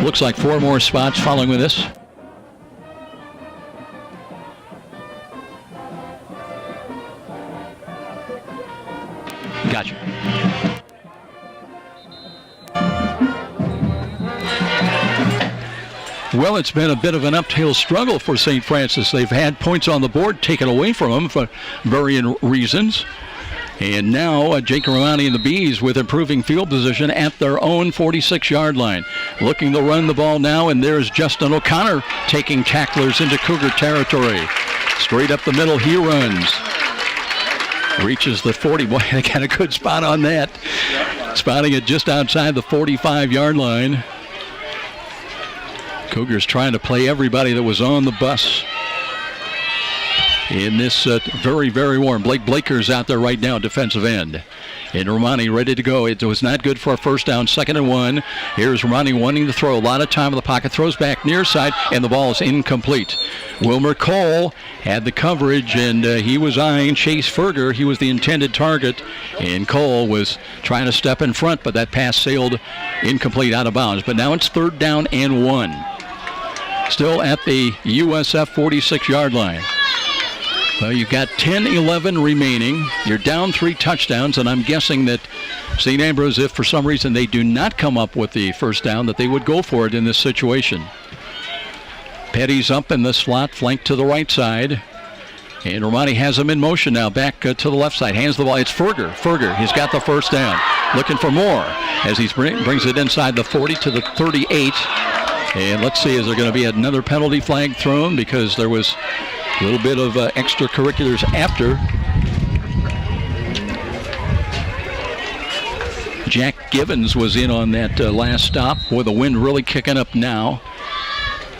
Looks like 4 more spots following with this. Gotcha. Well, it's been a bit of an uphill struggle for St. Francis. They've had points on the board taken away from them for varying reasons. And now Jake Romani and the Bees with improving field position at their own 46-yard line. Looking to run the ball now, and there's Justin O'Connor taking tacklers into Cougar territory. Straight up the middle he runs. Reaches the 40. Boy, they got a good spot on that. Spotting it just outside the 45-yard line. Cougars trying to play everybody that was on the bus in this very, very warm. Blake Blaker's out there right now, defensive end. And Romani ready to go. It was not good for a first down, 2nd and 1. Here's Romani wanting to throw. A lot of time in the pocket. Throws back near side, and the ball is incomplete. Wilmer Cole had the coverage, and he was eyeing Chase Ferger. He was the intended target, and Cole was trying to step in front, but that pass sailed incomplete, out of bounds. But now it's 3rd down and 1. Still at the USF 46-yard line. Well, you've got 10-11 remaining. You're down 3 touchdowns, and I'm guessing that St. Ambrose, if for some reason they do not come up with the first down, that they would go for it in this situation. Petty's up in the slot, flanked to the right side. And Romani has him in motion now, back to the left side. Hands the ball. It's Ferger. He's got the first down. Looking for more as he brings it inside the 40 to the 38. And let's see, is there going to be another penalty flag thrown? Because there was a little bit of extracurriculars after. Jack Givens was in on that last stop. Boy, the wind really kicking up now.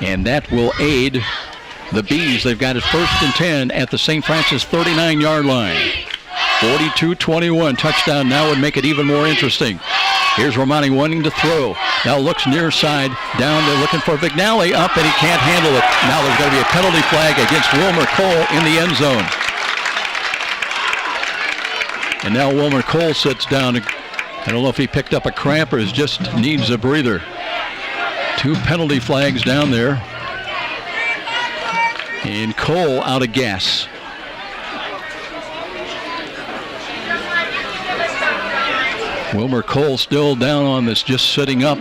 And that will aid the Bees. They've got it 1st and 10 at the St. Francis 39-yard line. 42-21. Touchdown now would make it even more interesting. Here's Romani wanting to throw. Now looks near side. Down there looking for Vignali. Up, and he can't handle it. Now there's going to be a penalty flag against Wilmer Cole in the end zone. And now Wilmer Cole sits down. I don't know if he picked up a cramp or just needs a breather. 2 penalty flags down there. And Cole out of gas. Wilmer Cole still down on this, just sitting up.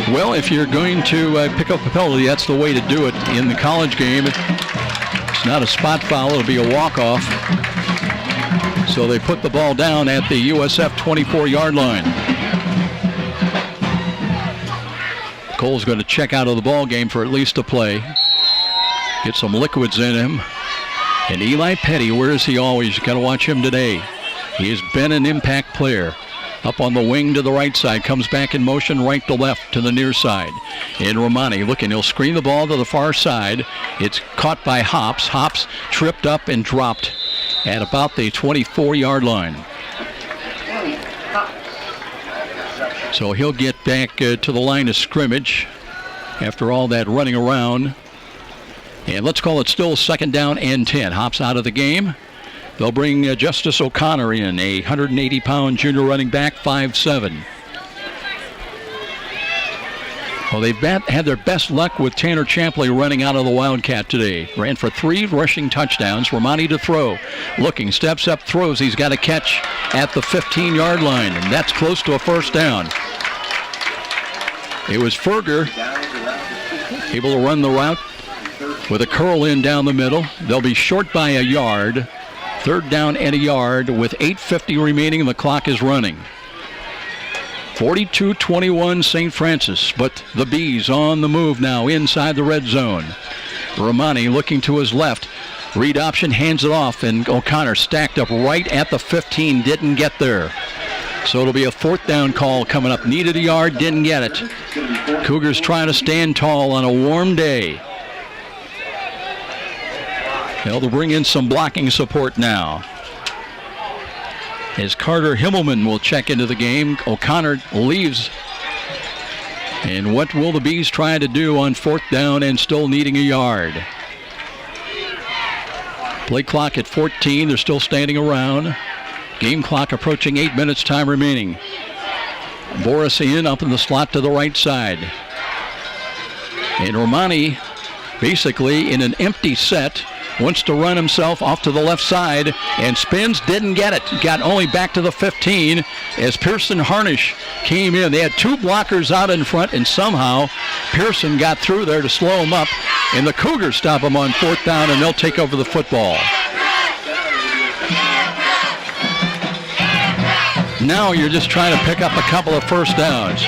Well, if you're going to pick up a penalty, that's the way to do it in the college game. It's not a spot foul, it'll be a walk-off. So they put the ball down at the USF 24-yard line. Cole's going to check out of the ball game for at least a play. Get some liquids in him. And Eli Petty, where is he always? You got to watch him today. He has been an impact player. Up on the wing to the right side, comes back in motion right to left to the near side. And Romani looking, he'll screen the ball to the far side. It's caught by Hops. Hops tripped up and dropped at about the 24-yard line. So he'll get back to the line of scrimmage after all that running around. And let's call it still 2nd down and 10. Hops out of the game. They'll bring Justice O'Connor in, a 180-pound junior running back, 5'7". Well, they've had their best luck with Tanner Champley running out of the Wildcat today. Ran for 3 rushing touchdowns. Romani to throw. Looking, steps up, throws. He's got a catch at the 15-yard line, and that's close to a first down. It was Ferger able to run the route with a curl in down the middle. They'll be short by a yard. 3rd down and a yard with 8:50 remaining and the clock is running. 42-21 St. Francis, but the Bees on the move now inside the red zone. Romani looking to his left. Read option, hands it off, and O'Connor stacked up right at the 15, didn't get there. So it'll be a 4th down call coming up. Needed a yard, didn't get it. Cougars trying to stand tall on a warm day. They'll bring in some blocking support now. As Carter Himmelman will check into the game, O'Connor leaves. And what will the Bees try to do on 4th down and still needing a yard? Play clock at 14. They're still standing around. Game clock approaching 8 minutes, time remaining. Boris in up in the slot to the right side. And Romani, basically in an empty set, wants to run himself off to the left side and spins, didn't get it. Got only back to the 15 as Pearson Harnish came in. They had two blockers out in front, and somehow Pearson got through there to slow him up, and the Cougars stop him on 4th down, and they'll take over the football. Now you're just trying to pick up a couple of first downs.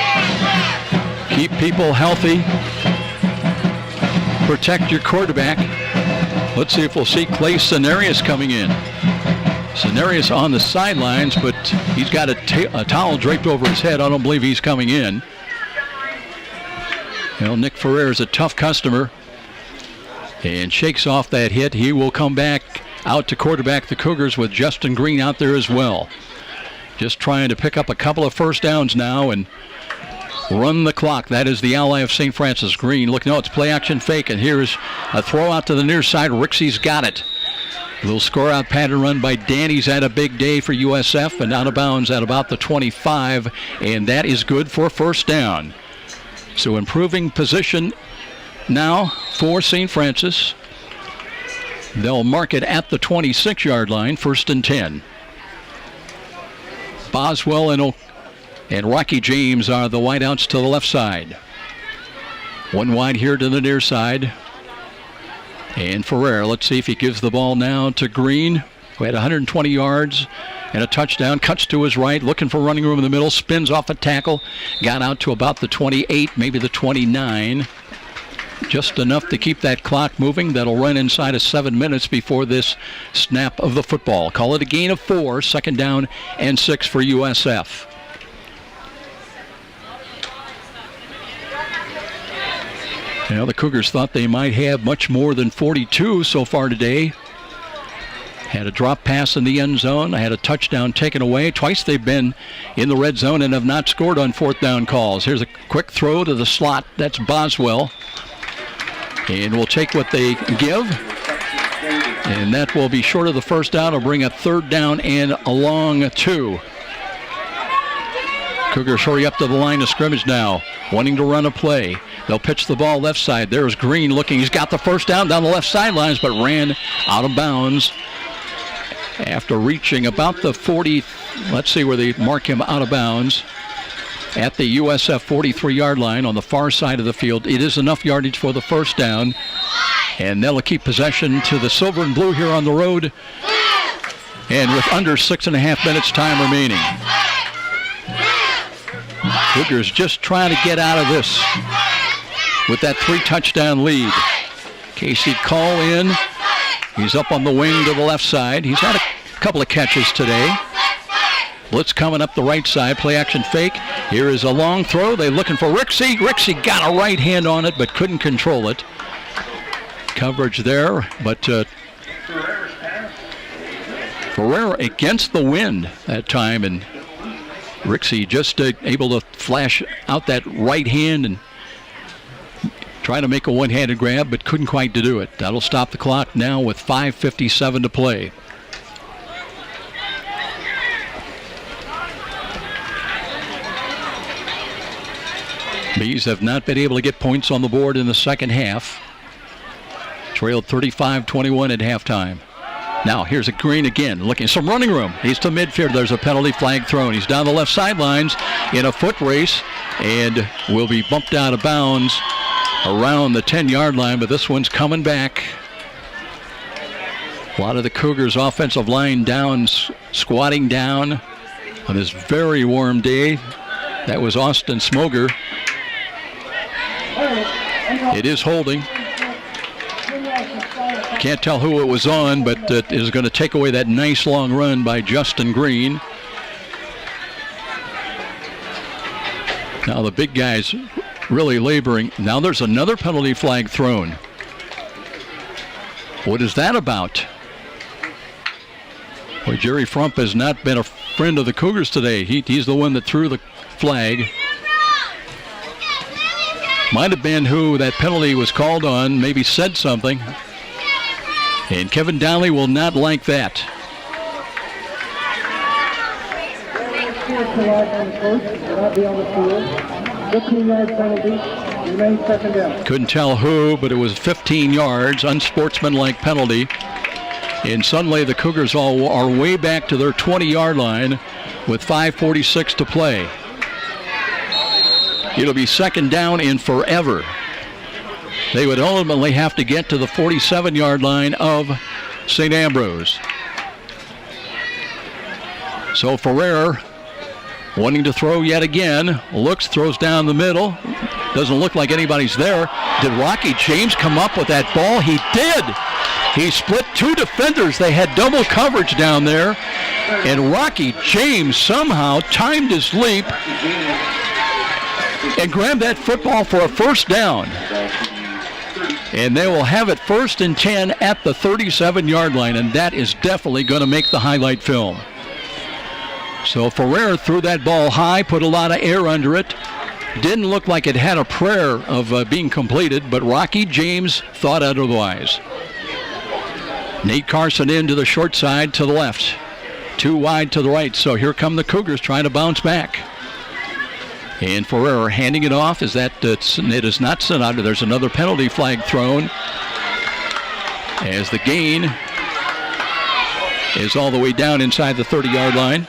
Keep people healthy. Protect your quarterback. Let's see if we'll see Clay Cenarius coming in. Cenarius on the sidelines, but he's got a towel draped over his head. I don't believe he's coming in. Well, Nick Ferrer is a tough customer and shakes off that hit. He will come back out to quarterback the Cougars with Justin Green out there as well. Just trying to pick up a couple of first downs now and run the clock. That is the ally of St. Francis. Green. Look, no, it's play action fake, and here's a throw out to the near side. Rixey's got it. A little score out pattern run by Danny's had a big day for USF, and out of bounds at about the 25, and that is good for first down. So improving position now for St. Francis. They'll mark it at the 26-yard line, 1st and 10. Boswell and Rocky James are the wideouts to the left side. One wide here to the near side. And Ferrer, let's see if he gives the ball now to Green, who had 120 yards and a touchdown. Cuts to his right, looking for running room in the middle. Spins off a tackle. Got out to about the 28, maybe the 29. Just enough to keep that clock moving. That'll run inside of 7 minutes before this snap of the football. Call it a gain of 4, 2nd down and 6 for USF. Well, the Cougars thought they might have much more than 42 so far today. Had a drop pass in the end zone. Had a touchdown taken away. Twice they've been in the red zone and have not scored on 4th down calls. Here's a quick throw to the slot. That's Boswell. And we'll take what they give. And that will be short of the first down. It'll bring a 3rd down and a long 2. Cougars hurry up to the line of scrimmage now, wanting to run a play. They'll pitch the ball left side. There's Green looking. He's got the first down the left sidelines, but ran out of bounds after reaching about the 40. Let's see where they mark him out of bounds. At the USF 43-yard line on the far side of the field. It is enough yardage for the first down. And that'll keep possession to the silver and blue here on the road. And with under 6.5 minutes time remaining. Cougars just trying to get out of this with that 3-touchdown lead. Casey Call in. He's up on the wing to the left side. He's had a couple of catches today. Blitz coming up the right side. Play action fake. Here is a long throw. They're looking for Rixey. Rixey got a right hand on it but couldn't control it. Coverage there, but Ferrer against the wind that time, and Rixey just able to flash out that right hand and try to make a one-handed grab, but couldn't quite do it. That'll stop the clock now with 5:57 to play. Bees have not been able to get points on the board in the second half. Trailed 35-21 at halftime. Now here's a Green again, looking some running room. He's to midfield. There's a penalty flag thrown. He's down the left sidelines in a foot race and will be bumped out of bounds around the 10-yard line, but this one's coming back. A lot of the Cougars' offensive line down, squatting down on this very warm day. That was Austin Smoger. It is holding. Can't tell who it was on, but it is going to take away that nice long run by Justin Green. Now the big guys really laboring. Now there's another penalty flag thrown. What is that about? Boy, Jerry Frump has not been a friend of the Cougars today. He's the one that threw the flag. Might have been who that penalty was called on, maybe said something. And Kevin Donnelly will not like that. Couldn't tell who, but it was 15 yards, unsportsmanlike penalty. And suddenly the Cougars all are way back to their 20-yard line with 5:46 to play. It'll be second down in forever. They would ultimately have to get to the 47-yard line of St. Ambrose. So Ferrer wanting to throw yet again. Looks, throws down the middle. Doesn't look like anybody's there. Did Rocky James come up with that ball? He did. He split two defenders. They had double coverage down there. And Rocky James somehow timed his leap and grabbed that football for a first down. And they will have it 1st and 10 at the 37-yard line, and that is definitely going to make the highlight film. So Ferrer threw that ball high, put a lot of air under it. Didn't look like it had a prayer of being completed, but Rocky James thought otherwise. Nate Carson into the short side to the left. Too wide to the right, so here come the Cougars trying to bounce back. And Ferrer handing it off. It is not sent out. There's another penalty flag thrown as the gain is all the way down inside the 30-yard line.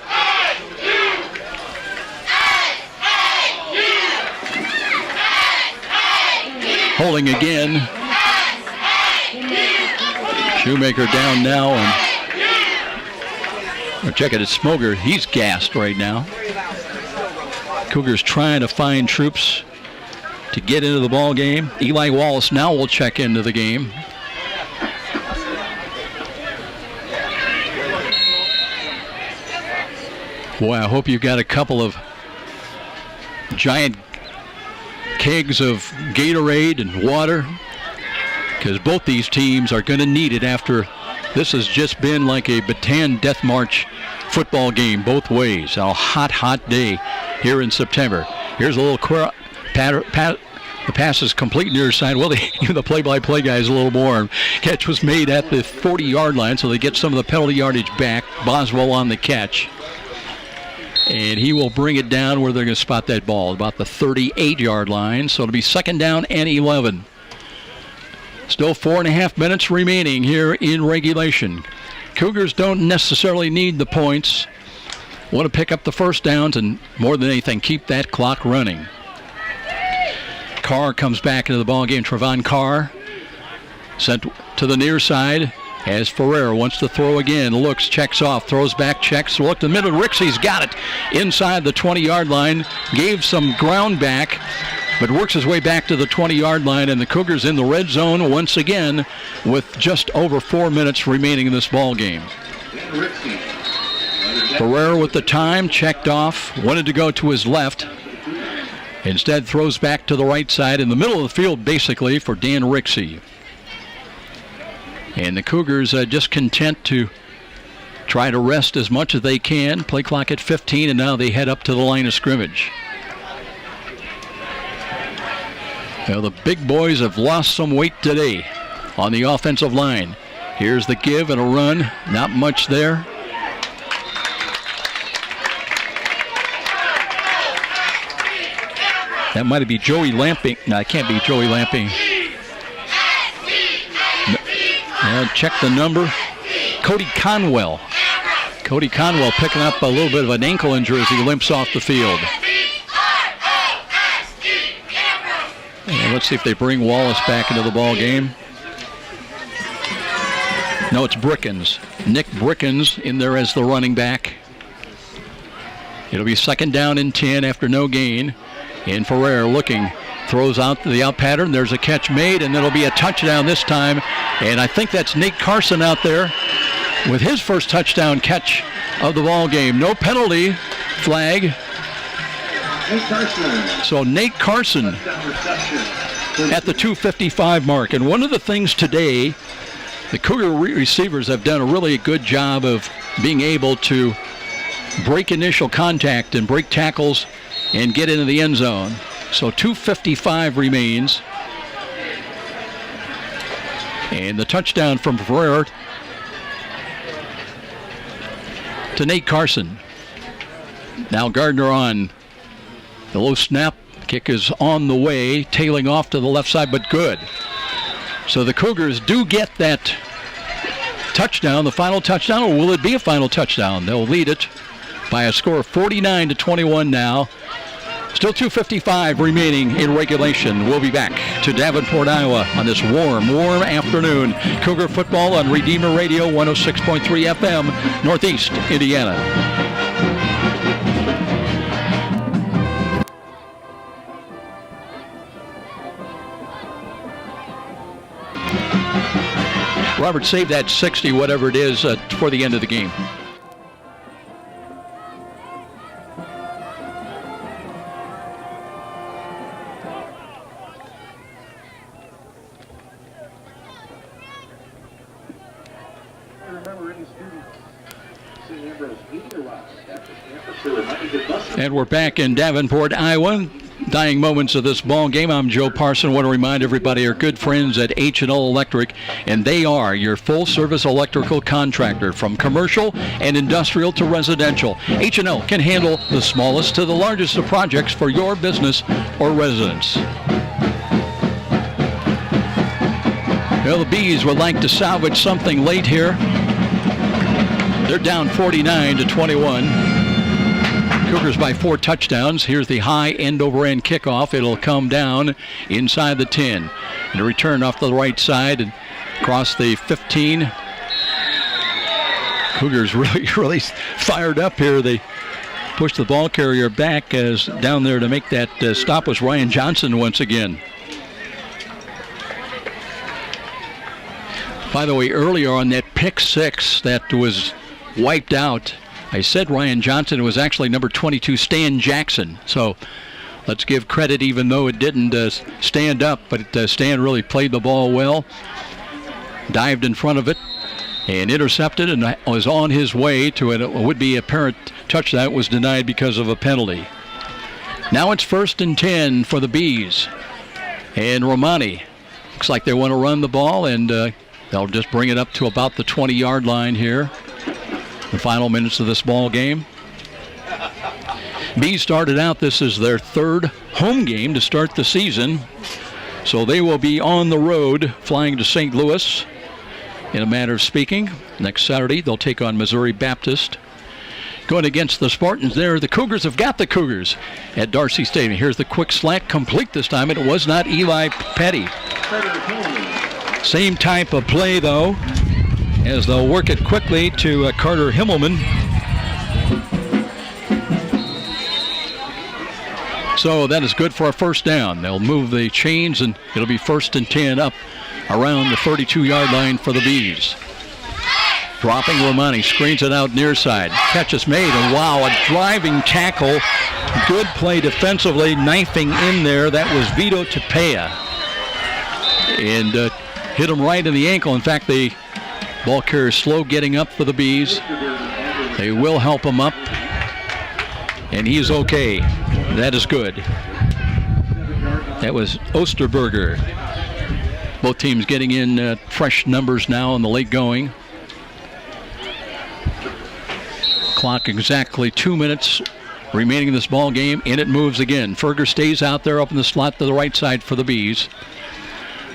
Holding again. Shoemaker down now, and check it, it's Smoger. He's gassed right now. Cougars trying to find troops to get into the ball game. Eli Wallace now will check into the game. Boy, I hope you've got a couple of giant kegs of Gatorade and water, because both these teams are going to need it after this has just been like a Bataan Death March football game both ways. A hot, hot day here in September. Here's a little the pass is complete near side. Well, even the play-by-play guy is a little warm. Catch was made at the 40-yard line, so they get some of the penalty yardage back. Boswell on the catch. And he will bring it down where they're going to spot that ball, about the 38-yard line. So it'll be second down and 11. Still 4.5 minutes remaining here in regulation. Cougars don't necessarily need the points. Want to pick up the first downs and, more than anything, keep that clock running. Carr comes back into the ball game. Trevon Carr sent to the near side as Ferrer wants to throw again. Looks, checks off, throws back, checks. Look to the middle. Rixey's got it inside the 20-yard line. Gave some ground back, but works his way back to the 20-yard line, and the Cougars in the red zone once again with just over 4 minutes remaining in this ball game. Ferrer with the time, checked off, wanted to go to his left. Instead throws back to the right side in the middle of the field basically for Dan Rixey. And the Cougars just content to try to rest as much as they can. Play clock at 15, and now they head up to the line of scrimmage. Now the big boys have lost some weight today on the offensive line. Here's the give and a run. Not much there. That might be Joey Lamping. No, it can't be Joey Lamping. No, check the number. Cody Conwell. Cody Conwell picking up a little bit of an ankle injury as he limps off the field. And let's see if they bring Wallace back into the ball game. No, it's Brickens. Nick Brickens in there as the running back. It'll be second down and 10 after no gain. And Ferrer looking, throws out the out pattern. There's a catch made, and it'll be a touchdown this time. And I think that's Nate Carson out there with his first touchdown catch of the ball game. No penalty flag. So Nate Carson at the 2:55 mark. And one of the things today, the Cougar receivers have done a really good job of being able to break initial contact and break tackles and get into the end zone. So 2:55 remains. And the touchdown from Ferrer to Nate Carson. Now Gardner on the low snap. Kick is on the way, tailing off to the left side, but good. So the Cougars do get that touchdown, the final touchdown, or will it be a final touchdown? They'll lead it by a score of 49-21 now. Still 2:55 remaining in regulation. We'll be back to Davenport, Iowa on this warm afternoon. Cougar football on Redeemer Radio 106.3 FM, Northeast Indiana. Robert, save that 60, whatever it is, for the end of the game. And we're back in Davenport, Iowa. Dying moments of this ball game. I'm Joe Parson. I want to remind everybody our good friends at H&L Electric, and they are your full-service electrical contractor from commercial and industrial to residential. H&L can handle the smallest to the largest of projects for your business or residence. Well, the Bees would like to salvage something late here. They're down 49-21. Cougars by 4 touchdowns. Here's the high end-over-end kickoff. It'll come down inside the 10. And a return off to the right side and across the 15. Cougars really fired up here. They pushed the ball carrier back as down there to make that stop was Ryan Johnson once again. By the way, earlier on that pick 6 that was wiped out, I said Ryan Johnson. It was actually number 22, Stan Jackson. So let's give credit, even though it didn't stand up. But Stan really played the ball well, dived in front of it, and intercepted, and was on his way to a would-be apparent touchdown. That was denied because of a penalty. Now it's 1st and 10 for the Bees. And Romani looks like they want to run the ball, and they'll just bring it up to about the 20-yard line here. The final minutes of this ball game. Bees started out, this is their 3rd home game to start the season. So they will be on the road flying to St. Louis in a manner of speaking. Next Saturday they'll take on Missouri Baptist. Going against the Spartans there, the Cougars have got the Cougars at Darcy Stadium. Here's the quick slant, complete this time. It was not Eli Petty. Same type of play though, as they'll work it quickly to Carter Himmelman. So that is good for a 1st down. They'll move the chains, and it'll be 1st and 10 up around the 32-yard line for the Bees. Dropping Romani, screens it out near side. Catch is made, and wow, a driving tackle. Good play defensively, knifing in there. That was Vito Tapia. And hit him right in the ankle. In fact, the ball carrier slow getting up for the Bees. They will help him up, and he's okay. That is good. That was Osterberger. Both teams getting in fresh numbers now in the late going. Clock exactly 2 minutes remaining in this ball game, and it moves again. Ferger stays out there up in the slot to the right side for the Bees.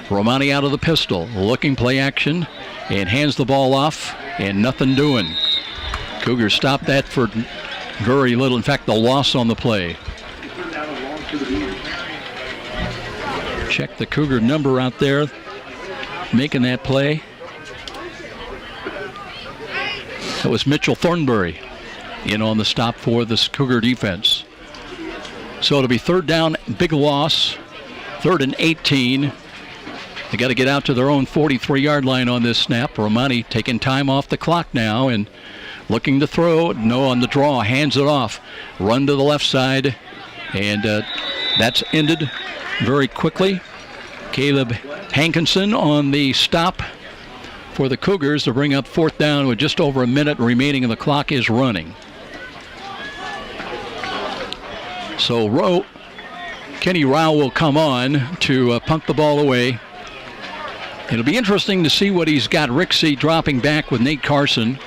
Romani out of the pistol, looking play action, and hands the ball off, and nothing doing. Cougars stop that for very little. In fact, the loss on the play. Check the Cougar number out there, making that play. That was Mitchell Thornberry in on the stop for this Cougar defense. So it'll be 3rd down, big loss, 3rd and 18. They got to get out to their own 43-yard line on this snap. Romani taking time off the clock now and looking to throw. No on the draw, hands it off. Run to the left side, and that's ended very quickly. Caleb Hankinson on the stop for the Cougars to bring up 4th down with just over a minute remaining, and the clock is running. So Kenny Rao will come on to punt the ball away. It'll be interesting to see what he's got. Rixey dropping back with Nate Carson.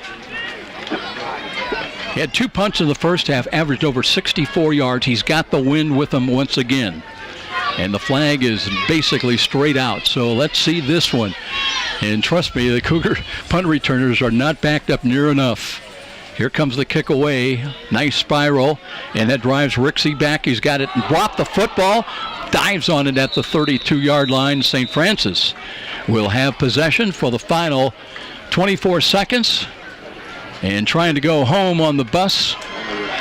He had 2 punts in the first half, averaged over 64 yards. He's got the wind with him once again. And the flag is basically straight out. So let's see this one. And trust me, the Cougar punt returners are not backed up near enough. Here comes the kick away. Nice spiral. And that drives Rixey back. He's got it. Dropped the football. Dives on it at the 32-yard line. St. Francis will have possession for the final 24 seconds. And trying to go home on the bus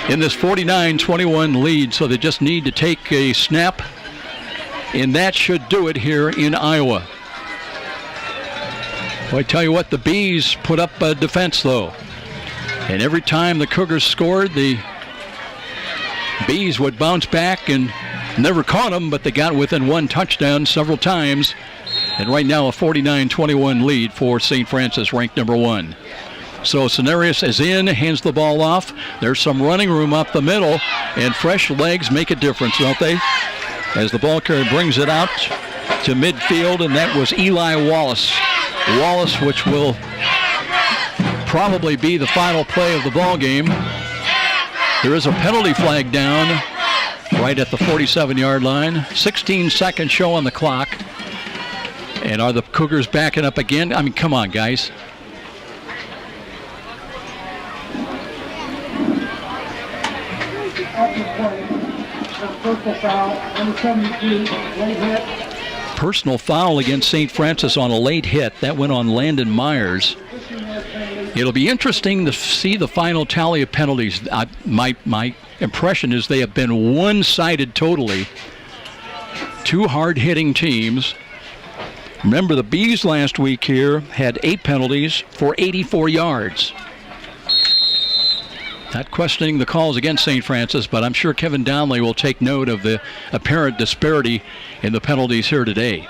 in this 49-21 lead. So they just need to take a snap. And that should do it here in Iowa. Well, I tell you what, the Bees put up a defense, though. And every time the Cougars scored, the Bees would bounce back and never caught them, but they got within 1 touchdown several times. And right now, a 49-21 lead for St. Francis, ranked number 1. So Cenarius is in, hands the ball off. There's some running room up the middle, and fresh legs make a difference, don't they? As the ball carrier brings it out to midfield, and that was Eli Wallace. Wallace, which will probably be the final play of the ball game. There is a penalty flag down right at the 47-yard line. 16-second show on the clock. And are the Cougars backing up again? I mean, come on, guys. Personal foul against St. Francis on a late hit. That went on Landon Myers. It'll be interesting to see the final tally of penalties. My impression is they have been one-sided totally. 2 hard-hitting teams. Remember, the Bees last week here had 8 penalties for 84 yards. Not questioning the calls against St. Francis, but I'm sure Kevin Donnelly will take note of the apparent disparity in the penalties here today.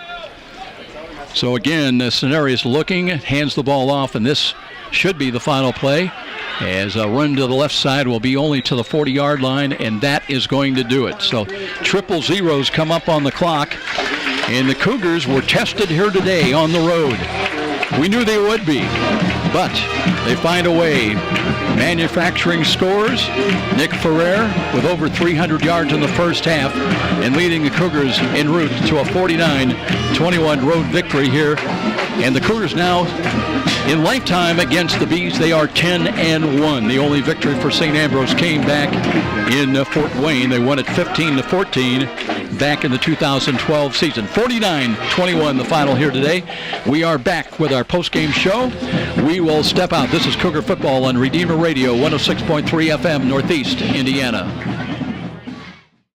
So again, Cenarius looking, hands the ball off, and this should be the final play. As a run to the left side will be only to the 40-yard line, and that is going to do it. So triple zeros come up on the clock, and the Cougars were tested here today on the road. We knew they would be, but they find a way. Manufacturing scores. Nick Ferrer with over 300 yards in the first half and leading the Cougars en route to a 49-21 road victory here. And the Cougars now, in lifetime against the Bees, they are 10-1. The only victory for St. Ambrose came back in Fort Wayne. They won it 15-14 back in the 2012 season. 49-21 the final here today. We are back with our post-game show. We will step out. This is Cougar Football on Redeemer Radio, 106.3 FM, Northeast Indiana.